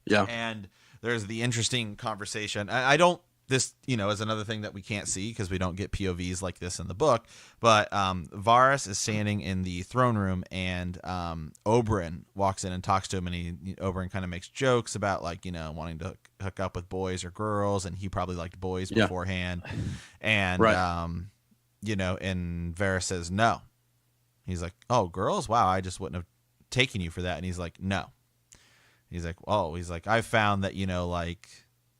Yeah. And there's the interesting conversation. I don't, this, is another thing that we can't see because we don't get POVs like this in the book. But Varys is standing in the throne room, and Oberyn walks in and talks to him, and Oberyn kind of makes jokes about wanting to hook up with boys or girls, and he probably liked boys beforehand. And and Varys says no. He's like, "Oh, girls? Wow, I just wouldn't have taken you for that." And he's like, "No." He's like, "Oh," he's like, "I've found that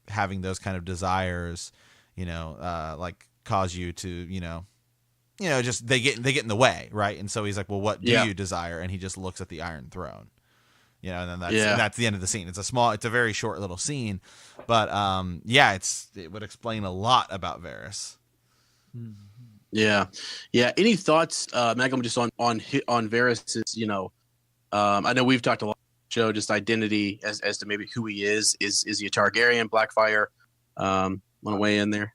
having those kind of desires, cause you to, just they get in the way, right?" And so he's like, "Well, what do you desire?" And he just looks at the Iron Throne, and then that's the end of the scene. It's a very short little scene, but it would explain a lot about Varys. Yeah. Any thoughts, Malcolm, just on Varys? I know we've talked a lot. Show just identity as to maybe who he is. Is he a Targaryen, Blackfire? Want to weigh in there?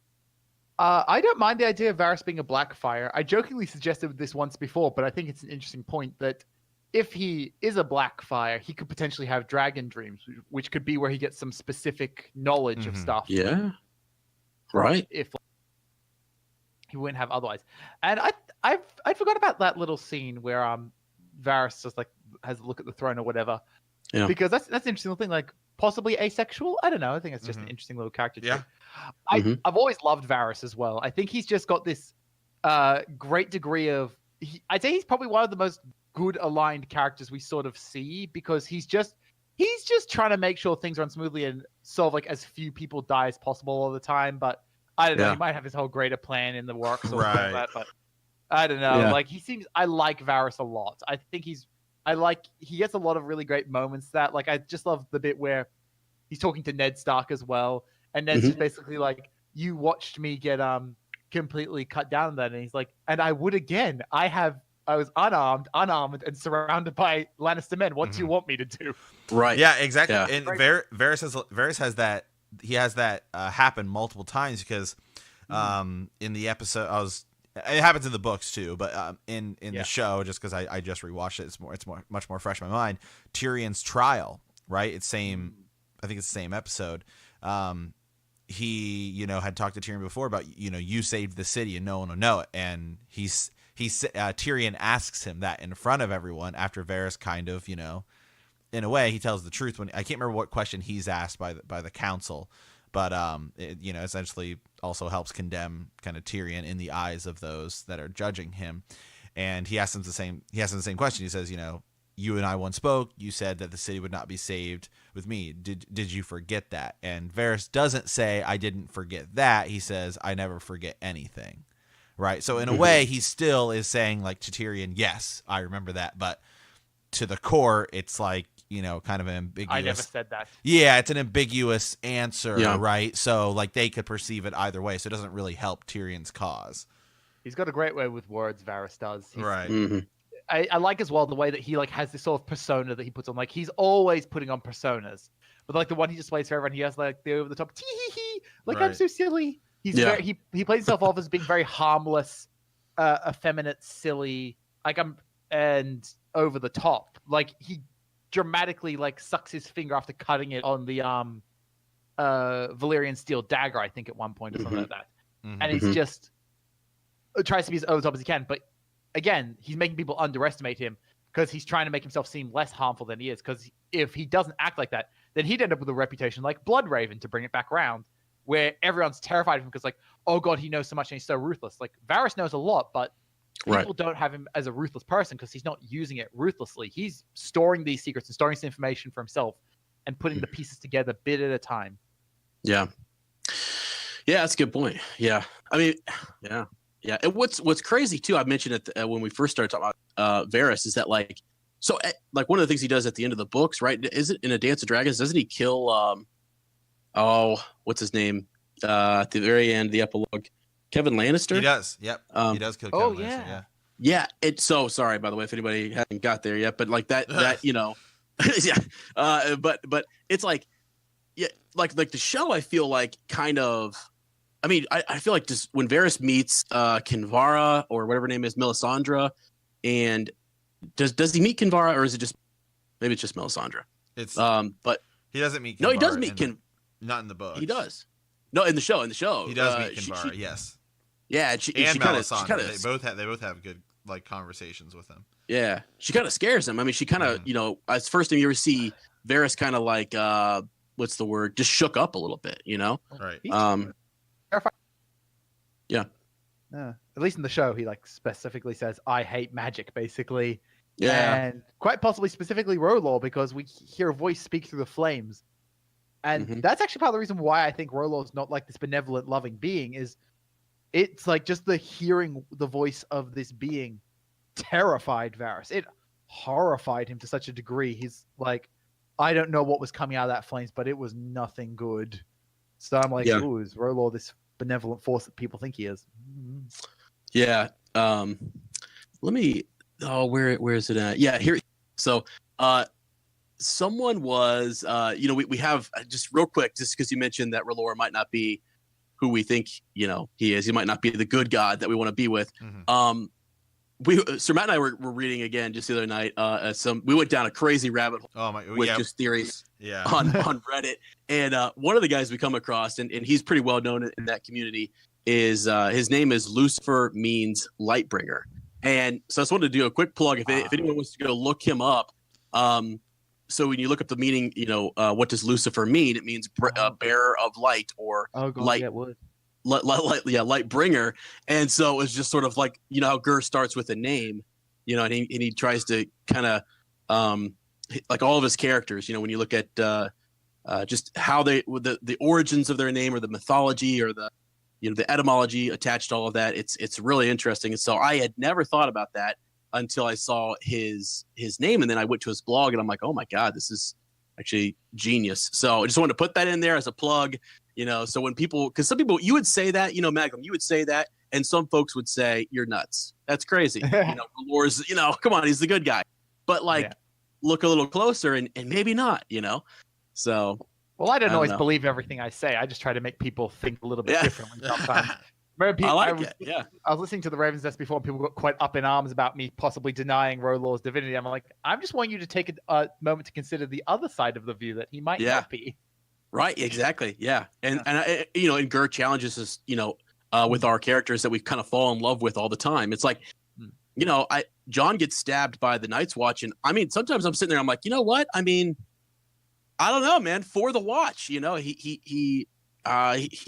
I don't mind the idea of Varys being a Blackfire. I jokingly suggested this once before, but I think it's an interesting point that if he is a Blackfire, he could potentially have dragon dreams, which could be where he gets some specific knowledge of stuff. Yeah, right. If he wouldn't have otherwise. And I forgot about that little scene where Varys just has a look at the throne or whatever. Yeah. Because that's an interesting little thing, possibly asexual. I don't know. I think it's just an interesting little character trait. Yeah. I've always loved Varys as well. I think he's just got this great degree of. I'd say he's probably one of the most good aligned characters we sort of see, because he's just trying to make sure things run smoothly and sort of as few people die as possible all the time. But I don't know. He might have his whole greater plan in the works or something like that. But I don't know. Yeah. I like Varys a lot. I think he gets a lot of really great moments that, I just love the bit where he's talking to Ned Stark as well. And Ned's just basically you watched me get completely cut down then. And he's like, and I would again. I was unarmed, and surrounded by Lannister men. What do you want me to do? Right. Yeah, exactly. Yeah. And Varys has that. He has that happen multiple times because in the episode, it happens in the books too, but in the show, just because I just rewatched it, it's much more fresh in my mind. Tyrion's trial, right? I think it's the same episode. He had talked to Tyrion before about you saved the city and no one will know it, and Tyrion asks him that in front of everyone after Varys kind of in a way he tells the truth when I can't remember what question he's asked by the council. But essentially also helps condemn kind of Tyrion in the eyes of those that are judging him. And he asks him the same question. He says, you and I once spoke. You said that the city would not be saved with me. Did you forget that? And Varys doesn't say, I didn't forget that. He says, I never forget anything. Right. So in a way, he still is saying to Tyrion, yes, I remember that. But to the core, it's kind of an ambiguous. I never said that. Yeah, it's an ambiguous answer, right? So they could perceive it either way. So it doesn't really help Tyrion's cause. He's got a great way with words, Varys does. Right. I like as well the way that he has this sort of persona that he puts on. He's always putting on personas. But the one he just plays for everyone, he has the over the top tee hee hee. Right. I'm so silly. He's he plays himself off as being very harmless, effeminate, silly, and over the top. He dramatically sucks his finger after cutting it on the Valyrian steel dagger, I think at one point or something like that. And he's just tries to be as over the top as he can, but again, he's making people underestimate him because he's trying to make himself seem less harmful than he is. Because if he doesn't act like that, then he'd end up with a reputation like Bloodraven, to bring it back around, where everyone's terrified of him because oh god, he knows so much and he's so ruthless. Varys knows a lot, but People don't have him as a ruthless person because he's not using it ruthlessly. He's storing these secrets and storing this information for himself and putting the pieces together bit at a time. Yeah. Yeah, that's a good point. Yeah. I mean, yeah. Yeah. And what's crazy too, I mentioned it when we first started talking about Varys, is that like one of the things he does at the end of the books, right? Is it in A Dance of Dragons? Doesn't he kill what's his name? At the very end, the epilogue, Kevin Lannister? He does. Yep. He does kill Kevin Lannister. Yeah. Yeah. It's so sorry, by the way, if anybody hasn't got there yet, but like that, you know, yeah. But it's like, yeah, like the show, I feel like kind of, I mean, I feel like just when Varys meets Kinvara or whatever her name is, Melisandre, and does he meet Kinvara, or is it just, maybe it's just Melisandre? It's but he doesn't meet Kinvara. No, he does meet not in the book. He does. No, in the show. He does meet Kinvara, yes. Yeah, and Melisandre. They both have good like conversations with him. Yeah, she kind of scares him. I mean, she kind of, you know, as first time you ever see Varys, kind of like what's the word? Just shook up a little bit, you know? Right. Yeah. At least in the show, he like specifically says, "I hate magic," basically. Yeah. And quite possibly specifically Rolor, because we hear a voice speak through the flames. And that's actually part of the reason why I think Rolor's not like this benevolent, loving being. Is it's like just the hearing the voice of this being terrified Varys. It horrified him to such a degree. He's like, I don't know what was coming out of that flames, but it was nothing good. So I'm like, ooh, is Rolor this benevolent force that people think he is? Yeah. Let me. Oh, where is it at? Yeah, here. So, someone was, you know, we have just real quick, just because you mentioned that Rolor might not be who we think, you know, he is. He might not be the good god that we want to be with. Sir Matt and I were reading again just the other night. We went down a crazy rabbit hole with just theories on Reddit. And one of the guys we come across, and he's pretty well known in that community, is his name is Lucifer Means Lightbringer. And so I just wanted to do a quick plug. If anyone wants to go look him up, so when you look up the meaning, you know, what does Lucifer mean? It means bearer of light, or light. Light bringer. And so it was just sort of like, you know, how Gur starts with a name, you know, and he tries to kind of like all of his characters, you know, when you look at just how the origins of their name, or the mythology, or the, you know, the etymology attached to all of that. It's really interesting. And so I had never thought about that until I saw his name, and then I went to his blog, and I'm like, oh my God, this is actually genius. So I just wanted to put that in there as a plug, you know, so when people, because some people, you would say that, you know, Magnum, you would say that, and some folks would say, you're nuts. That's crazy. You know, Rolor's, you know, come on, he's the good guy. But like, look a little closer, and maybe not, you know. So well, I don't always believe everything I say. I just try to make people think a little bit differently sometimes. I was listening to the Raven's Nest before, and people got quite up in arms about me possibly denying Rolor's divinity. I'm like, I'm just wanting you to take a moment to consider the other side of the view, that he might not be. Right, exactly. Yeah. And I, you know, and Gur challenges us, you know, with our characters that we kind of fall in love with all the time. It's like, you know, John gets stabbed by the Night's Watch, and I mean, sometimes I'm sitting there, I'm like, you know what? I mean, I don't know, man. For the Watch, you know, he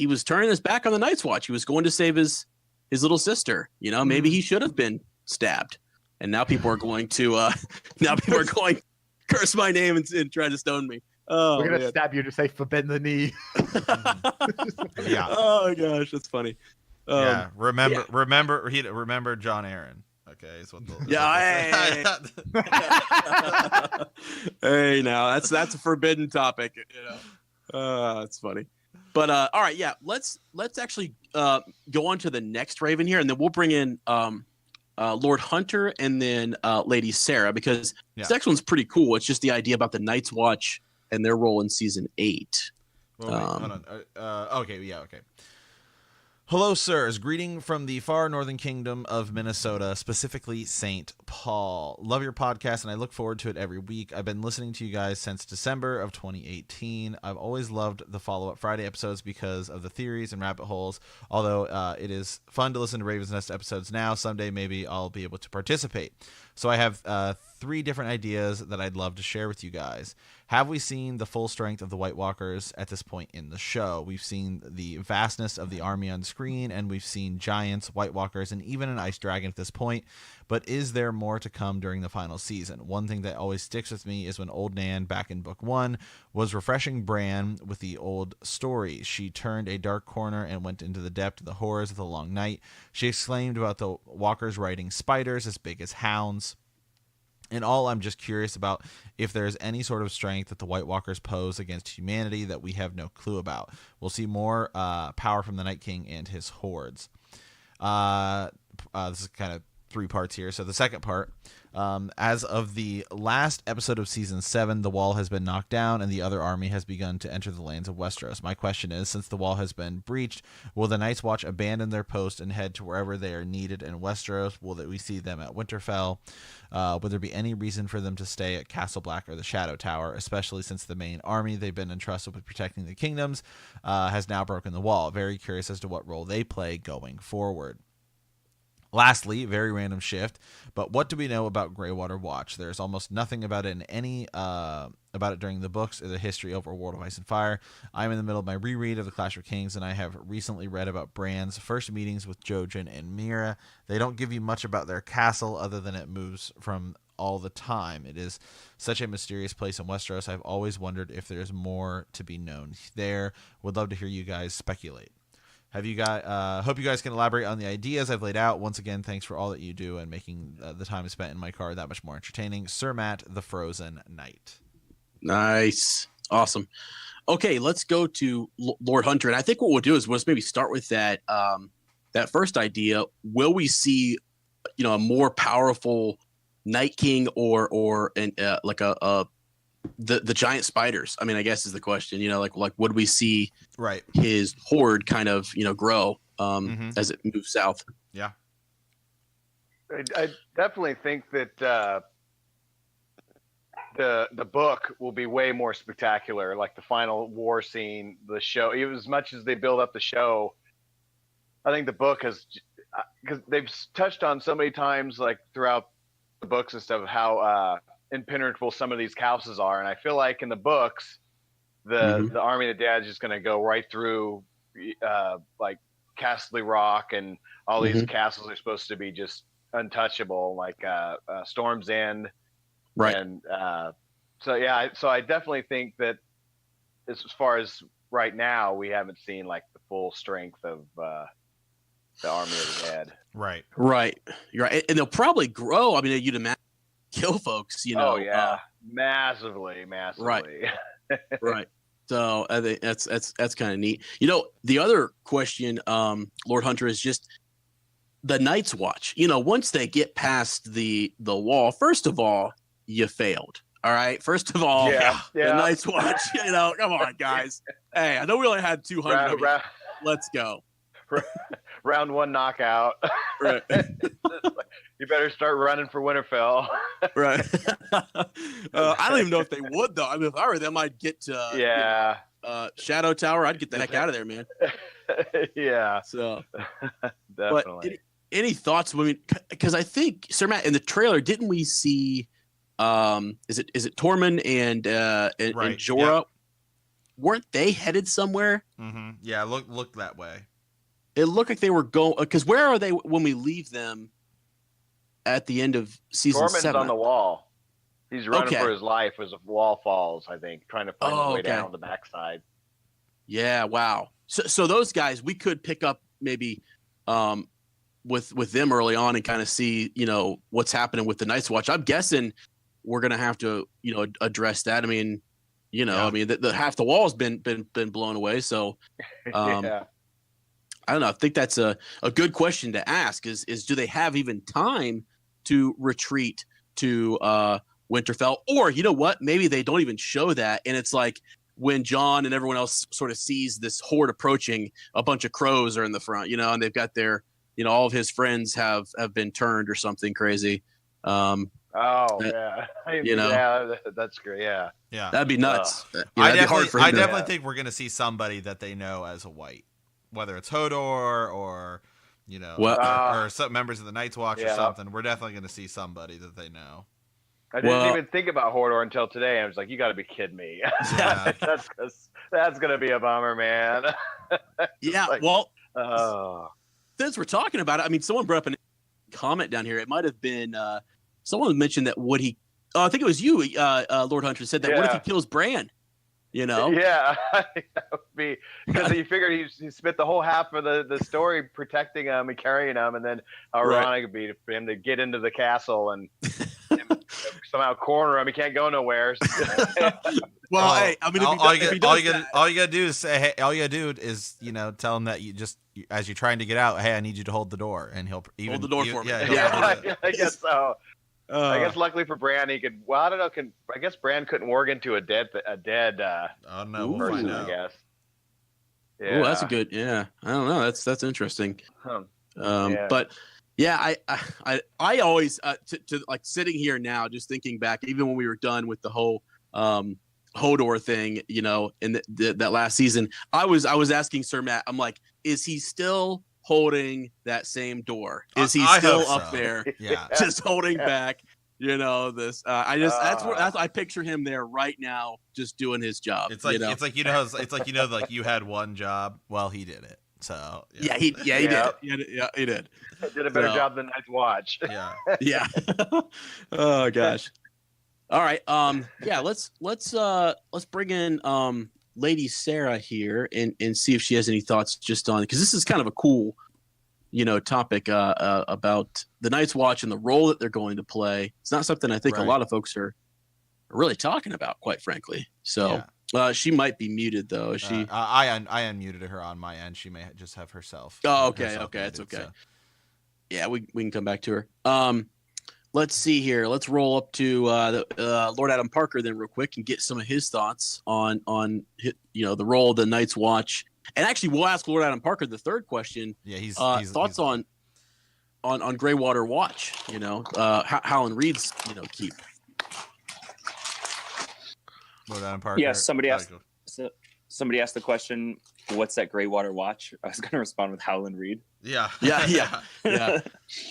was turning his back on the Night's Watch. He was going to save his little sister. You know, maybe he should have been stabbed. And now people are going to curse my name and try to stone me. Oh, we're gonna stab you to say forbid the knee. Yeah. Oh my gosh, that's funny. Remember John Aaron. Okay, is what hey, now that's a forbidden topic. You know, that's funny. But all right, yeah, let's actually go on to the next Raven here, and then we'll bring in Lord Hunter and then Lady Sarah, because this next one's pretty cool. It's just the idea about the Night's Watch and their role in season 8. Well, wait, hold on. Okay. Hello, sirs. Greeting from the far northern kingdom of Minnesota, specifically St. Paul. Love your podcast, and I look forward to it every week. I've been listening to you guys since December of 2018. I've always loved the follow-up Friday episodes because of the theories and rabbit holes. Although it is fun to listen to Raven's Nest episodes now, someday maybe I'll be able to participate. So I have 3 different ideas that I'd love to share with you guys. Have we seen the full strength of the White Walkers at this point in the show? We've seen the vastness of the army on screen, and we've seen giants, White Walkers, and even an ice dragon at this point. But is there more to come during the final season? One thing that always sticks with me is when Old Nan, back in Book 1, was refreshing Bran with the old stories. She turned a dark corner and went into the depth of the horrors of the long night. She exclaimed about the walkers riding spiders as big as hounds. In all, I'm just curious about if there's any sort of strength that the White Walkers pose against humanity that we have no clue about. We'll see more power from the Night King and his hordes. This is kind of 3 parts here. So the second part, as of the last episode of season 7, the wall has been knocked down and the other army has begun to enter the lands of Westeros. My question is, since the wall has been breached, will the Night's Watch abandon their post and head to wherever they are needed in Westeros? Will we see them at Winterfell? Would there be any reason for them to stay at Castle Black or the Shadow Tower, especially since the main army they've been entrusted with protecting the kingdoms has now broken the wall? Very curious as to what role they play going forward. Lastly, very random shift, but what do we know about Greywater Watch? There's almost nothing about it in any about it during the books or the history over World of Ice and Fire. I'm in the middle of my reread of the Clash of Kings, and I have recently read about Bran's first meetings with Jojen and Mira. They don't give you much about their castle other than it moves from all the time. It is such a mysterious place in Westeros. I've always wondered if there's more to be known there. Would love to hear you guys speculate. Have you got? Hope you guys can elaborate on the ideas I've laid out. Once again, thanks for all that you do and making the time spent in my car that much more entertaining. Sir Matt, the Frozen Knight. Nice, awesome. Okay, let's go to Lord Hunter, and I think what we'll do is we'll just maybe start with that that first idea. Will we see, a more powerful Night King or like the giant spiders? I mean, I guess is the question. Like would we see his horde kind of grow as it moves south? Yeah, I definitely think that the book will be way more spectacular. Like the final war scene, the show. Even as much as they build up the show, I think the book has, because they've touched on so many times, like throughout the books and stuff, how impenetrable some of these houses are, and I feel like in the books, the army of the dead is just going to go right through, like Castle Rock, and all these castles are supposed to be just untouchable, like Storm's End, right? And so I definitely think that as far as right now, we haven't seen like the full strength of the army of the dead. Right. You're right, and they'll probably grow. I mean, you'd imagine. Kill folks, Oh yeah, massively. Right. Right. So I think that's kind of neat. The other question, Lord Hunter, is just the Night's Watch. Once they get past the wall, first of all, you failed. All right. First of all, the Night's Watch. Come on, guys. Hey, I know we only had 200. Let's go. Round 1 knockout. Right. You better start running for Winterfell. Right. I don't even know if they would, though. I mean, if I were them, I'd get to Shadow Tower. I'd get the heck out of there, man. Yeah. So definitely. But any thoughts? I mean, because I think, Sir Matt, in the trailer, didn't we see? Is it Tormund and Jorah? Yep. Weren't they headed somewhere? Mm-hmm. Yeah, look that way. It looked like they were going, because where are they when we leave them at the end of season 7? Tormund's on the wall. He's running for his life as the wall falls, I think, trying to find his way down the backside. Yeah, wow. So those guys, we could pick up maybe with them early on and kind of see, what's happening with the Night's Watch. I'm guessing we're going to have to, address that. I mean, the half the wall's been blown away. So, I don't know. I think that's a good question to ask is do they have even time to retreat to Winterfell? Or, you know what? Maybe they don't even show that. And it's like when Jon and everyone else sort of sees this horde approaching, a bunch of crows are in the front, and they've got their, all of his friends have been turned or something crazy. Yeah. Yeah, that's great. Yeah. That'd be nuts. I definitely think we're going to see somebody that they know as a white. Whether it's Hodor or or some members of the Night's Watch or something, we're definitely going to see somebody that they know. I didn't Well- even think about Hodor until today. I was like, you got to be kidding me. Yeah. that's gonna be a bummer, man. Yeah. like- Well, Oh, since we're talking about it, I mean, someone brought up a comment down here. It might have been someone mentioned that would he? I think it was you, Lord Hunter, said that. What if he Yeah. kills Bran? You know? yeah, that would be because he figured he spent the whole half of the story protecting him and carrying him, and then how Right. ironic it'd be for him to get into the castle and somehow corner him. He can't go nowhere. Well, hey, I mean, all if he you does gotta do is say, hey, all you gotta do is, tell him that you just, as you're trying to get out, hey, I need you to hold the door, and he'll even Hold the door for me. Yeah, he'll Yeah. hold it. I guess so. I guess that. luckily for Bran, he could. Well, I don't know. I guess Bran couldn't warg into a dead. Oh no, we'll person, find I out. guess. Oh, that's a good. Yeah, I don't know. That's interesting. Huh. Yeah. But yeah, I always to like sitting here now, just thinking back, even when we were done with the whole Hodor thing, in that last season, I was asking Sir Matt, I'm like, is he still holding that same door? Is he I still hope up so. there, Yeah. just holding back? This. I picture him there right now, just doing his job. It's like like you had one job. Well, he did it. So Yeah, he did. Yeah, he did. Did a better So- job than Night's Watch. yeah. Yeah. Oh gosh. All right. Yeah. Let's bring in Lady Sarah here and see if she has any thoughts just on, because this is kind of a cool, topic about the Night's Watch and the role that they're going to play. It's not something I think a Right. lot of folks are really talking about, quite frankly. So she might be muted though. Is she? I unmuted her on my end. She may just have herself. Oh, okay, herself okay, that's muted, okay. so. Yeah, we can come back to her. Let's see here. Let's roll up to Lord Adam Parker then real quick and get some of his thoughts on the role of the Night's Watch. And actually, we'll ask Lord Adam Parker the third question. Yeah, he's thoughts on Greywater Watch. Howland Reed's keep. Lord Adam Parker. Yeah, somebody asked. Go. Somebody asked the question, "What's that Greywater Watch?" I was going to respond with Howland Reed. Yeah. Yeah.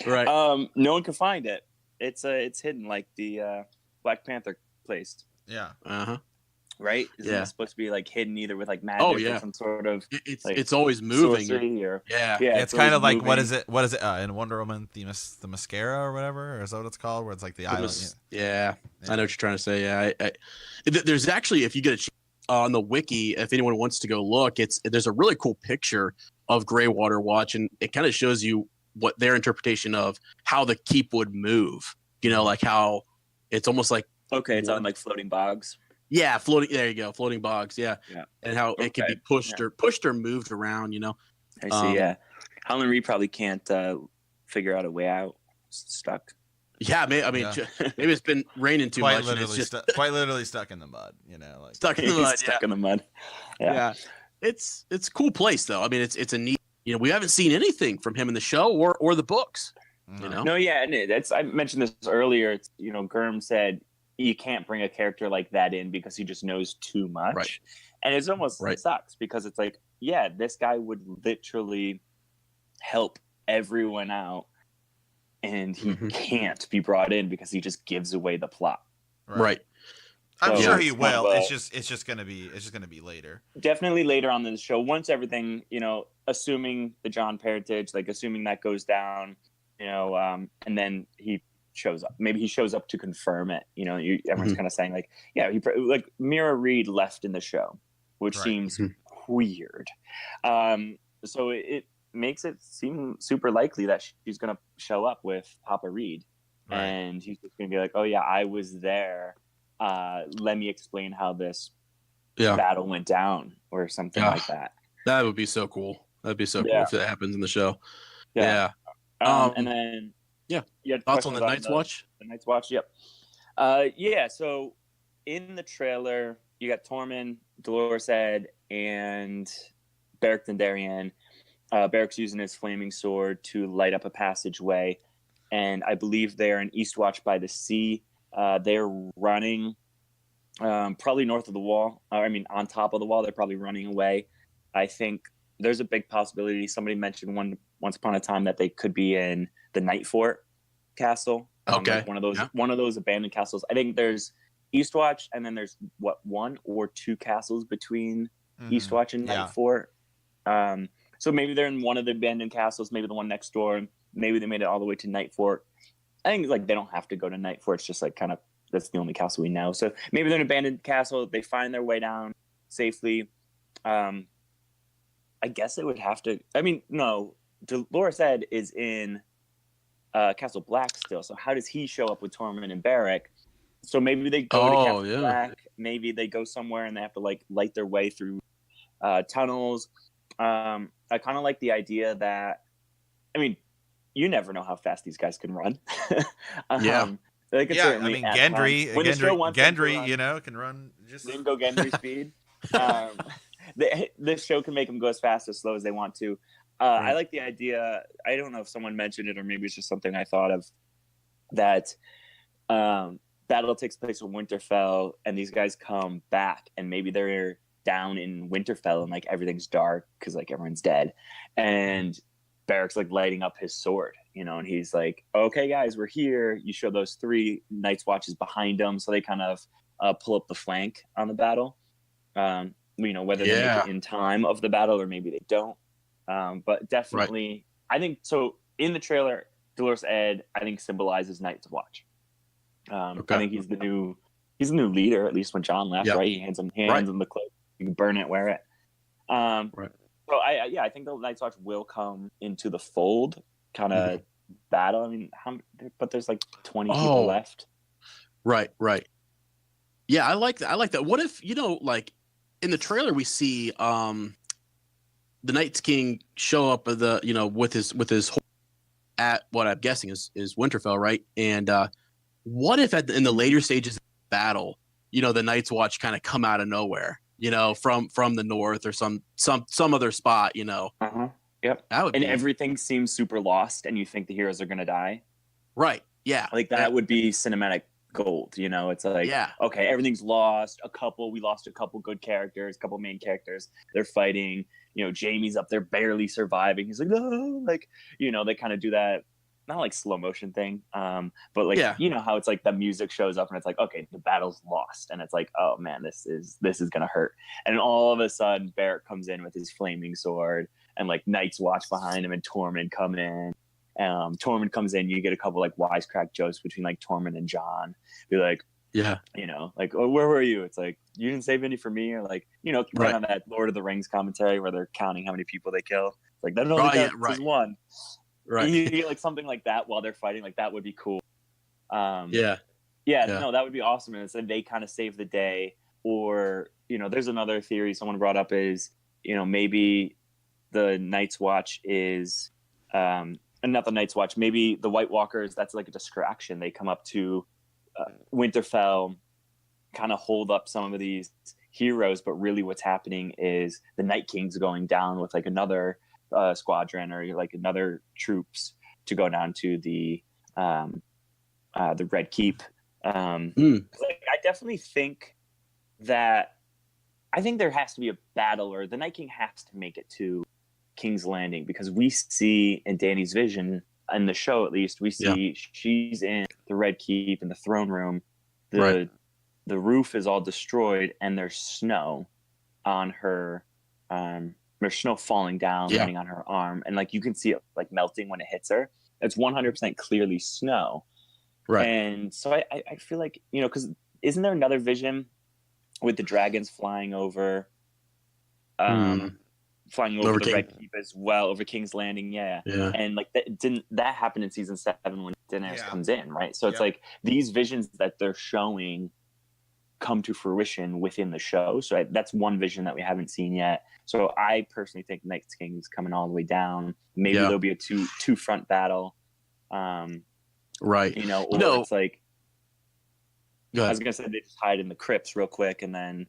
Right. No one can find it. It's hidden like the Black Panther place, Yeah. Uh-huh. right? Isn't Yeah. it supposed to be like hidden either with like magic yeah. or some sort of like, It's always moving. sorcery or Yeah. It's kind of always like what moving. is it in Wonder Woman the mascara or whatever, or is that what it's called, where it's like the island? Yeah. Yeah. I know what you're trying to say. Yeah. There's actually, if you get a chance on the wiki, if anyone wants to go look, there's a really cool picture of Greywater Watch, and it kind of shows you what their interpretation of how the keep would move. Like how it's almost like Okay, it's on like floating bogs. floating. There you go, floating bogs. Yeah. And how it can be Okay. pushed or moved around. I see. Yeah, Howland Reed probably can't figure out a way out. Stuck. Yeah, maybe it's been raining too Quite much. And it's literally, just quite literally stuck in the mud. Like stuck in the He's mud. stuck in the mud. Yeah. It's a cool place though. I mean, it's a neat. We haven't seen anything from him in the show or the books. No, yeah, and I mentioned this earlier. It's Gurm said you can't bring a character like that in because he just knows too much, Right. and it's almost Right. it sucks because it's like, yeah, this guy would literally help everyone out, and he Mhm. can't be brought in because he just gives away the plot. Right. I'm So sure it's he kind of will. a- It's just gonna be later. Definitely later on in the show, once everything, assuming the John parentage, like assuming that goes down, and then he shows up. Maybe he shows up to confirm it. Everyone's kind of saying like, yeah, like Mira Reed left in the show, which Right. seems Mhm. weird. So it makes it seem super likely that she's going to show up with Papa Reed, Right. and he's just going to be like, oh yeah, I was there. Let me explain how this Yeah. battle went down or something Yeah. like that. That would be so cool. That'd be so cool Yeah. if that happens in the show. Yeah. Yeah. And then yeah. you had Thoughts on the questions Night's Watch? The Night's Watch. Yep. Yeah. So in the trailer, you got Tormund, Dolores Ed, and Beric Dondarrion. Beric's using his flaming sword to light up a passageway, and I believe they're in Eastwatch by the sea. They're running probably north of the wall. On top of the wall. They're probably running away. I think there's a big possibility. Somebody mentioned once upon a time that they could be in the Night Fort castle Okay. Like one of those abandoned castles. I think there's Eastwatch, and then there's one or two castles between Eastwatch and Nightfort. So maybe they're in one of the abandoned castles, maybe the one next door. Maybe they made it all the way to Nightfort. I think like they don't have to go to Nightfort. It's just like kind of that's the only castle we know. So maybe they're in an abandoned castle. They find their way down safely. I guess it would have to. I mean, no. Dolorous Ed is in Castle Black still. So how does he show up with Tormund and Beric? So maybe they go to Castle Black. Maybe they go somewhere and they have to like light their way through tunnels. I kind of like the idea that, I mean, you never know how fast these guys can run. They can certainly. I mean, Gendry, you know, can run just. They can go Gendry speed. This show can make them go as fast or slow as they want to. I like the idea. I don't know if someone mentioned it or maybe it's just something I thought of. That battle takes place in Winterfell, and these guys come back, and maybe they're down in Winterfell, and like everything's dark because like everyone's dead, and Beric's like lighting up his sword, you know, and he's like, "Okay, guys, we're here." You show those 3 Night's Watches behind them, so they kind of pull up the flank on the battle. You know, whether they make it in time of the battle or maybe they don't. But definitely, I think so. In the trailer, Dolorous Ed, I think, symbolizes Night's Watch. I think he's the new leader. At least when Jon left, right? He hands him the cloak. You can burn it, wear it. So I think the Night's Watch will come into the fold, kind of battle. I mean, but there's like 20 people left. Right. Yeah, I like that. What if, you know, like in the trailer we see the Night's King show up with his horse at what I'm guessing is Winterfell, right? And what if in the later stages of the battle, you know, the Night's Watch kind of come out of nowhere, you know, from the north or some other spot, you know. Yep. Everything seems super lost, and you think the heroes are gonna die. Right. Yeah. Like that would be cinematic gold, you know. It's like, okay, everything's lost. We lost a couple good characters, a couple main characters. They're fighting. You know, Jaime's up there barely surviving. He's like, no, like, you know, they kind of do that, not like slow motion thing, but like, you know how it's like the music shows up and it's like, okay, the battle's lost, and it's like, oh man, this is gonna hurt. And all of a sudden, Beric comes in with his flaming sword, and like Night's Watch behind him, and Tormund come in. Tormund comes in, you get a couple like wisecrack jokes between like Tormund and Jon. Be like, you know, like, oh, where were you? It's like, you didn't save any for me, or like, you know, kind of that Lord of the Rings commentary where they're counting how many people they kill. It's like that only counts as one. Right. You get like something like that while they're fighting. Like that would be cool. No, that would be awesome. And so they kind of save the day. Or, you know, there's another theory someone brought up is, you know, maybe the Night's Watch is not the Night's Watch. Maybe the White Walkers, that's like a distraction. They come up to Winterfell, kind of hold up some of these heroes, but really what's happening is the Night King's going down with like another squadron or like another troops to go down to the Red Keep. Like, I definitely think that there has to be a battle, or the Night King has to make it to King's Landing, because we see in Dany's vision, in the show at least, we see she's in the Red Keep in the throne room. The roof is all destroyed, and there's snow on her. There's snow falling down, landing on her arm, and like you can see it like melting when it hits her. It's 100% clearly snow. Right. And so I feel like, you know, because isn't there another vision with the dragons flying over? Flying over the Red Keep as well, over King's Landing, and like that happen in season 7 when Daenerys comes in, right? So it's like these visions that they're showing come to fruition within the show. So that's one vision that we haven't seen yet. So I personally think Night's King is coming all the way down. Maybe there'll be a two front battle, right? You know, or it's like I was gonna say they just hide in the crypts real quick, and then.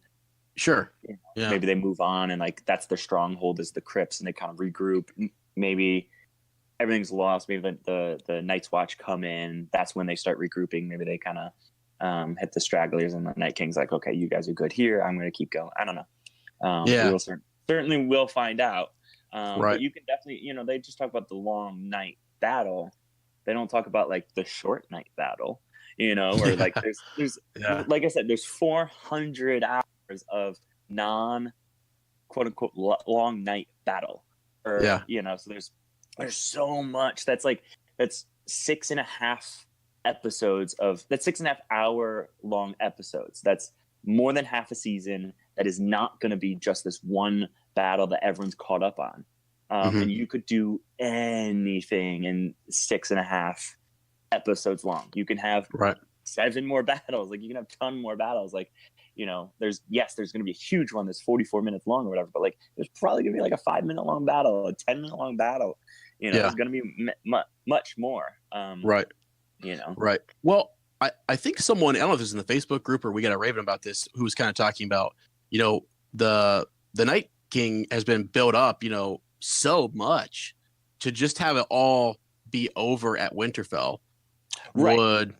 Sure. You know, maybe they move on, and like that's their stronghold is the crypts, and they kind of regroup. Maybe everything's lost. Maybe the Night's Watch come in. That's when they start regrouping. Maybe they kind of hit the stragglers, and the Night King's like, okay, you guys are good here. I'm going to keep going. I don't know. We'll certainly will find out. But you can definitely, you know, they just talk about the long night battle. They don't talk about like the short night battle, or like there's like I said, there's 400 hours of non quote unquote long night battle, or so there's so much that's 6.5 episodes that's 6.5 hour long episodes. That's more than half a season. That is not going to be just this one battle that everyone's caught up on. And you could do anything in 6.5 episodes long. You can have 7 more battles. Like you can have a ton more battles. Like, there's going to be a huge one that's 44 minutes long or whatever, but like, there's probably going to be like a 5-minute long battle, a 10-minute long battle. There's going to be much more. Right. Well, I think someone, I don't know if it was in the Facebook group or we got a Raven about this, who was kind of talking about, the Night King has been built up, so much to just have it all be over at Winterfell would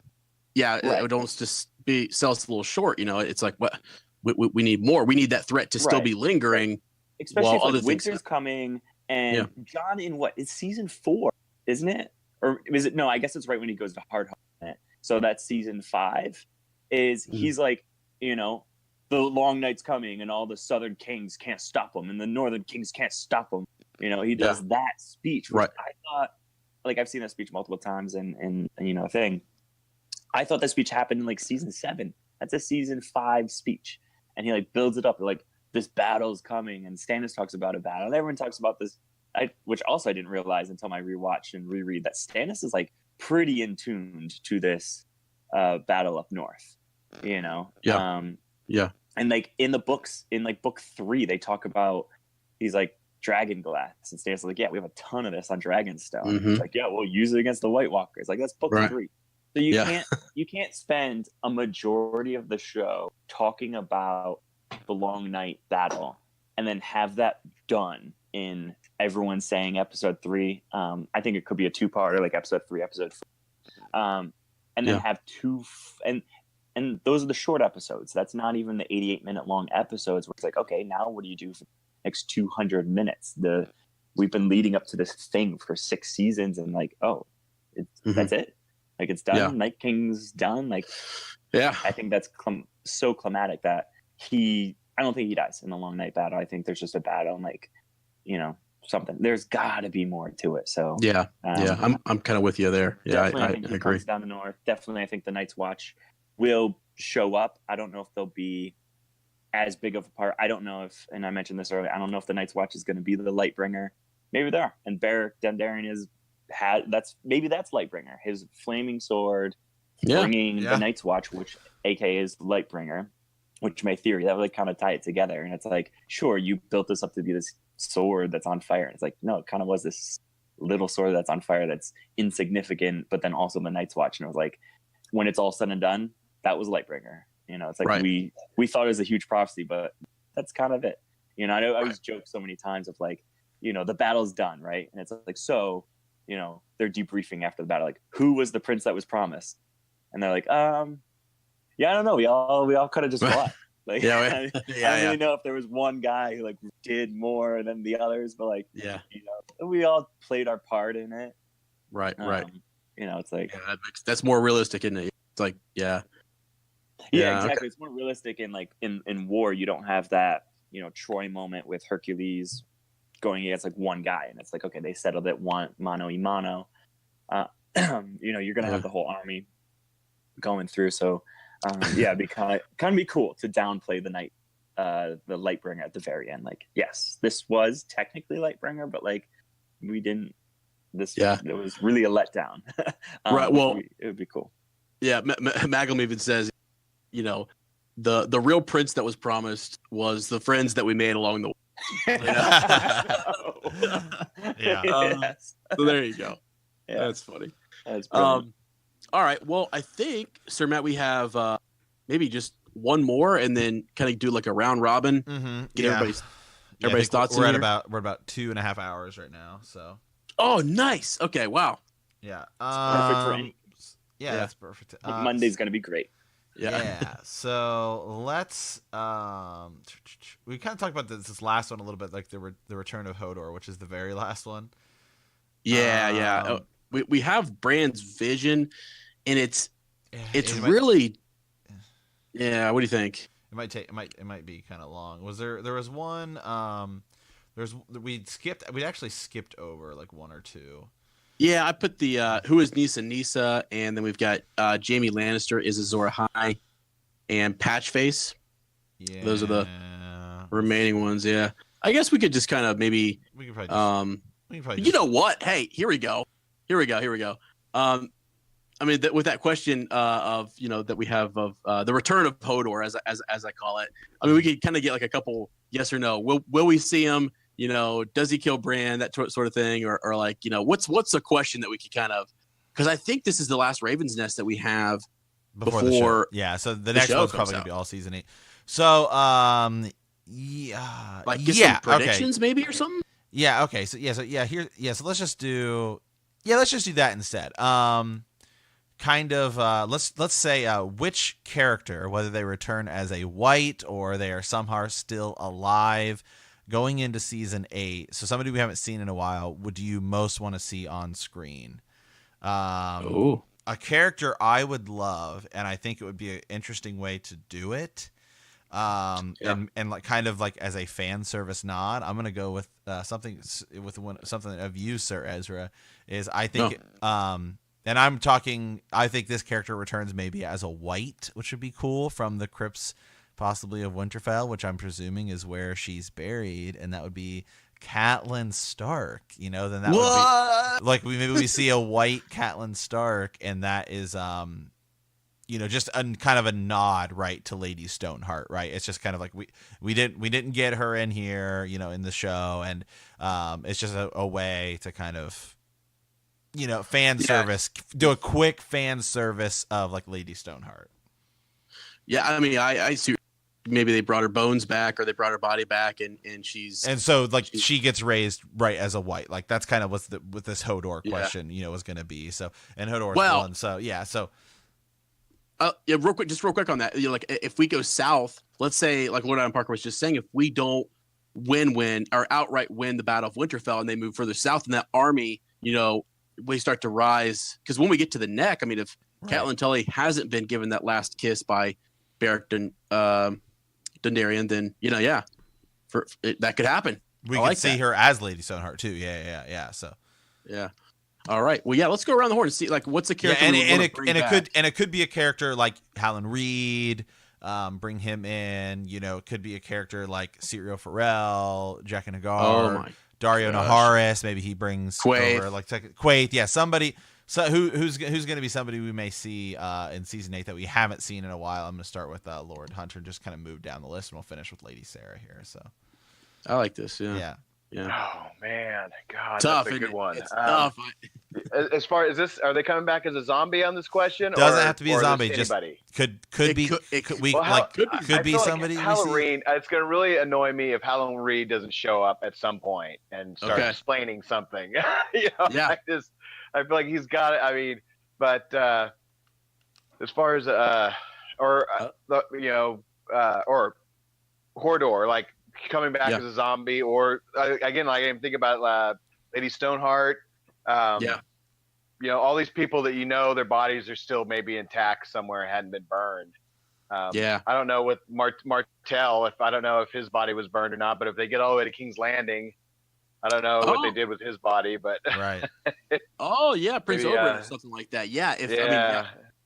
it would almost just sell us a little short. It's like, what we need more. We need that threat to still be lingering, especially if like winter's coming and John in what is season 4, isn't it? Or is it? No, I guess it's right when he goes to Hardhome. So that's season 5. He's like, the long night's coming and all the southern kings can't stop him and the northern kings can't stop him. He does that speech, which I thought, like, I've seen that speech multiple times and thing. I thought that speech happened in like season 7. That's a season 5 speech. And he like builds it up like this battle's coming and Stannis talks about a battle and everyone talks about this, which also I didn't realize until my rewatch and reread that Stannis is like pretty in tuned to this battle up north, and like in the books, in like book 3, they talk about he's like dragon glass and Stannis is like, yeah, we have a ton of this on Dragonstone. It's like, yeah, we'll use it against the White Walkers. Like that's book 3. So you can't spend a majority of the show talking about the long night battle and then have that done in everyone saying episode 3. I think it could be a 2-parter, like episode 3, episode 4. And then have and those are the short episodes. That's not even the 88-minute long episodes where it's like, okay, now what do you do for the next 200 minutes? We've been leading up to this thing for 6 seasons and like, that's it. Like it's done. Yeah. Night King's done. Like, I think that's so climatic that I don't think he dies in the long night battle. I think there's just a battle and like, something. There's got to be more to it. So I'm kind of with you there. Yeah, I agree. Down the north, definitely. I think the Night's Watch will show up. I don't know if they'll be as big of a part. I don't know if, and I mentioned this earlier, I don't know if the Night's Watch is going to be the Lightbringer. Maybe they are. And Beric Dondarrion that's Lightbringer. His flaming sword, bringing the Night's Watch, which aka is Lightbringer. Which my theory that would like kind of tie it together. And it's like, sure, you built this up to be this sword that's on fire. And it's like, no, it kind of was this little sword that's on fire that's insignificant, but then also the Night's Watch. And it was like, when it's all said and done, that was Lightbringer. It's like we thought it was a huge prophecy, but that's kind of it. I know I always joke so many times of like, the battle's done, right? And it's like, so, they're debriefing after the battle, like, who was the prince that was promised? And they're like, yeah, I don't know. We all could have just fought. Like, I don't really know if there was one guy who like did more than the others, but like, we all played our part in it. Right. It's like that's more realistic, isn't it? It's like, exactly. Okay. It's more realistic in like in war. You don't have that Troy moment with Hercules going against like one guy, and it's like, okay, they settled it mano a mano. You're gonna have the whole army going through, so. It'd be kind of be cool to downplay the Lightbringer at the very end. Like, yes, this was technically Lightbringer, but like we didn't. It was really a letdown. Right. Well, it would be cool. Yeah, Magam even says, the real prince that was promised was the friends that we made along the way. Yes. So there you go. Yeah. That's funny. That's brilliant. All right. Well, I think, Sir Matt, we have maybe just one more, and then kind of do like a round robin. Get everybody's thoughts. We're at about 2.5 hours right now. So. Oh, nice. Okay. Wow. Yeah. Perfect for any. Yeah, that's perfect. Monday's gonna be great. Yeah. So let's. We kind of talked about this last one a little bit, like the return of Hodor, which is the very last one. Yeah. we have Bran's vision, and it's It might- really, yeah. What do you think? It might be kind of long. There was one we'd actually skipped over like one or two. Yeah, I put the who is Nisa, and then we've got Jaime Lannister is Azor Ahai, and Patchface. Yeah, Those are the remaining ones. Yeah, I guess we could just kind of maybe. We could probably. You know what? Hey, here we go. I mean, with that question of that we have of the return of Hodor, as I call it. I mean, we could kind of get like a couple yes or no. Will we see him? Does he kill Bran? That sort of thing, or like what's a question that we could kind of, because I think this is the last Raven's Nest that we have before the show. Yeah, so the next one's probably gonna be all season 8. So yeah, like some predictions maybe or something. Yeah. Okay. So let's just do that instead. Kind of. Let's say which character, whether they return as a white or they are somehow still alive, going into season 8. So somebody we haven't seen in a while. Would you most want to see on screen? A character I would love, and I think it would be an interesting way to do it. And like kind of like as a fan service nod, I'm gonna go with something of you, Sir Ezra. Is I think and I'm talking. I think this character returns maybe as a white, which would be cool, from the crypts, possibly of Winterfell, which I'm presuming is where she's buried, and that would be Catelyn Stark. Then that would be like we see a white Catelyn Stark, and that is just kind of a nod, right, to Lady Stoneheart, right? It's just kind of like we didn't get her in here, in the show, and it's just a way to kind of fan service, do a quick fan service of like Lady Stoneheart. Yeah, I mean, I see. Maybe they brought her bones back, or they brought her body back, and so like she gets raised right as a white. Like that's kind of what this Hodor question, was going to be. So and Hodor's one. So yeah, so. Real quick on that. Like if we go south, let's say like Lord Adam Parker was just saying, if we don't win or outright win the Battle of Winterfell, and they move further south, and that army, we start to rise. Because when we get to the neck, I mean, if Catelyn Tully hasn't been given that last kiss by Beric Dondarrion, then that could happen. We could see her as Lady Stoneheart too. Yeah. So yeah. All right. Well, yeah. Let's go around the horn and see like what's the character. It could be a character like Hallan Reed. Bring him in. It could be a character like Syrio Farrell, Jack and Hagar, Dario Naharis. Maybe he brings over like Quaithe. Yeah, somebody. So who's going to be somebody we may see in season 8 that we haven't seen in a while? I'm going to start with Lord Hunter and just kind of move down the list, and we'll finish with Lady Sarah here. So I like this. Yeah. Oh man, God, tough, that's a good one. It's tough. As far as this, are they coming back as a zombie on this question? Doesn't have to be a zombie. Just could be somebody. Hallan Reed. It's going to really annoy me if Hallan Reed doesn't show up at some point and start explaining something. I feel like he's got it. I mean, but as far as or Hodor, like coming back as a zombie, or again, like I'm thinking about Lady Stoneheart. All these people that their bodies are still maybe intact somewhere and hadn't been burned. I don't know with Martell, I don't know if his body was burned or not, but if they get all the way to King's Landing, I don't know what they did with his body, but right. Prince Oberyn or something like that.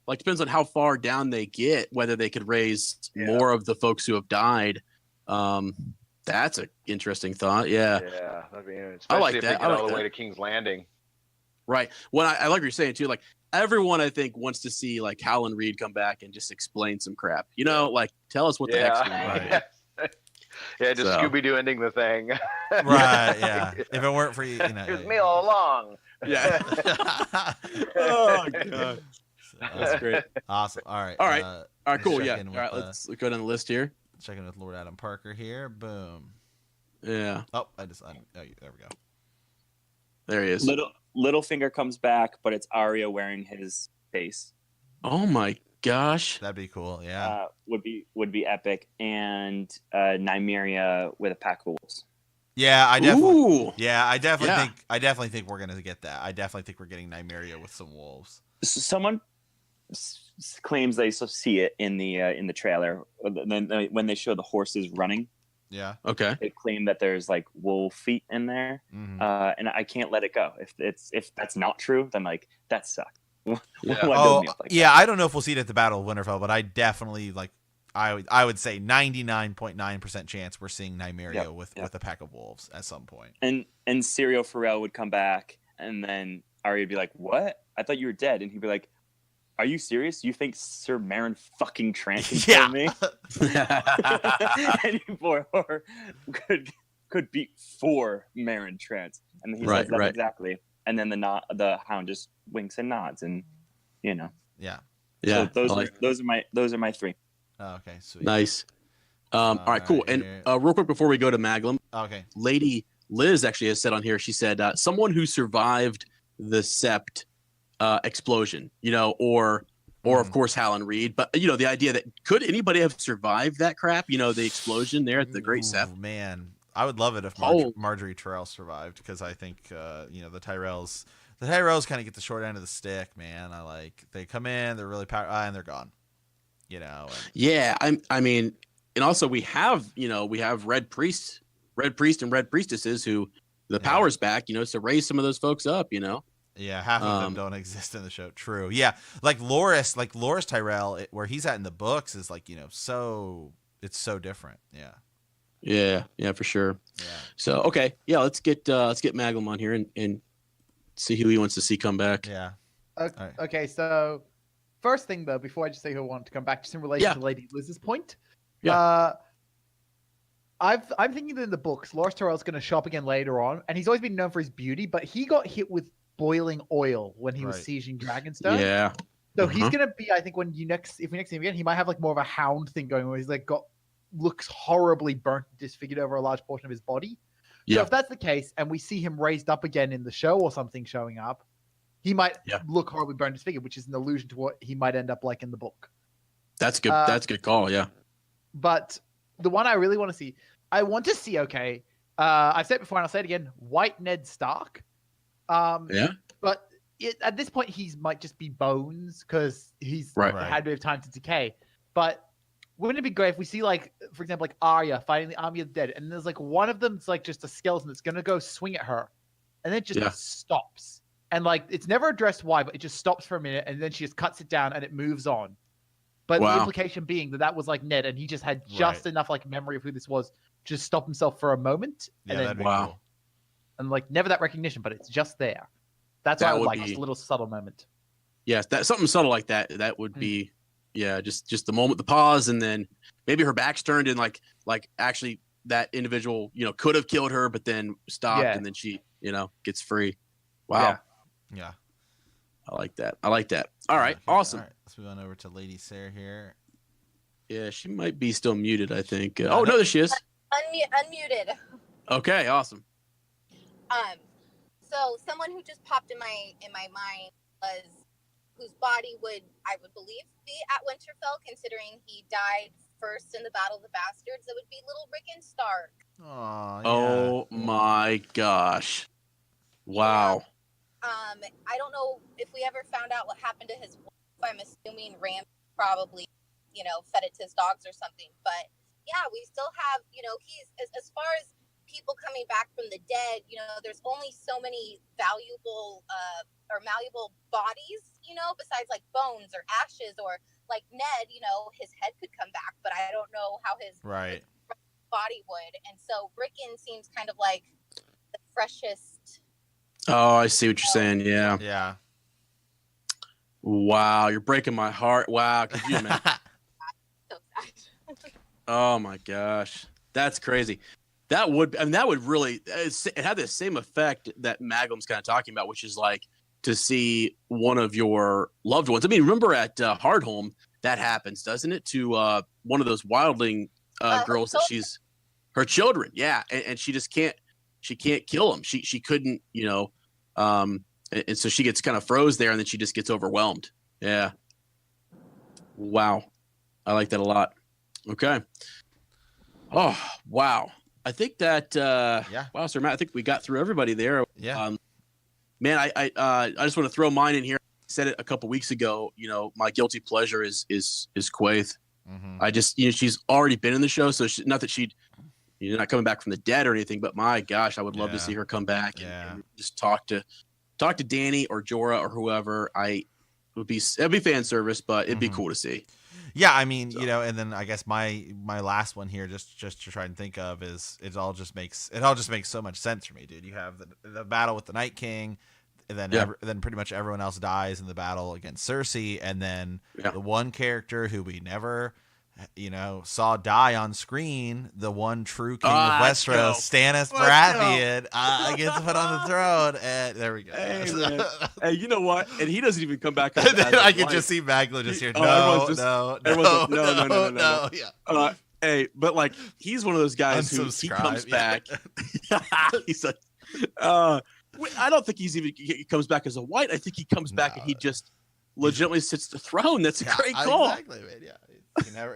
Like depends on how far down they get, whether they could raise more of the folks who have died. That's an interesting thought. Yeah, that'd be interesting. I like if that. They get all the way to King's Landing. Right. Well, I like what you're saying too. Like everyone, I think wants to see like Hallan Reed come back and just explain some crap. Like tell us what the heck's going on. Just Scooby-Doo ending the thing. Right, yeah. If it weren't for you, it was me all along. Yeah. Oh, God. That's great. Awesome. All right, cool. Yeah. All right, let's go down the list here. Checking with Lord Adam Parker here. Boom. Yeah. Oh, there we go. There he is. Littlefinger comes back, but it's Arya wearing his face. Oh, my gosh. That'd be cool. Yeah. Would be epic. And Nymeria with a pack of wolves. Yeah, I definitely. Ooh. Yeah, I definitely think we're gonna get that. I definitely think we're getting Nymeria with some wolves. Someone claims they see it in the trailer. Then when they show the horses running, Yeah. Okay. they claim that there's like wolf feet in there, Mhm. and I can't let it go. If that's not true, then like that sucks. Yeah. Why build me up like yeah. I don't know if we'll see it at the Battle of Winterfell, but I definitely like. I would say 99.9% chance we're seeing Nymeria with a pack of wolves at some point. And Syrio Farrell would come back, and then Arya would be like, "What? I thought you were dead." And he'd be like, "Are you serious? You think Sir Marin fucking Trant can kill me?" And or could beat 4 Marin Trants, and he says that exactly. And then the Hound just winks and nods, and Yeah. Yeah. So those are my 3. Oh, okay, sweet. Nice. All right, cool. And real quick before we go to Maglum, Okay. Lady Liz actually has said on here, she said, someone who survived the Sept explosion, or of course Hallan Reed. But, the idea that could anybody have survived that crap, the explosion there at the Great Sept? Man, I would love it if Marjorie Tyrell survived, because I think, the Tyrells kind of get the short end of the stick, man. They come in, they're really powerful, and they're gone. Yeah, I mean, and also we have Red Priest and Red Priestesses who the power's back, to raise some of those folks up, Yeah, half of them don't exist in the show. True. Yeah, like Loras Tyrell, where he's at in the books is it's so different. Yeah. Yeah, for sure. Yeah. So okay, yeah, let's get Maglum on here and see who he wants to see come back. Yeah. Okay, so first thing though, before I just say who I want to come back, just in relation to Lady Liz's point. Yeah. I'm thinking that in the books, Loras Tyrell's going to show up again later on, and he's always been known for his beauty, but he got hit with boiling oil when he was sieging Dragonstone. Yeah. So he's going to be, I think, if we next see him again, he might have like more of a hound thing going, where he's like looks horribly burnt, disfigured over a large portion of his body. Yeah. So if that's the case, and we see him raised up again in the show or something showing up, he might look horribly burned, disfigured, which is an allusion to what he might end up like in the book. That's good. That's a good call. Yeah. But the one I really want to see, I've said it before and I'll say it again, White Ned Stark. But at this point, he might just be bones because he's had a bit of time to decay. But wouldn't it be great if we see, like, for example, like Arya fighting the army of the dead, and there's like one of them's like just a skeleton that's gonna go swing at her, and then it just stops, and like it's never addressed why, but it just stops for a minute, and then she just cuts it down and it moves on. But the implication being that was like Ned, and he just had just enough like memory of who this was, just stop himself for a moment, and then cool. And like never that recognition, but it's just there. That's what I would like, just a little subtle moment. Yes, that something subtle like that. That would be, just the moment, the pause, and then maybe her back's turned, and like actually that individual, could have killed her, but then stopped, and then she, gets free. Wow. Yeah. I like that. All right. Awesome. All right. Let's move on over to Lady Sarah here. Yeah, she might be still muted, I think. Oh, no, there she is. Unmuted. Okay, awesome. So someone who just popped in my mind was whose body I would believe be at Winterfell, considering he died first in the Battle of the Bastards. It would be little Rickon Stark. Oh my gosh. Wow. I don't know if we ever found out what happened to his wife. I'm assuming Ram probably, fed it to his dogs or something. But yeah, we still have, he's as far as people coming back from the dead, there's only so many valuable or malleable bodies, besides like bones or ashes, or like Ned, his head could come back, but I don't know how his body would. And so Rickon seems kind of like the freshest. Oh, I see what you're saying. Yeah. Yeah. Wow, you're breaking my heart. Wow, could you imagine? Oh my gosh, that's crazy. That would really it had the same effect that Maglum's kind of talking about, which is like to see one of your loved ones. I mean, remember at Hardhome that happens, doesn't it? To one of those wildling girls that she's her children, and she just can't kill them. She couldn't, and so she gets kind of froze there, and then she just gets overwhelmed. Yeah. Wow, I like that a lot. Okay. Oh wow. I think that wow, Sir Matt, I think we got through everybody there. Yeah. Man, I just want to throw mine in here. I said it a couple weeks ago. You know, my guilty pleasure is Quaithe. Mm-hmm. I just, you know, she's already been in the show, so not that she'd, you're not coming back from the dead or anything, but my gosh, I would love to see her come back and just talk to Dany or Jorah or whoever. It'd be fan service, but it'd be cool to see. Yeah, I mean, you know, and then I guess my last one here, just to try and think of, is it all just makes so much sense for me, dude. You have the battle with the Night King, and then then pretty much everyone else dies in the battle against Cersei, and then the one character who we never, you know, saw die on screen, the one true king of Westeros, Stannis Baratheon, gets put on the throne, and there we go. Hey, man. Hey, you know what? And he doesn't even come back. I can just see Magla just here. No. Yeah. But like, he's one of those guys who he comes back. He's like, I don't think he comes back as a white. I think he comes back and he just legitimately sits the throne. That's a great call. Exactly, man. Yeah.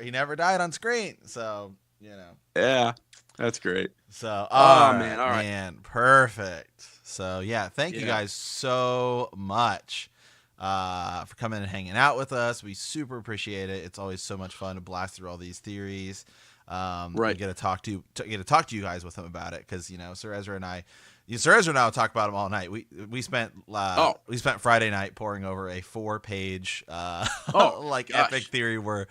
He never died on screen, so you know. Yeah, that's great. So, all right, man, perfect. So yeah, thank you guys so much for coming and hanging out with us. We super appreciate it. It's always so much fun to blast through all these theories. We get to talk to you guys with them about it, because you know, Sir Ezra and I will talk about them all night. We spent Friday night poring over a 4-page epic theory. We're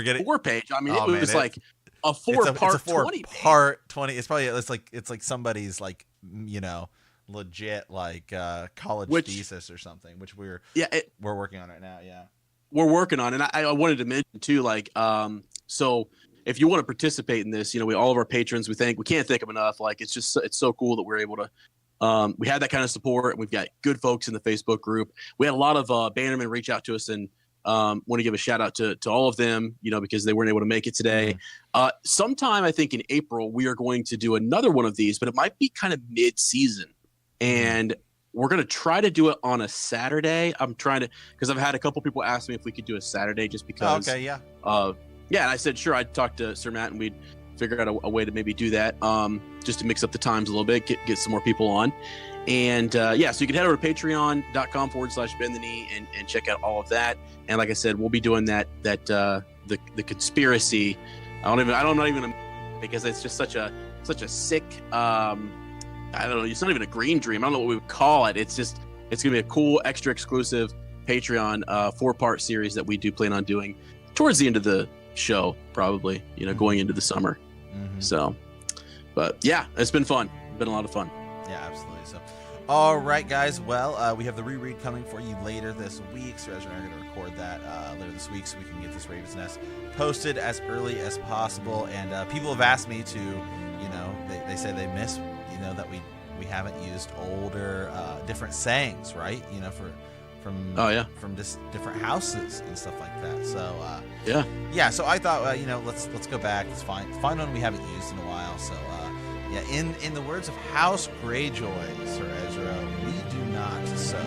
getting 4-page. I mean, it was like a 4-part 20. It's like somebody's like, you know, legit like college thesis or something, which we're working on right now. Yeah, we're working on, and I wanted to mention too, like so. If you want to participate in this, you know, all of our patrons, we can't thank them enough. Like, it's so cool that we're able to, we had that kind of support, and we've got good folks in the Facebook group. We had a lot of Bannermen reach out to us, and want to give a shout out to all of them, you know, because they weren't able to make it today. Sometime, I think in April, we are going to do another one of these, but it might be kind of mid-season. And we're going to try to do it on a Saturday. I'm trying to, because I've had a couple people ask me if we could do a Saturday just because. Yeah, and I said, sure, I'd talk to Sir Matt and we'd figure out a way to maybe do that, just to mix up the times a little bit, get some more people on. And so you can head over to patreon.com/bendthenee and check out all of that. And like I said, we'll be doing the conspiracy. I don't even because it's just such a sick, I don't know, it's not even a green dream. I don't know what we would call it. It's going to be a cool, extra exclusive Patreon 4-part series that we do plan on doing towards the end of the show, probably, you know, going into the summer. So, but yeah, it's been fun. Been a lot of fun. Yeah, absolutely. So, all right, guys. Well, we have the reread coming for you later this week. So, as we're going to record that later this week, so we can get this Raven's Nest posted as early as possible. And people have asked me to, you know, they say they miss, you know, that we haven't used older, different sayings, right? You know, from just different houses and stuff like that. So so I thought you know, let's go back, let's find one we haven't used in a while. So in the words of House Greyjoy, Sir Ezra, we do not sow